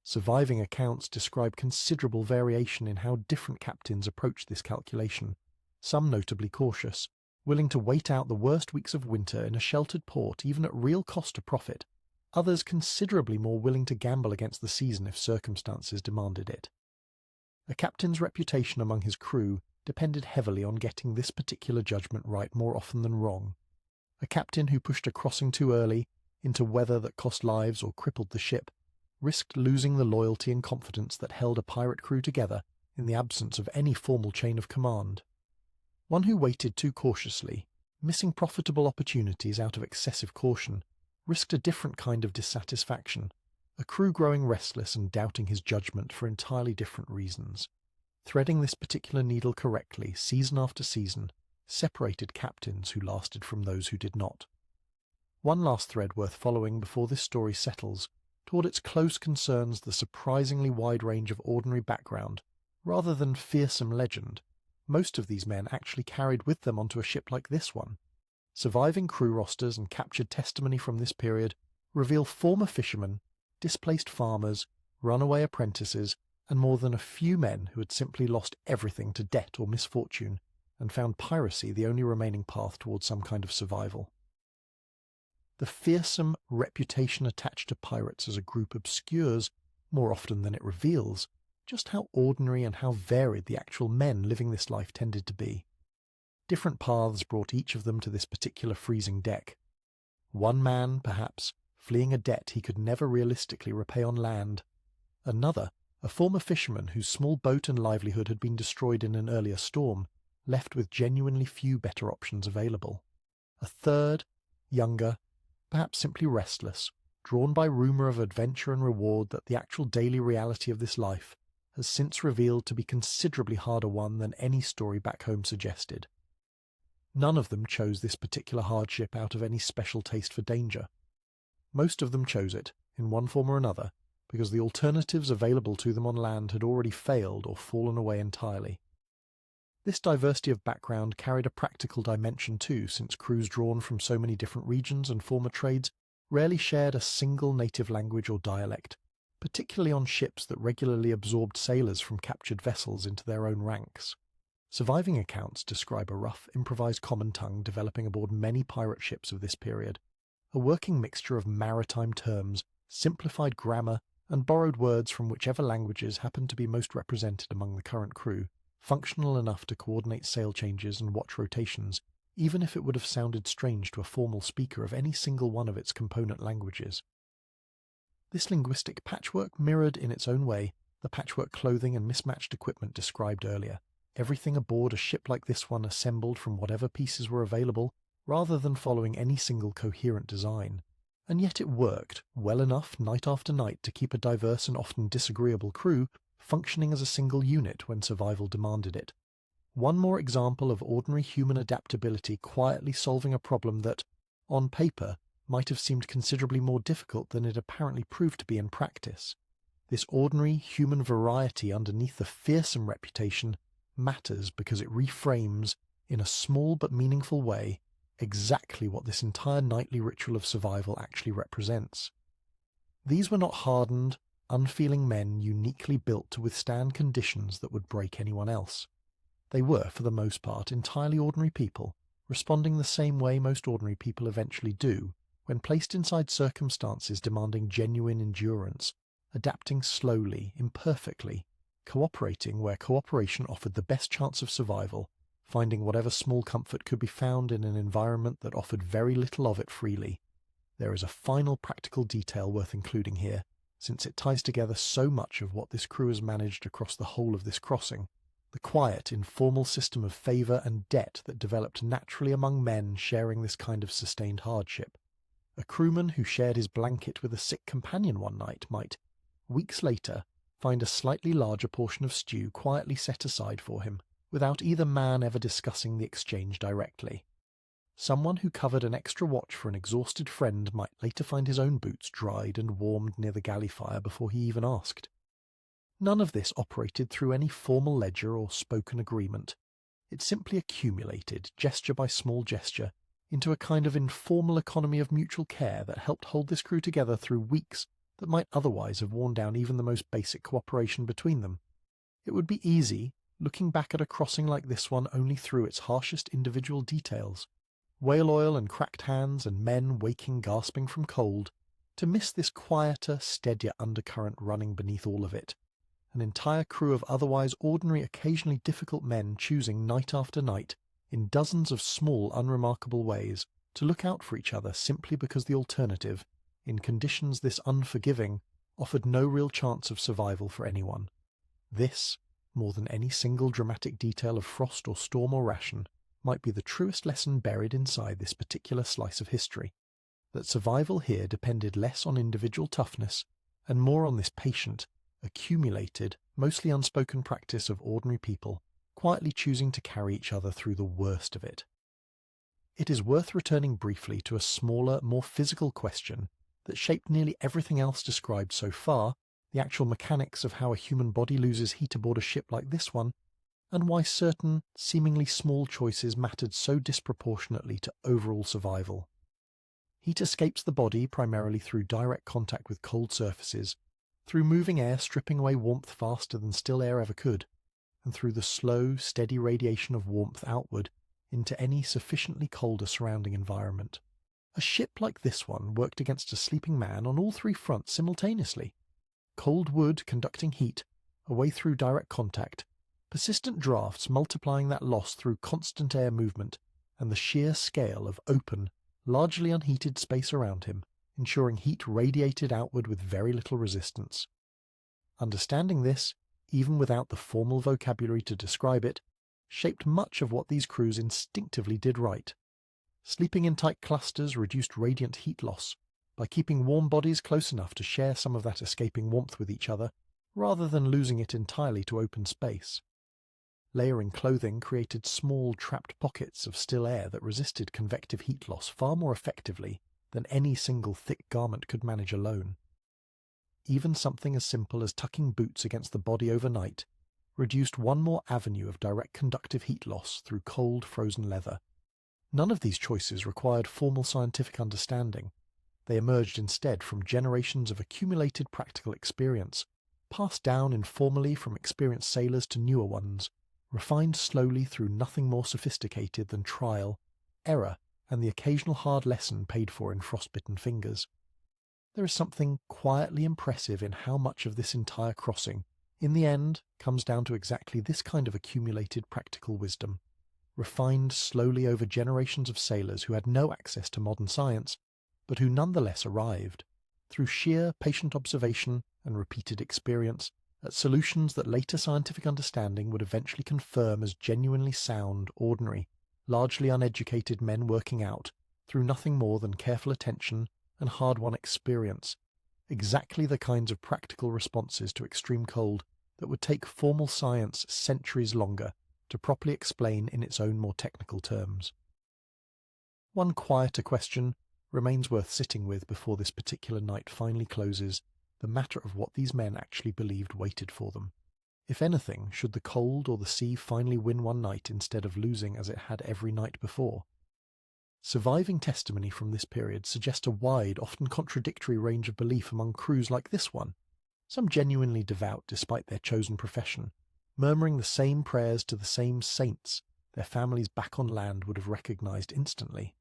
Surviving accounts describe considerable variation in how different captains approached this calculation, some notably cautious, willing to wait out the worst weeks of winter in a sheltered port even at real cost to profit, others considerably more willing to gamble against the season if circumstances demanded it. A captain's reputation among his crew depended heavily on getting this particular judgment right more often than wrong. A captain who pushed a crossing too early, into weather that cost lives or crippled the ship, risked losing the loyalty and confidence that held a pirate crew together in the absence of any formal chain of command. One who waited too cautiously, missing profitable opportunities out of excessive caution, risked a different kind of dissatisfaction, a crew growing restless and doubting his judgment for entirely different reasons. Threading this particular needle correctly, season after season, separated captains who lasted from those who did not. One last thread worth following before this story settles toward its close concerns the surprisingly wide range of ordinary background, rather than fearsome legend, most of these men actually carried with them onto a ship like this one. Surviving crew rosters and captured testimony from this period reveal former fishermen, displaced farmers, runaway apprentices, and more than a few men who had simply lost everything to debt or misfortune and found piracy the only remaining path towards some kind of survival. The fearsome reputation attached to pirates as a group obscures, more often than it reveals, just how ordinary and how varied the actual men living this life tended to be. Different paths brought each of them to this particular freezing deck. One man, perhaps, fleeing a debt he could never realistically repay on land. Another, a former fisherman whose small boat and livelihood had been destroyed in an earlier storm, left with genuinely few better options available. A third, younger, perhaps simply restless, drawn by rumour of adventure and reward that the actual daily reality of this life has since revealed to be considerably harder one than any story back home suggested. None of them chose this particular hardship out of any special taste for danger. Most of them chose it, in one form or another, because the alternatives available to them on land had already failed or fallen away entirely. This diversity of background carried a practical dimension too, since crews drawn from so many different regions and former trades rarely shared a single native language or dialect, particularly on ships that regularly absorbed sailors from captured vessels into their own ranks. Surviving accounts describe a rough, improvised common tongue developing aboard many pirate ships of this period, a working mixture of maritime terms, simplified grammar, and borrowed words from whichever languages happened to be most represented among the current crew, functional enough to coordinate sail changes and watch rotations, even if it would have sounded strange to a formal speaker of any single one of its component languages. This linguistic patchwork mirrored in its own way the patchwork clothing and mismatched equipment described earlier, everything aboard a ship like this one assembled from whatever pieces were available, rather than following any single coherent design. And yet it worked well enough night after night to keep a diverse and often disagreeable crew functioning as a single unit when survival demanded it. One more example of ordinary human adaptability quietly solving a problem that, on paper, might have seemed considerably more difficult than it apparently proved to be in practice. This ordinary human variety underneath the fearsome reputation matters because it reframes, in a small but meaningful way, exactly what this entire nightly ritual of survival actually represents. These were not hardened, unfeeling men uniquely built to withstand conditions that would break anyone else. They were, for the most part, entirely ordinary people, responding the same way most ordinary people eventually do, when placed inside circumstances demanding genuine endurance, adapting slowly, imperfectly, cooperating where cooperation offered the best chance of survival, finding whatever small comfort could be found in an environment that offered very little of it freely. There is a final practical detail worth including here, since it ties together so much of what this crew has managed across the whole of this crossing, the quiet, informal system of favour and debt that developed naturally among men sharing this kind of sustained hardship. A crewman who shared his blanket with a sick companion one night might, weeks later, find a slightly larger portion of stew quietly set aside for him, without either man ever discussing the exchange directly. Someone who covered an extra watch for an exhausted friend might later find his own boots dried and warmed near the galley fire before he even asked. None of this operated through any formal ledger or spoken agreement. It simply accumulated, gesture by small gesture, into a kind of informal economy of mutual care that helped hold this crew together through weeks that might otherwise have worn down even the most basic cooperation between them. It would be easy, looking back at a crossing like this one only through its harshest individual details, whale oil and cracked hands and men waking gasping from cold, to miss this quieter, steadier undercurrent running beneath all of it. An entire crew of otherwise ordinary, occasionally difficult men choosing night after night, in dozens of small, unremarkable ways, to look out for each other simply because the alternative, in conditions this unforgiving, offered no real chance of survival for anyone. This, more than any single dramatic detail of frost or storm or ration, might be the truest lesson buried inside this particular slice of history, that survival here depended less on individual toughness and more on this patient, accumulated, mostly unspoken practice of ordinary people quietly choosing to carry each other through the worst of it. It is worth returning briefly to a smaller, more physical question that shaped nearly everything else described so far, the actual mechanics of how a human body loses heat aboard a ship like this one, and why certain, seemingly small choices mattered so disproportionately to overall survival. Heat escapes the body primarily through direct contact with cold surfaces, through moving air stripping away warmth faster than still air ever could, and through the slow, steady radiation of warmth outward into any sufficiently colder surrounding environment. A ship like this one worked against a sleeping man on all three fronts simultaneously. Cold wood conducting heat, away through direct contact, persistent drafts multiplying that loss through constant air movement, and the sheer scale of open, largely unheated space around him, ensuring heat radiated outward with very little resistance. Understanding this, even without the formal vocabulary to describe it, shaped much of what these crews instinctively did right. Sleeping in tight clusters reduced radiant heat loss by keeping warm bodies close enough to share some of that escaping warmth with each other, rather than losing it entirely to open space. Layering clothing created small trapped pockets of still air that resisted convective heat loss far more effectively than any single thick garment could manage alone. Even something as simple as tucking boots against the body overnight reduced one more avenue of direct conductive heat loss through cold, frozen leather. None of these choices required formal scientific understanding. They emerged instead from generations of accumulated practical experience, passed down informally from experienced sailors to newer ones, refined slowly through nothing more sophisticated than trial, error, and the occasional hard lesson paid for in frostbitten fingers. There is something quietly impressive in how much of this entire crossing, in the end, comes down to exactly this kind of accumulated practical wisdom, refined slowly over generations of sailors who had no access to modern science, but who nonetheless arrived, through sheer patient observation and repeated experience, at solutions that later scientific understanding would eventually confirm as genuinely sound, ordinary, largely uneducated men working out, through nothing more than careful attention and hard-won experience, exactly the kinds of practical responses to extreme cold that would take formal science centuries longer to properly explain in its own more technical terms. One quieter question remains worth sitting with before this particular night finally closes, the matter of what these men actually believed waited for them. If anything, should the cold or the sea finally win one night instead of losing as it had every night before? Surviving testimony from this period suggests a wide, often contradictory range of belief among crews like this one, some genuinely devout despite their chosen profession, murmuring the same prayers to the same saints their families back on land would have recognized instantly.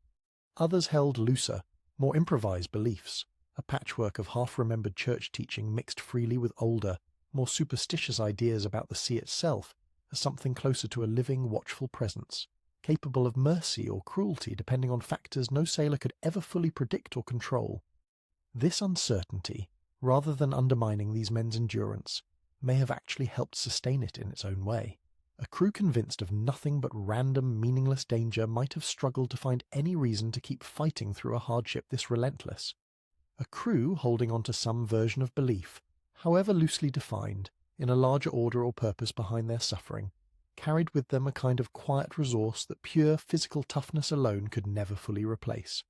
Others held looser, more improvised beliefs, a patchwork of half-remembered church teaching mixed freely with older, more superstitious ideas about the sea itself as something closer to a living, watchful presence, capable of mercy or cruelty depending on factors no sailor could ever fully predict or control. This uncertainty, rather than undermining these men's endurance, may have actually helped sustain it in its own way. A crew convinced of nothing but random, meaningless danger might have struggled to find any reason to keep fighting through a hardship this relentless. A crew holding on to some version of belief, however loosely defined, in a larger order or purpose behind their suffering, carried with them a kind of quiet resource that pure physical toughness alone could never fully replace.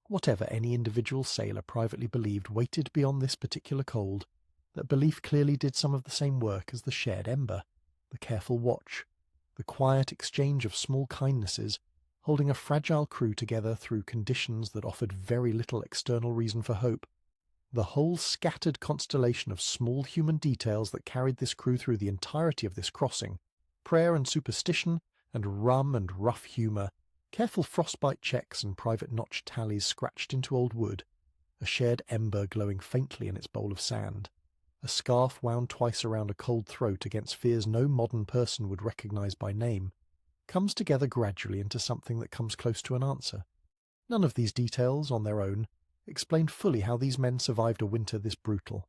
Whatever any individual sailor privately believed waited beyond this particular cold, that belief clearly did some of the same work as the shared ember, the careful watch, the quiet exchange of small kindnesses, holding a fragile crew together through conditions that offered very little external reason for hope. The whole scattered constellation of small human details that carried this crew through the entirety of this crossing, prayer and superstition, and rum and rough humour, careful frostbite checks and private notch tallies scratched into old wood, a shared ember glowing faintly in its bowl of sand, a scarf wound twice around a cold throat against fears no modern person would recognize by name, comes together gradually into something that comes close to an answer. None of these details, on their own, explained fully how these men survived a winter this brutal.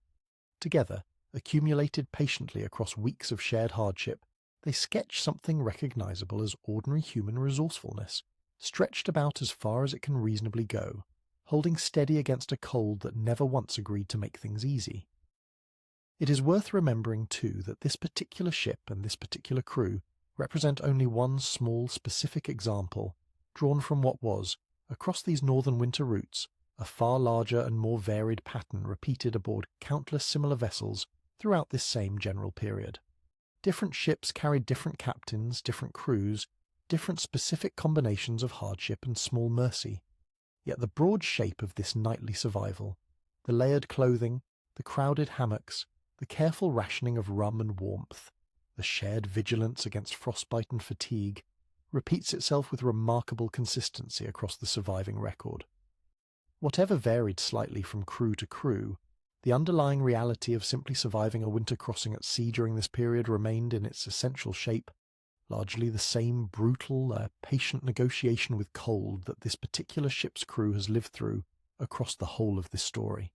Together, accumulated patiently across weeks of shared hardship, they sketch something recognizable as ordinary human resourcefulness, stretched about as far as it can reasonably go, holding steady against a cold that never once agreed to make things easy. It is worth remembering, too, that this particular ship and this particular crew represent only one small, specific example, drawn from what was, across these northern winter routes, a far larger and more varied pattern repeated aboard countless similar vessels throughout this same general period. Different ships carried different captains, different crews, different specific combinations of hardship and small mercy. Yet the broad shape of this nightly survival, the layered clothing, the crowded hammocks, the careful rationing of rum and warmth, the shared vigilance against frostbite and fatigue, repeats itself with remarkable consistency across the surviving record. Whatever varied slightly from crew to crew, the underlying reality of simply surviving a winter crossing at sea during this period remained in its essential shape, largely the same brutal, patient negotiation with cold that this particular ship's crew has lived through across the whole of this story.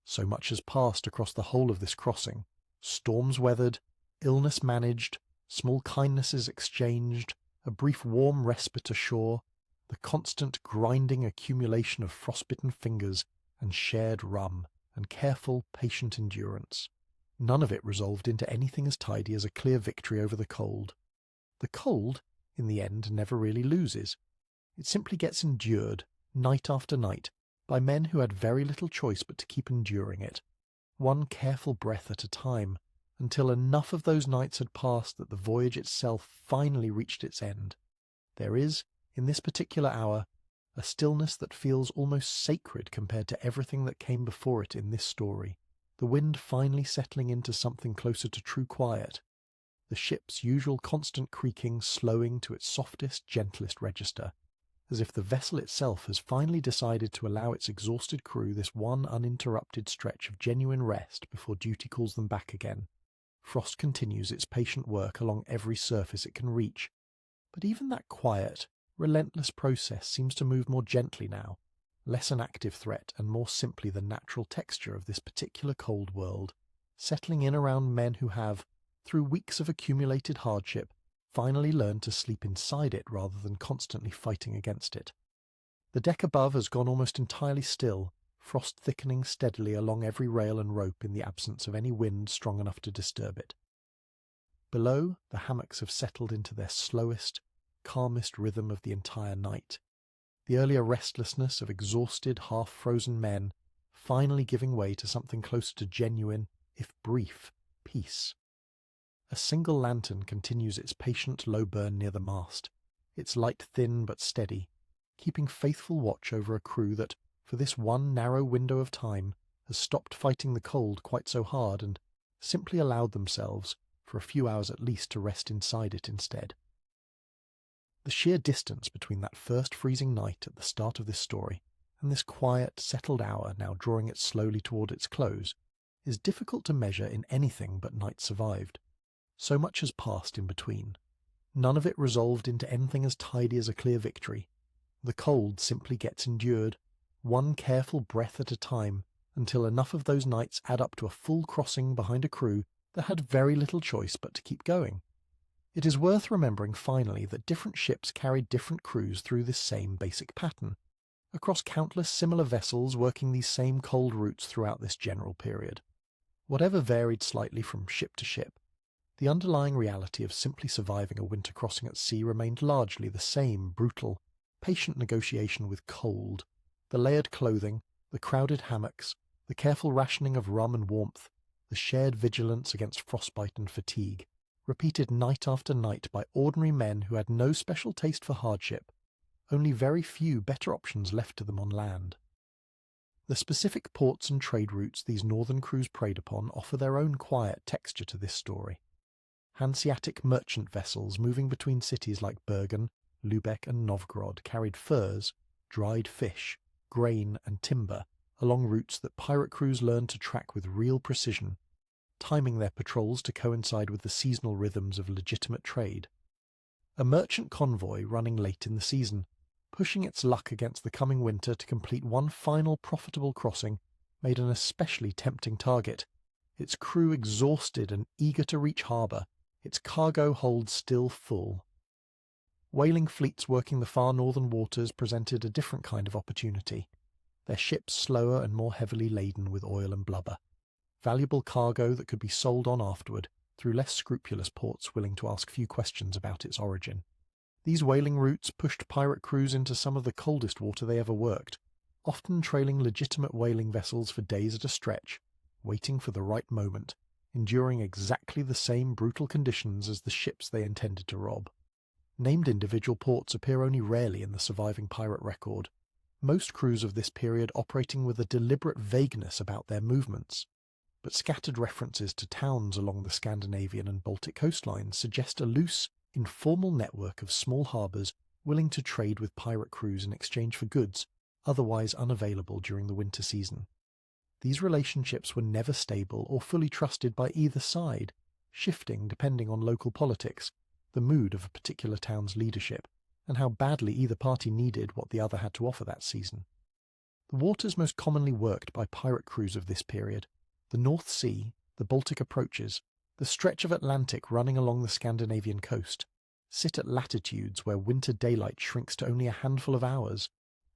So much has passed across the whole of this crossing, storms weathered, illness managed, small kindnesses exchanged, a brief warm respite ashore, the the constant grinding accumulation of frostbitten fingers and shared rum and careful, patient endurance. None of it resolved into anything as tidy as a clear victory over the cold. The cold, in the end, never really loses. It simply gets endured, night after night, by men who had very little choice but to keep enduring it, one careful breath at a time, until enough of those nights had passed that the voyage itself finally reached its end. There is, in this particular hour, a stillness that feels almost sacred compared to everything that came before it in this story, the wind finally settling into something closer to true quiet, the ship's usual constant creaking slowing to its softest, gentlest register, as if the vessel itself has finally decided to allow its exhausted crew this one uninterrupted stretch of genuine rest before duty calls them back again. Frost continues its patient work along every surface it can reach, but even that quiet, relentless process seems to move more gently now, less an active threat and more simply the natural texture of this particular cold world, settling in around men who have, through weeks of accumulated hardship, finally learned to sleep inside it rather than constantly fighting against it. The deck above has gone almost entirely still, frost thickening steadily along every rail and rope in the absence of any wind strong enough to disturb it. Below, the hammocks have settled into their slowest, calmest rhythm of the entire night, the earlier restlessness of exhausted, half-frozen men finally giving way to something closer to genuine, if brief, peace. A single lantern continues its patient low burn near the mast, its light thin but steady, keeping faithful watch over a crew that, for this one narrow window of time, has stopped fighting the cold quite so hard and simply allowed themselves, for a few hours at least, to rest inside it instead. The sheer distance between that first freezing night at the start of this story and this quiet, settled hour now drawing it slowly toward its close is difficult to measure in anything but night survived. So much has passed in between. None of it resolved into anything as tidy as a clear victory. The cold simply gets endured, one careful breath at a time, until enough of those nights add up to a full crossing behind a crew that had very little choice but to keep going. It is worth remembering finally that different ships carried different crews through this same basic pattern, across countless similar vessels working these same cold routes throughout this general period. Whatever varied slightly from ship to ship, the underlying reality of simply surviving a winter crossing at sea remained largely the same brutal, patient negotiation with cold, the layered clothing, the crowded hammocks, the careful rationing of rum and warmth, the shared vigilance against frostbite and fatigue, repeated night after night by ordinary men who had no special taste for hardship, only very few better options left to them on land. The specific ports and trade routes these northern crews preyed upon offer their own quiet texture to this story. Hanseatic merchant vessels moving between cities like Bergen, Lübeck and Novgorod carried furs, dried fish, grain and timber along routes that pirate crews learned to track with real precision, timing their patrols to coincide with the seasonal rhythms of legitimate trade. A merchant convoy running late in the season, pushing its luck against the coming winter to complete one final profitable crossing, made an especially tempting target, its crew exhausted and eager to reach harbour, its cargo hold still full. Whaling fleets working the far northern waters presented a different kind of opportunity, their ships slower and more heavily laden with oil and blubber, valuable cargo that could be sold on afterward through less scrupulous ports willing to ask few questions about its origin. These whaling routes pushed pirate crews into some of the coldest water they ever worked, often trailing legitimate whaling vessels for days at a stretch, waiting for the right moment, enduring exactly the same brutal conditions as the ships they intended to rob. Named individual ports appear only rarely in the surviving pirate record, most crews of this period operating with a deliberate vagueness about their movements, but scattered references to towns along the Scandinavian and Baltic coastlines suggest a loose, informal network of small harbours willing to trade with pirate crews in exchange for goods otherwise unavailable during the winter season. These relationships were never stable or fully trusted by either side, shifting depending on local politics, the mood of a particular town's leadership, and how badly either party needed what the other had to offer that season. The waters most commonly worked by pirate crews of this period, the North Sea, the Baltic approaches, the stretch of Atlantic running along the Scandinavian coast, sit at latitudes where winter daylight shrinks to only a handful of hours,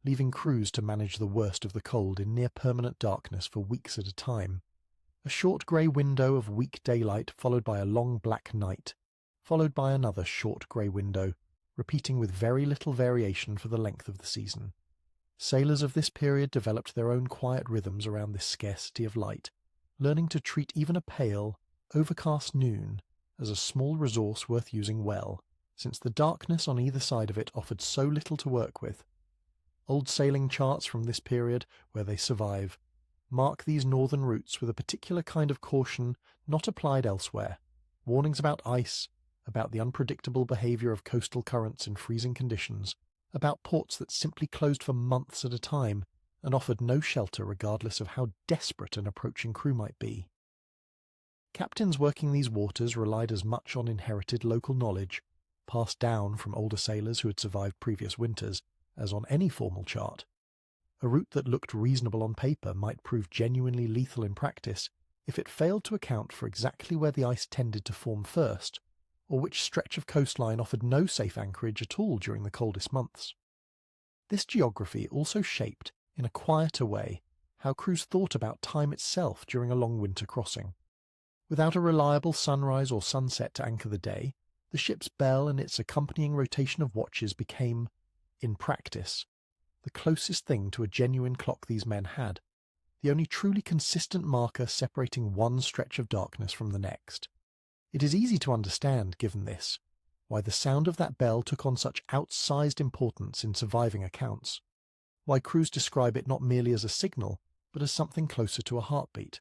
leaving crews to manage the worst of the cold in near-permanent darkness for weeks at a time. A short grey window of weak daylight followed by a long black night, followed by another short grey window, repeating with very little variation for the length of the season. Sailors of this period developed their own quiet rhythms around this scarcity of light, learning to treat even a pale, overcast noon as a small resource worth using well, since the darkness on either side of it offered so little to work with. Old sailing charts from this period, where they survive, mark these northern routes with a particular kind of caution not applied elsewhere, warnings about ice, about the unpredictable behaviour of coastal currents in freezing conditions, about ports that simply closed for months at a time and offered no shelter regardless of how desperate an approaching crew might be. Captains working these waters relied as much on inherited local knowledge, passed down from older sailors who had survived previous winters, as on any formal chart. A route that looked reasonable on paper might prove genuinely lethal in practice if it failed to account for exactly where the ice tended to form first, or which stretch of coastline offered no safe anchorage at all during the coldest months. This geography also shaped, in a quieter way, how crews thought about time itself during a long winter crossing. Without a reliable sunrise or sunset to anchor the day, the ship's bell and its accompanying rotation of watches became, in practice, the closest thing to a genuine clock these men had, the only truly consistent marker separating one stretch of darkness from the next. It is easy to understand, given this, why the sound of that bell took on such outsized importance in surviving accounts, why crews describe it not merely as a signal, but as something closer to a heartbeat,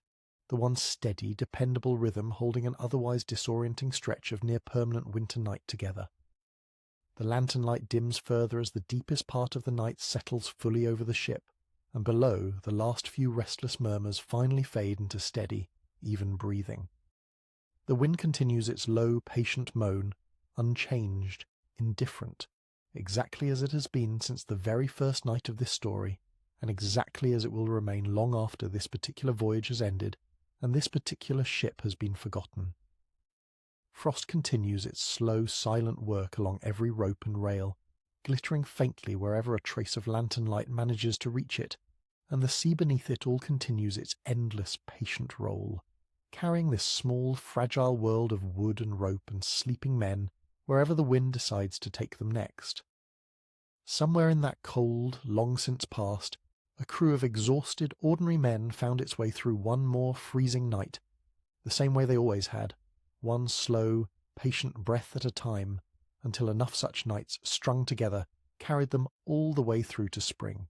the one steady, dependable rhythm holding an otherwise disorienting stretch of near-permanent winter night together. The lantern light dims further as the deepest part of the night settles fully over the ship, and below the last few restless murmurs finally fade into steady, even breathing. The wind continues its low, patient moan, unchanged, indifferent, exactly as it has been since the very first night of this story, and exactly as it will remain long after this particular voyage has ended and this particular ship has been forgotten. Frost continues its slow, silent work along every rope and rail, glittering faintly wherever a trace of lantern light manages to reach it, and the sea beneath it all continues its endless, patient roll, carrying this small, fragile world of wood and rope and sleeping men wherever the wind decides to take them next. Somewhere in that cold, long since past, a crew of exhausted, ordinary men found its way through one more freezing night, the same way they always had, one slow, patient breath at a time, until enough such nights strung together carried them all the way through to spring.